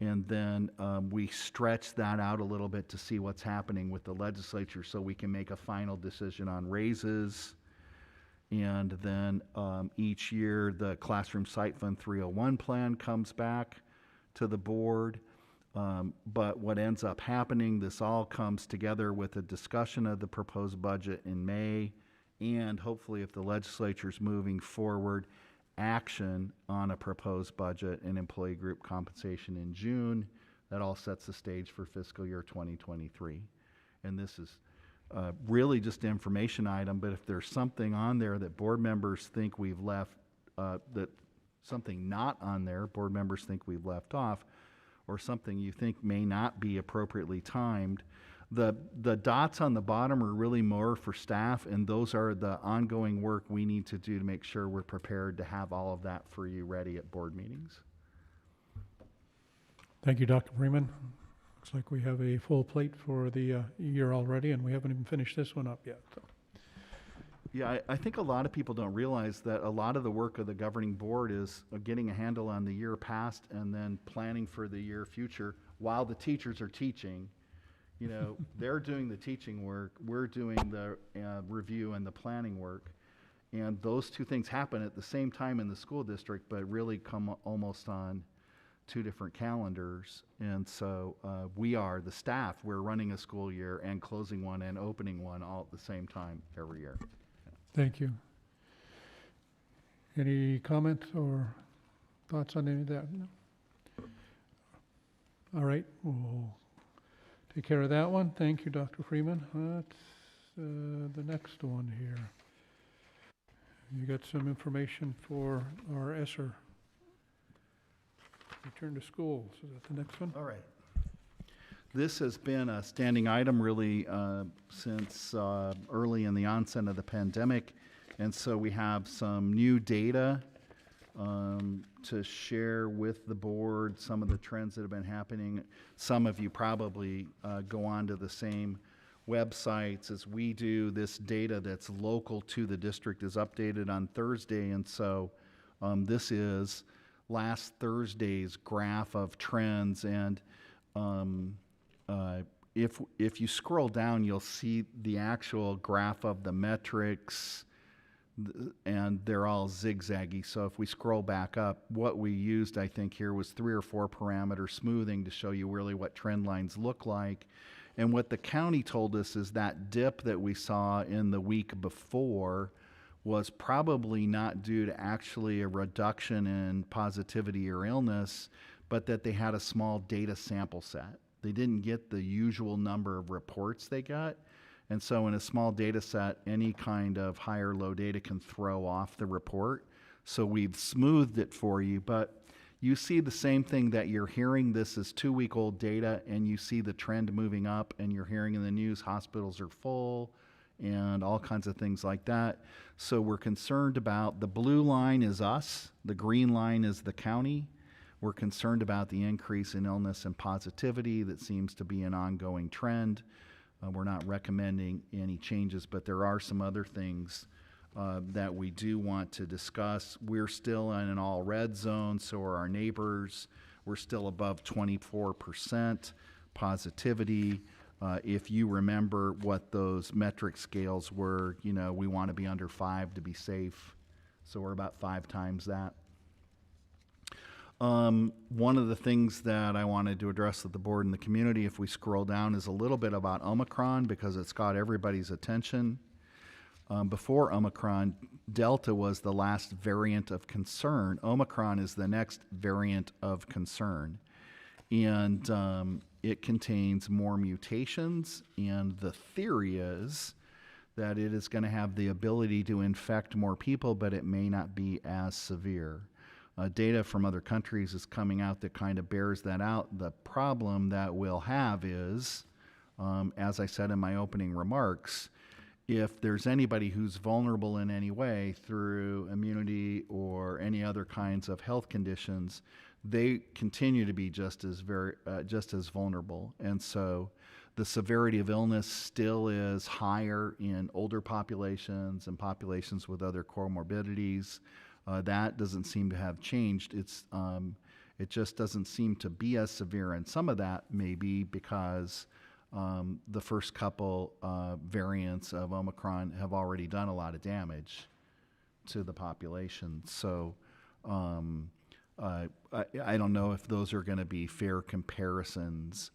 and then we stretch that out a little bit to see what's happening with the legislature so we can make a final decision on raises. And then each year, the Classroom Site Fund 301 plan comes back to the board. But what ends up happening, this all comes together with a discussion of the proposed budget in May, and hopefully if the legislature's moving forward, action on a proposed budget and employee group compensation in June. That all sets the stage for fiscal year 2023. And this is really just an information item, but if there's something on there that board members think we've left, that something not on there, board members think we've left off, or something you think may not be appropriately timed, the dots on the bottom are really more for staff, and those are the ongoing work we need to do to make sure we're prepared to have all of that for you ready at board meetings. Thank you, Dr. Freeman. Looks like we have a full plate for the year already, and we haven't even finished this one up yet. So. Yeah, I think a lot of people don't realize that a lot of the work of the governing board is getting a handle on the year past and then planning for the year future while the teachers are teaching. You know, they're doing the teaching work, we're doing the review and the planning work. And those two things happen at the same time in the school district, but really come almost on two different calendars. And so we are, the staff, we're running a school year and closing one and opening one all at the same time every year. Thank you. Any comments or thoughts on any of that? No? All right, we'll take care of that one. Thank you, Dr. Freeman. That's the next one here. You got some information for our ESSER. Return to schools. Is that the next one? All right. This has been a standing item really since early in the onset of the pandemic. And so we have some new data to share with the board, some of the trends that have been happening. Some of you probably go onto the same websites as we do. This data that's local to the district is updated on Thursday. And so this is last Thursday's graph of trends. And if you scroll down, you'll see the actual graph of the metrics, and they're all zigzaggy. So if we scroll back up, what we used, I think, here was 3 or 4 parameter smoothing to show you really what trend lines look like. And what the county told us is that dip that we saw in the week before was probably not due to actually a reduction in positivity or illness, but that they had a small data sample set. They didn't get the usual number of reports they got. And so in a small data set, any kind of high or low data can throw off the report. So we've smoothed it for you, but you see the same thing that you're hearing. This is 2-week-old data, and you see the trend moving up, and you're hearing in the news hospitals are full and all kinds of things like that. So we're concerned about, the blue line is us, the green line is the county. We're concerned about the increase in illness and positivity that seems to be an ongoing trend. We're not recommending any changes, but there are some other things that we do want to discuss. We're still in an all red zone, so are our neighbors. We're still above 24% positivity. If you remember what those metric scales were, you know, we want to be under 5 to be safe. So we're about 5 times that. One of the things that I wanted to address with the board and the community, if we scroll down, is a little bit about Omicron, because it's got everybody's attention. Before Omicron, Delta was the last variant of concern. Omicron is the next variant of concern. And it contains more mutations, and the theory is that it is going to have the ability to infect more people, but it may not be as severe. Data from other countries is coming out that kind of bears that out. The problem that we'll have is, as I said in my opening remarks, if there's anybody who's vulnerable in any way through immunity or any other kinds of health conditions, they continue to be just as vulnerable. And so the severity of illness still is higher in older populations and populations with other comorbidities. That doesn't seem to have changed. It just doesn't seem to be as severe, and some of that may be because the first couple variants of Omicron have already done a lot of damage to the population. So I don't know if those are going to be fair comparisons.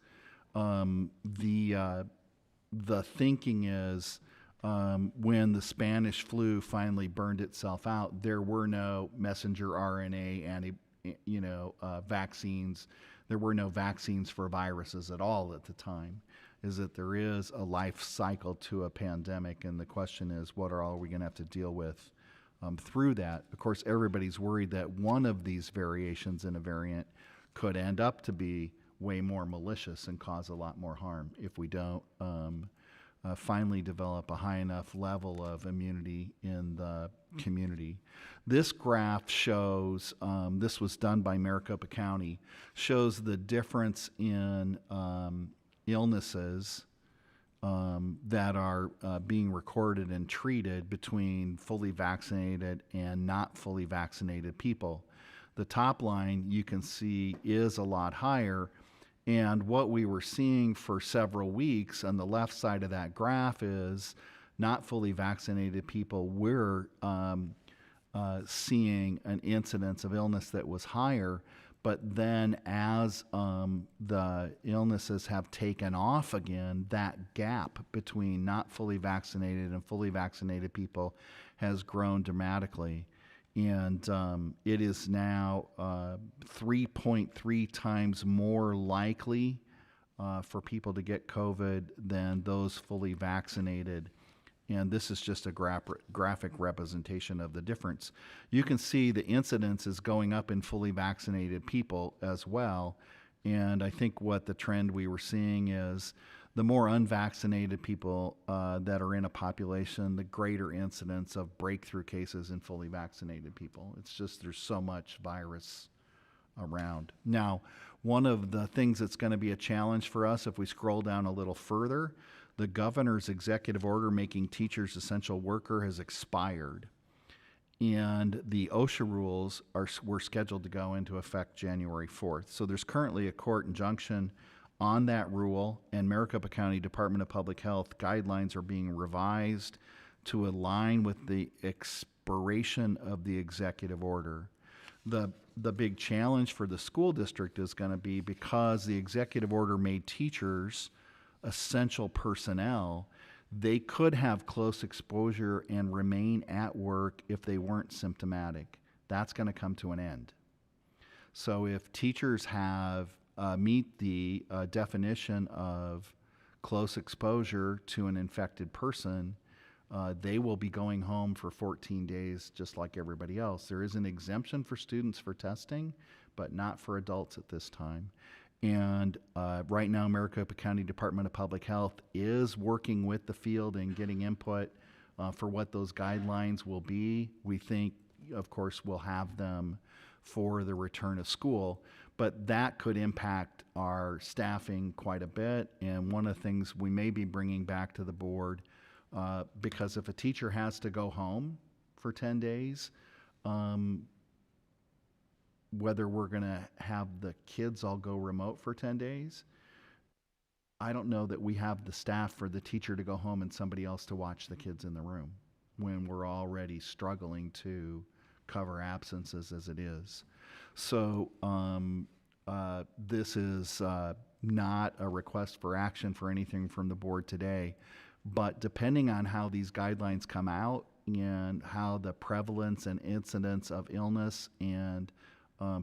The thinking is, when the Spanish flu finally burned itself out, there were no messenger RNA vaccines. There were no vaccines for viruses at all at the time. Is that there is a life cycle to a pandemic, and the question is, what are all we going to have to deal with through that? Of course, everybody's worried that one of these variations in a variant could end up to be way more malicious and cause a lot more harm if we don't finally develop a high enough level of immunity in the community. This graph shows, this was done by Maricopa County, shows the difference in illnesses that are being recorded and treated between fully vaccinated and not fully vaccinated people. The top line you can see is a lot higher, and what we were seeing for several weeks on the left side of that graph is not fully vaccinated people were seeing an incidence of illness that was higher. But then as the illnesses have taken off again, that gap between not fully vaccinated and fully vaccinated people has grown dramatically. And it is now 3.3 times more likely for people to get COVID than those fully vaccinated. And this is just a graphic representation of the difference. You can see the incidence is going up in fully vaccinated people as well. And I think what the trend we were seeing is the more unvaccinated people that are in a population, the greater incidence of breakthrough cases in fully vaccinated people. It's just there's so much virus around. Now, one of the things that's going to be a challenge for us, if we scroll down a little further, the governor's executive order making teachers essential worker has expired, and the OSHA rules were scheduled to go into effect January 4th. So there's currently a court injunction on that rule, and Maricopa County Department of Public Health guidelines are being revised to align with the expiration of the executive order. The big challenge for the school district is going to be, because the executive order made teachers essential personnel, they could have close exposure and remain at work if they weren't symptomatic. That's going to come to an end. So if teachers have meet the definition of close exposure to an infected person, they will be going home for 14 days just like everybody else. There is an exemption for students for testing, but not for adults at this time. And right now, Maricopa County Department of Public Health is working with the field and getting input for what those guidelines will be. We think, of course, we'll have them for the return of school, but that could impact our staffing quite a bit. And one of the things we may be bringing back to the board, because if a teacher has to go home for 10 days, whether we're going to have the kids all go remote for 10 days, I don't know that we have the staff for the teacher to go home and somebody else to watch the kids in the room when we're already struggling to cover absences as it is. So this is not a request for action for anything from the board today, but depending on how these guidelines come out and how the prevalence and incidence of illness and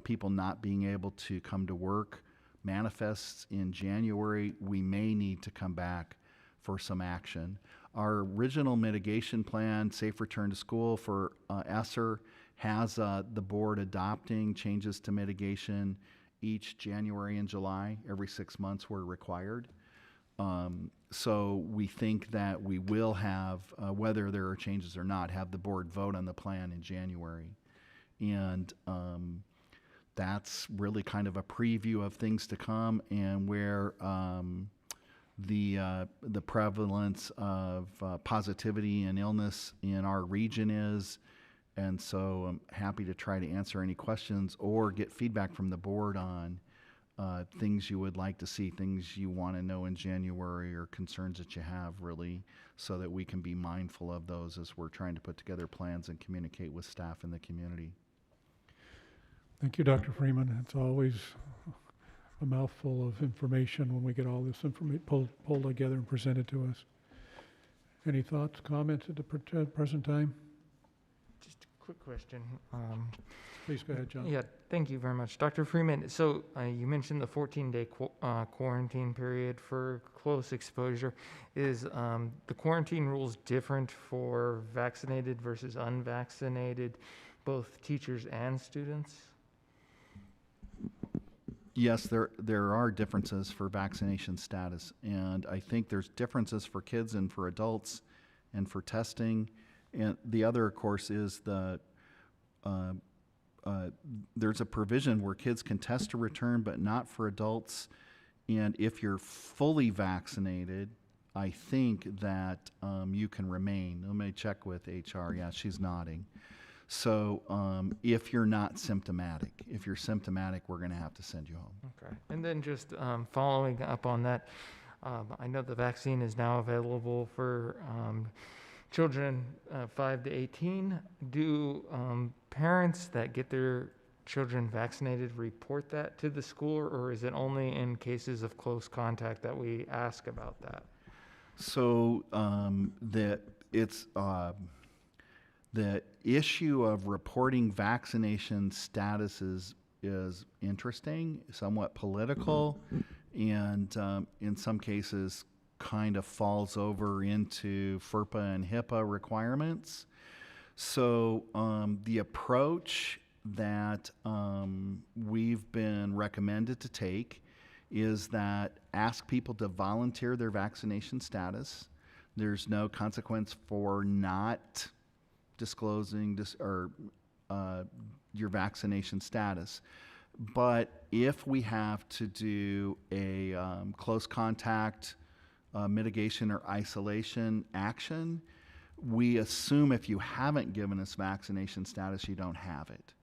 people not being able to come to work manifests in January, we may need to come back for some action. Our original mitigation plan, Safe Return to School for ESSER, has the board adopting changes to mitigation each January and July, every 6 months where required. So we think that we will have, whether there are changes or not, have the board vote on the plan in January. And that's really kind of a preview of things to come and where the prevalence of positivity and illness in our region is. And so I'm happy to try to answer any questions or get feedback from the board on things you would like to see, things you want to know in January, or concerns that you have, really, so that we can be mindful of those as we're trying to put together plans and communicate with staff in the community. Thank you, Dr. Freeman. It's always a mouthful of information when we get all this information pulled together and presented to us. Any thoughts, comments at the present time? Just a quick question. Please go ahead, John. Yeah, thank you very much. Dr. Freeman, so you mentioned the 14-day quarantine period for close exposure. Is the quarantine rules different for vaccinated versus unvaccinated, both teachers and students? Yes, there are differences for vaccination status, and I think there's differences for kids and for adults and for testing. And the other, of course, is there's a provision where kids can test to return, but not for adults. And if you're fully vaccinated, I think that you can remain. Let me check with HR. Yeah, she's nodding. So if you're not symptomatic, if you're symptomatic, we're going to have to send you home. Okay. And then just following up on that, I know the vaccine is now available for children 5 to 18. Do parents that get their children vaccinated report that to the school, or is it only in cases of close contact that we ask about that? So the issue of reporting vaccination status is interesting, somewhat political, and in some cases kind of falls over into FERPA and HIPAA requirements. So the approach that we've been recommended to take is that ask people to volunteer their vaccination status. There's no consequence for not disclosing your vaccination status. But if we have to do a close contact mitigation or isolation action, we assume if you haven't given us vaccination status, you don't have it.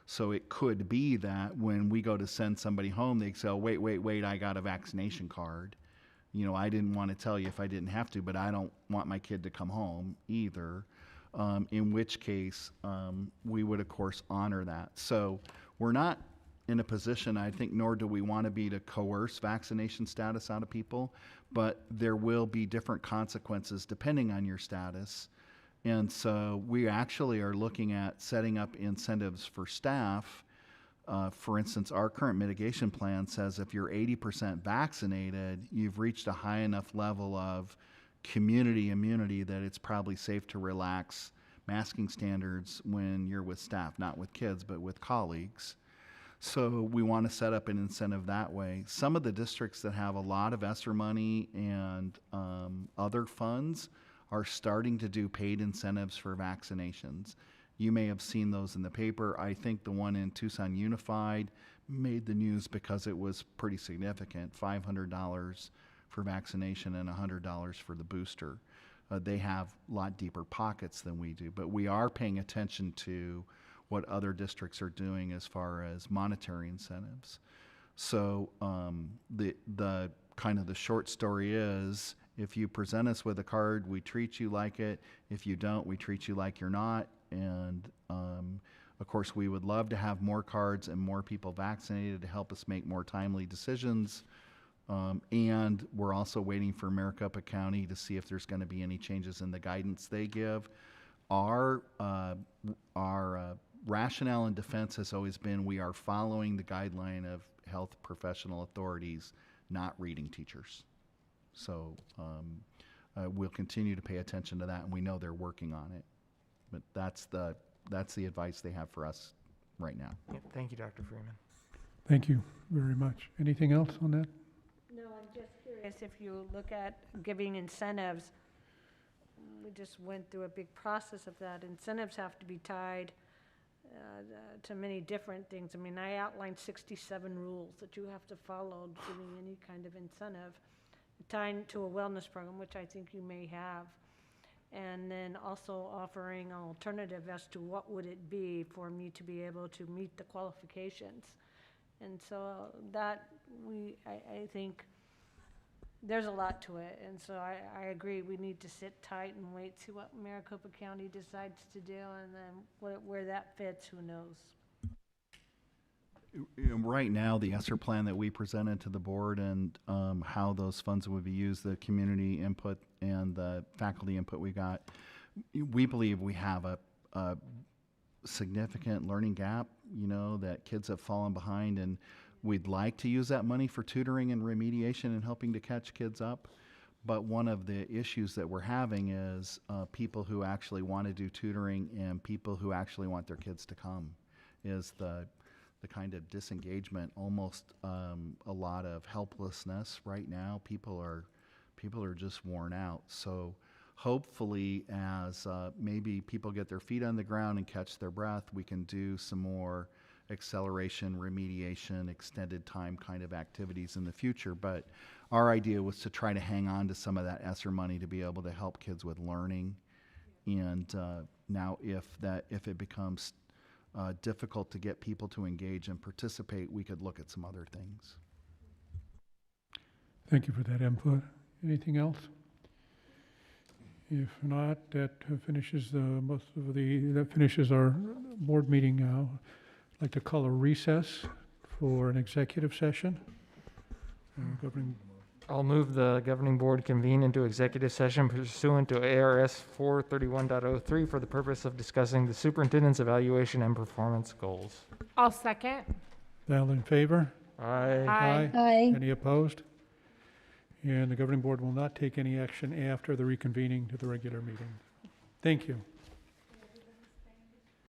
So it could be that when we go to send somebody home, they say, oh, wait, I got a vaccination card. You know, I didn't want to tell you if I didn't have to, but I don't want my kid to come home either. In which case, we would, of course, honor that. So we're not in a position, I think, nor do we want to be, to coerce vaccination status out of people, but there will be different consequences depending on your status. And so we actually are looking at setting up incentives for staff. For instance, our current mitigation plan says if you're 80% vaccinated, you've reached a high enough level of community immunity that it's probably safe to relax masking standards when you're with staff, not with kids, but with colleagues. So we want to set up an incentive that way. Some of the districts that have a lot of ESSER money and other funds are starting to do paid incentives for vaccinations. You may have seen those in the paper. I think the one in Tucson Unified made the news because it was pretty significant, $500 for vaccination and $100 for the booster. They have a lot deeper pockets than we do, but we are paying attention to what other districts are doing as far as monetary incentives. So the kind of the short story is, if you present us with a card, we treat you like it. If you don't, we treat you like you're not. And of course, we would love to have more cards and more people vaccinated to help us make more timely decisions. And we're also waiting for Maricopa County to see if there's going to be any changes in the guidance they give. Our rationale and defense has always been we are following the guideline of health professional authorities, not reading teachers. So we'll continue to pay attention to that, and we know they're working on it. But that's the advice they have for us right now. Yeah, thank you, Dr. Freeman. Thank you very much. Anything else on that? No, I'm just curious, if you look at giving incentives, we just went through a big process of that. Incentives have to be tied to many different things. I mean, I outlined 67 rules that you have to follow giving any kind of incentive, tying to a wellness program, which I think you may have, and then also offering an alternative as to what would it be for me to be able to meet the qualifications. And so that I think there's a lot to it, and so I agree, we need to sit tight and wait, see what Maricopa County decides to do, and then where that fits, who knows. Right now, the ESSER plan that we presented to the board and how those funds would be used, the community input and the faculty input we got, we believe we have a significant learning gap, that kids have fallen behind, and we'd like to use that money for tutoring and remediation and helping to catch kids up. But one of the issues that we're having is people who actually want to do tutoring and people who actually want their kids to come, is the kind of disengagement, almost a lot of helplessness right now. People are just worn out. So hopefully, as maybe people get their feet on the ground and catch their breath, we can do some more acceleration, remediation, extended time kind of activities in the future. But our idea was to try to hang on to some of that ESSER money to be able to help kids with learning. And now if it becomes difficult to get people to engage and participate, we could look at some other things. Thank you for that input. Anything else? If not, that finishes our board meeting now. I'd like to call a recess for an executive session. I'll move the governing board convene into executive session pursuant to ARS 431.03 for the purpose of discussing the superintendent's evaluation and performance goals. I'll second. All in favor? Aye. Aye. Aye. Any opposed? And the governing board will not take any action after the reconvening to the regular meeting. Thank you.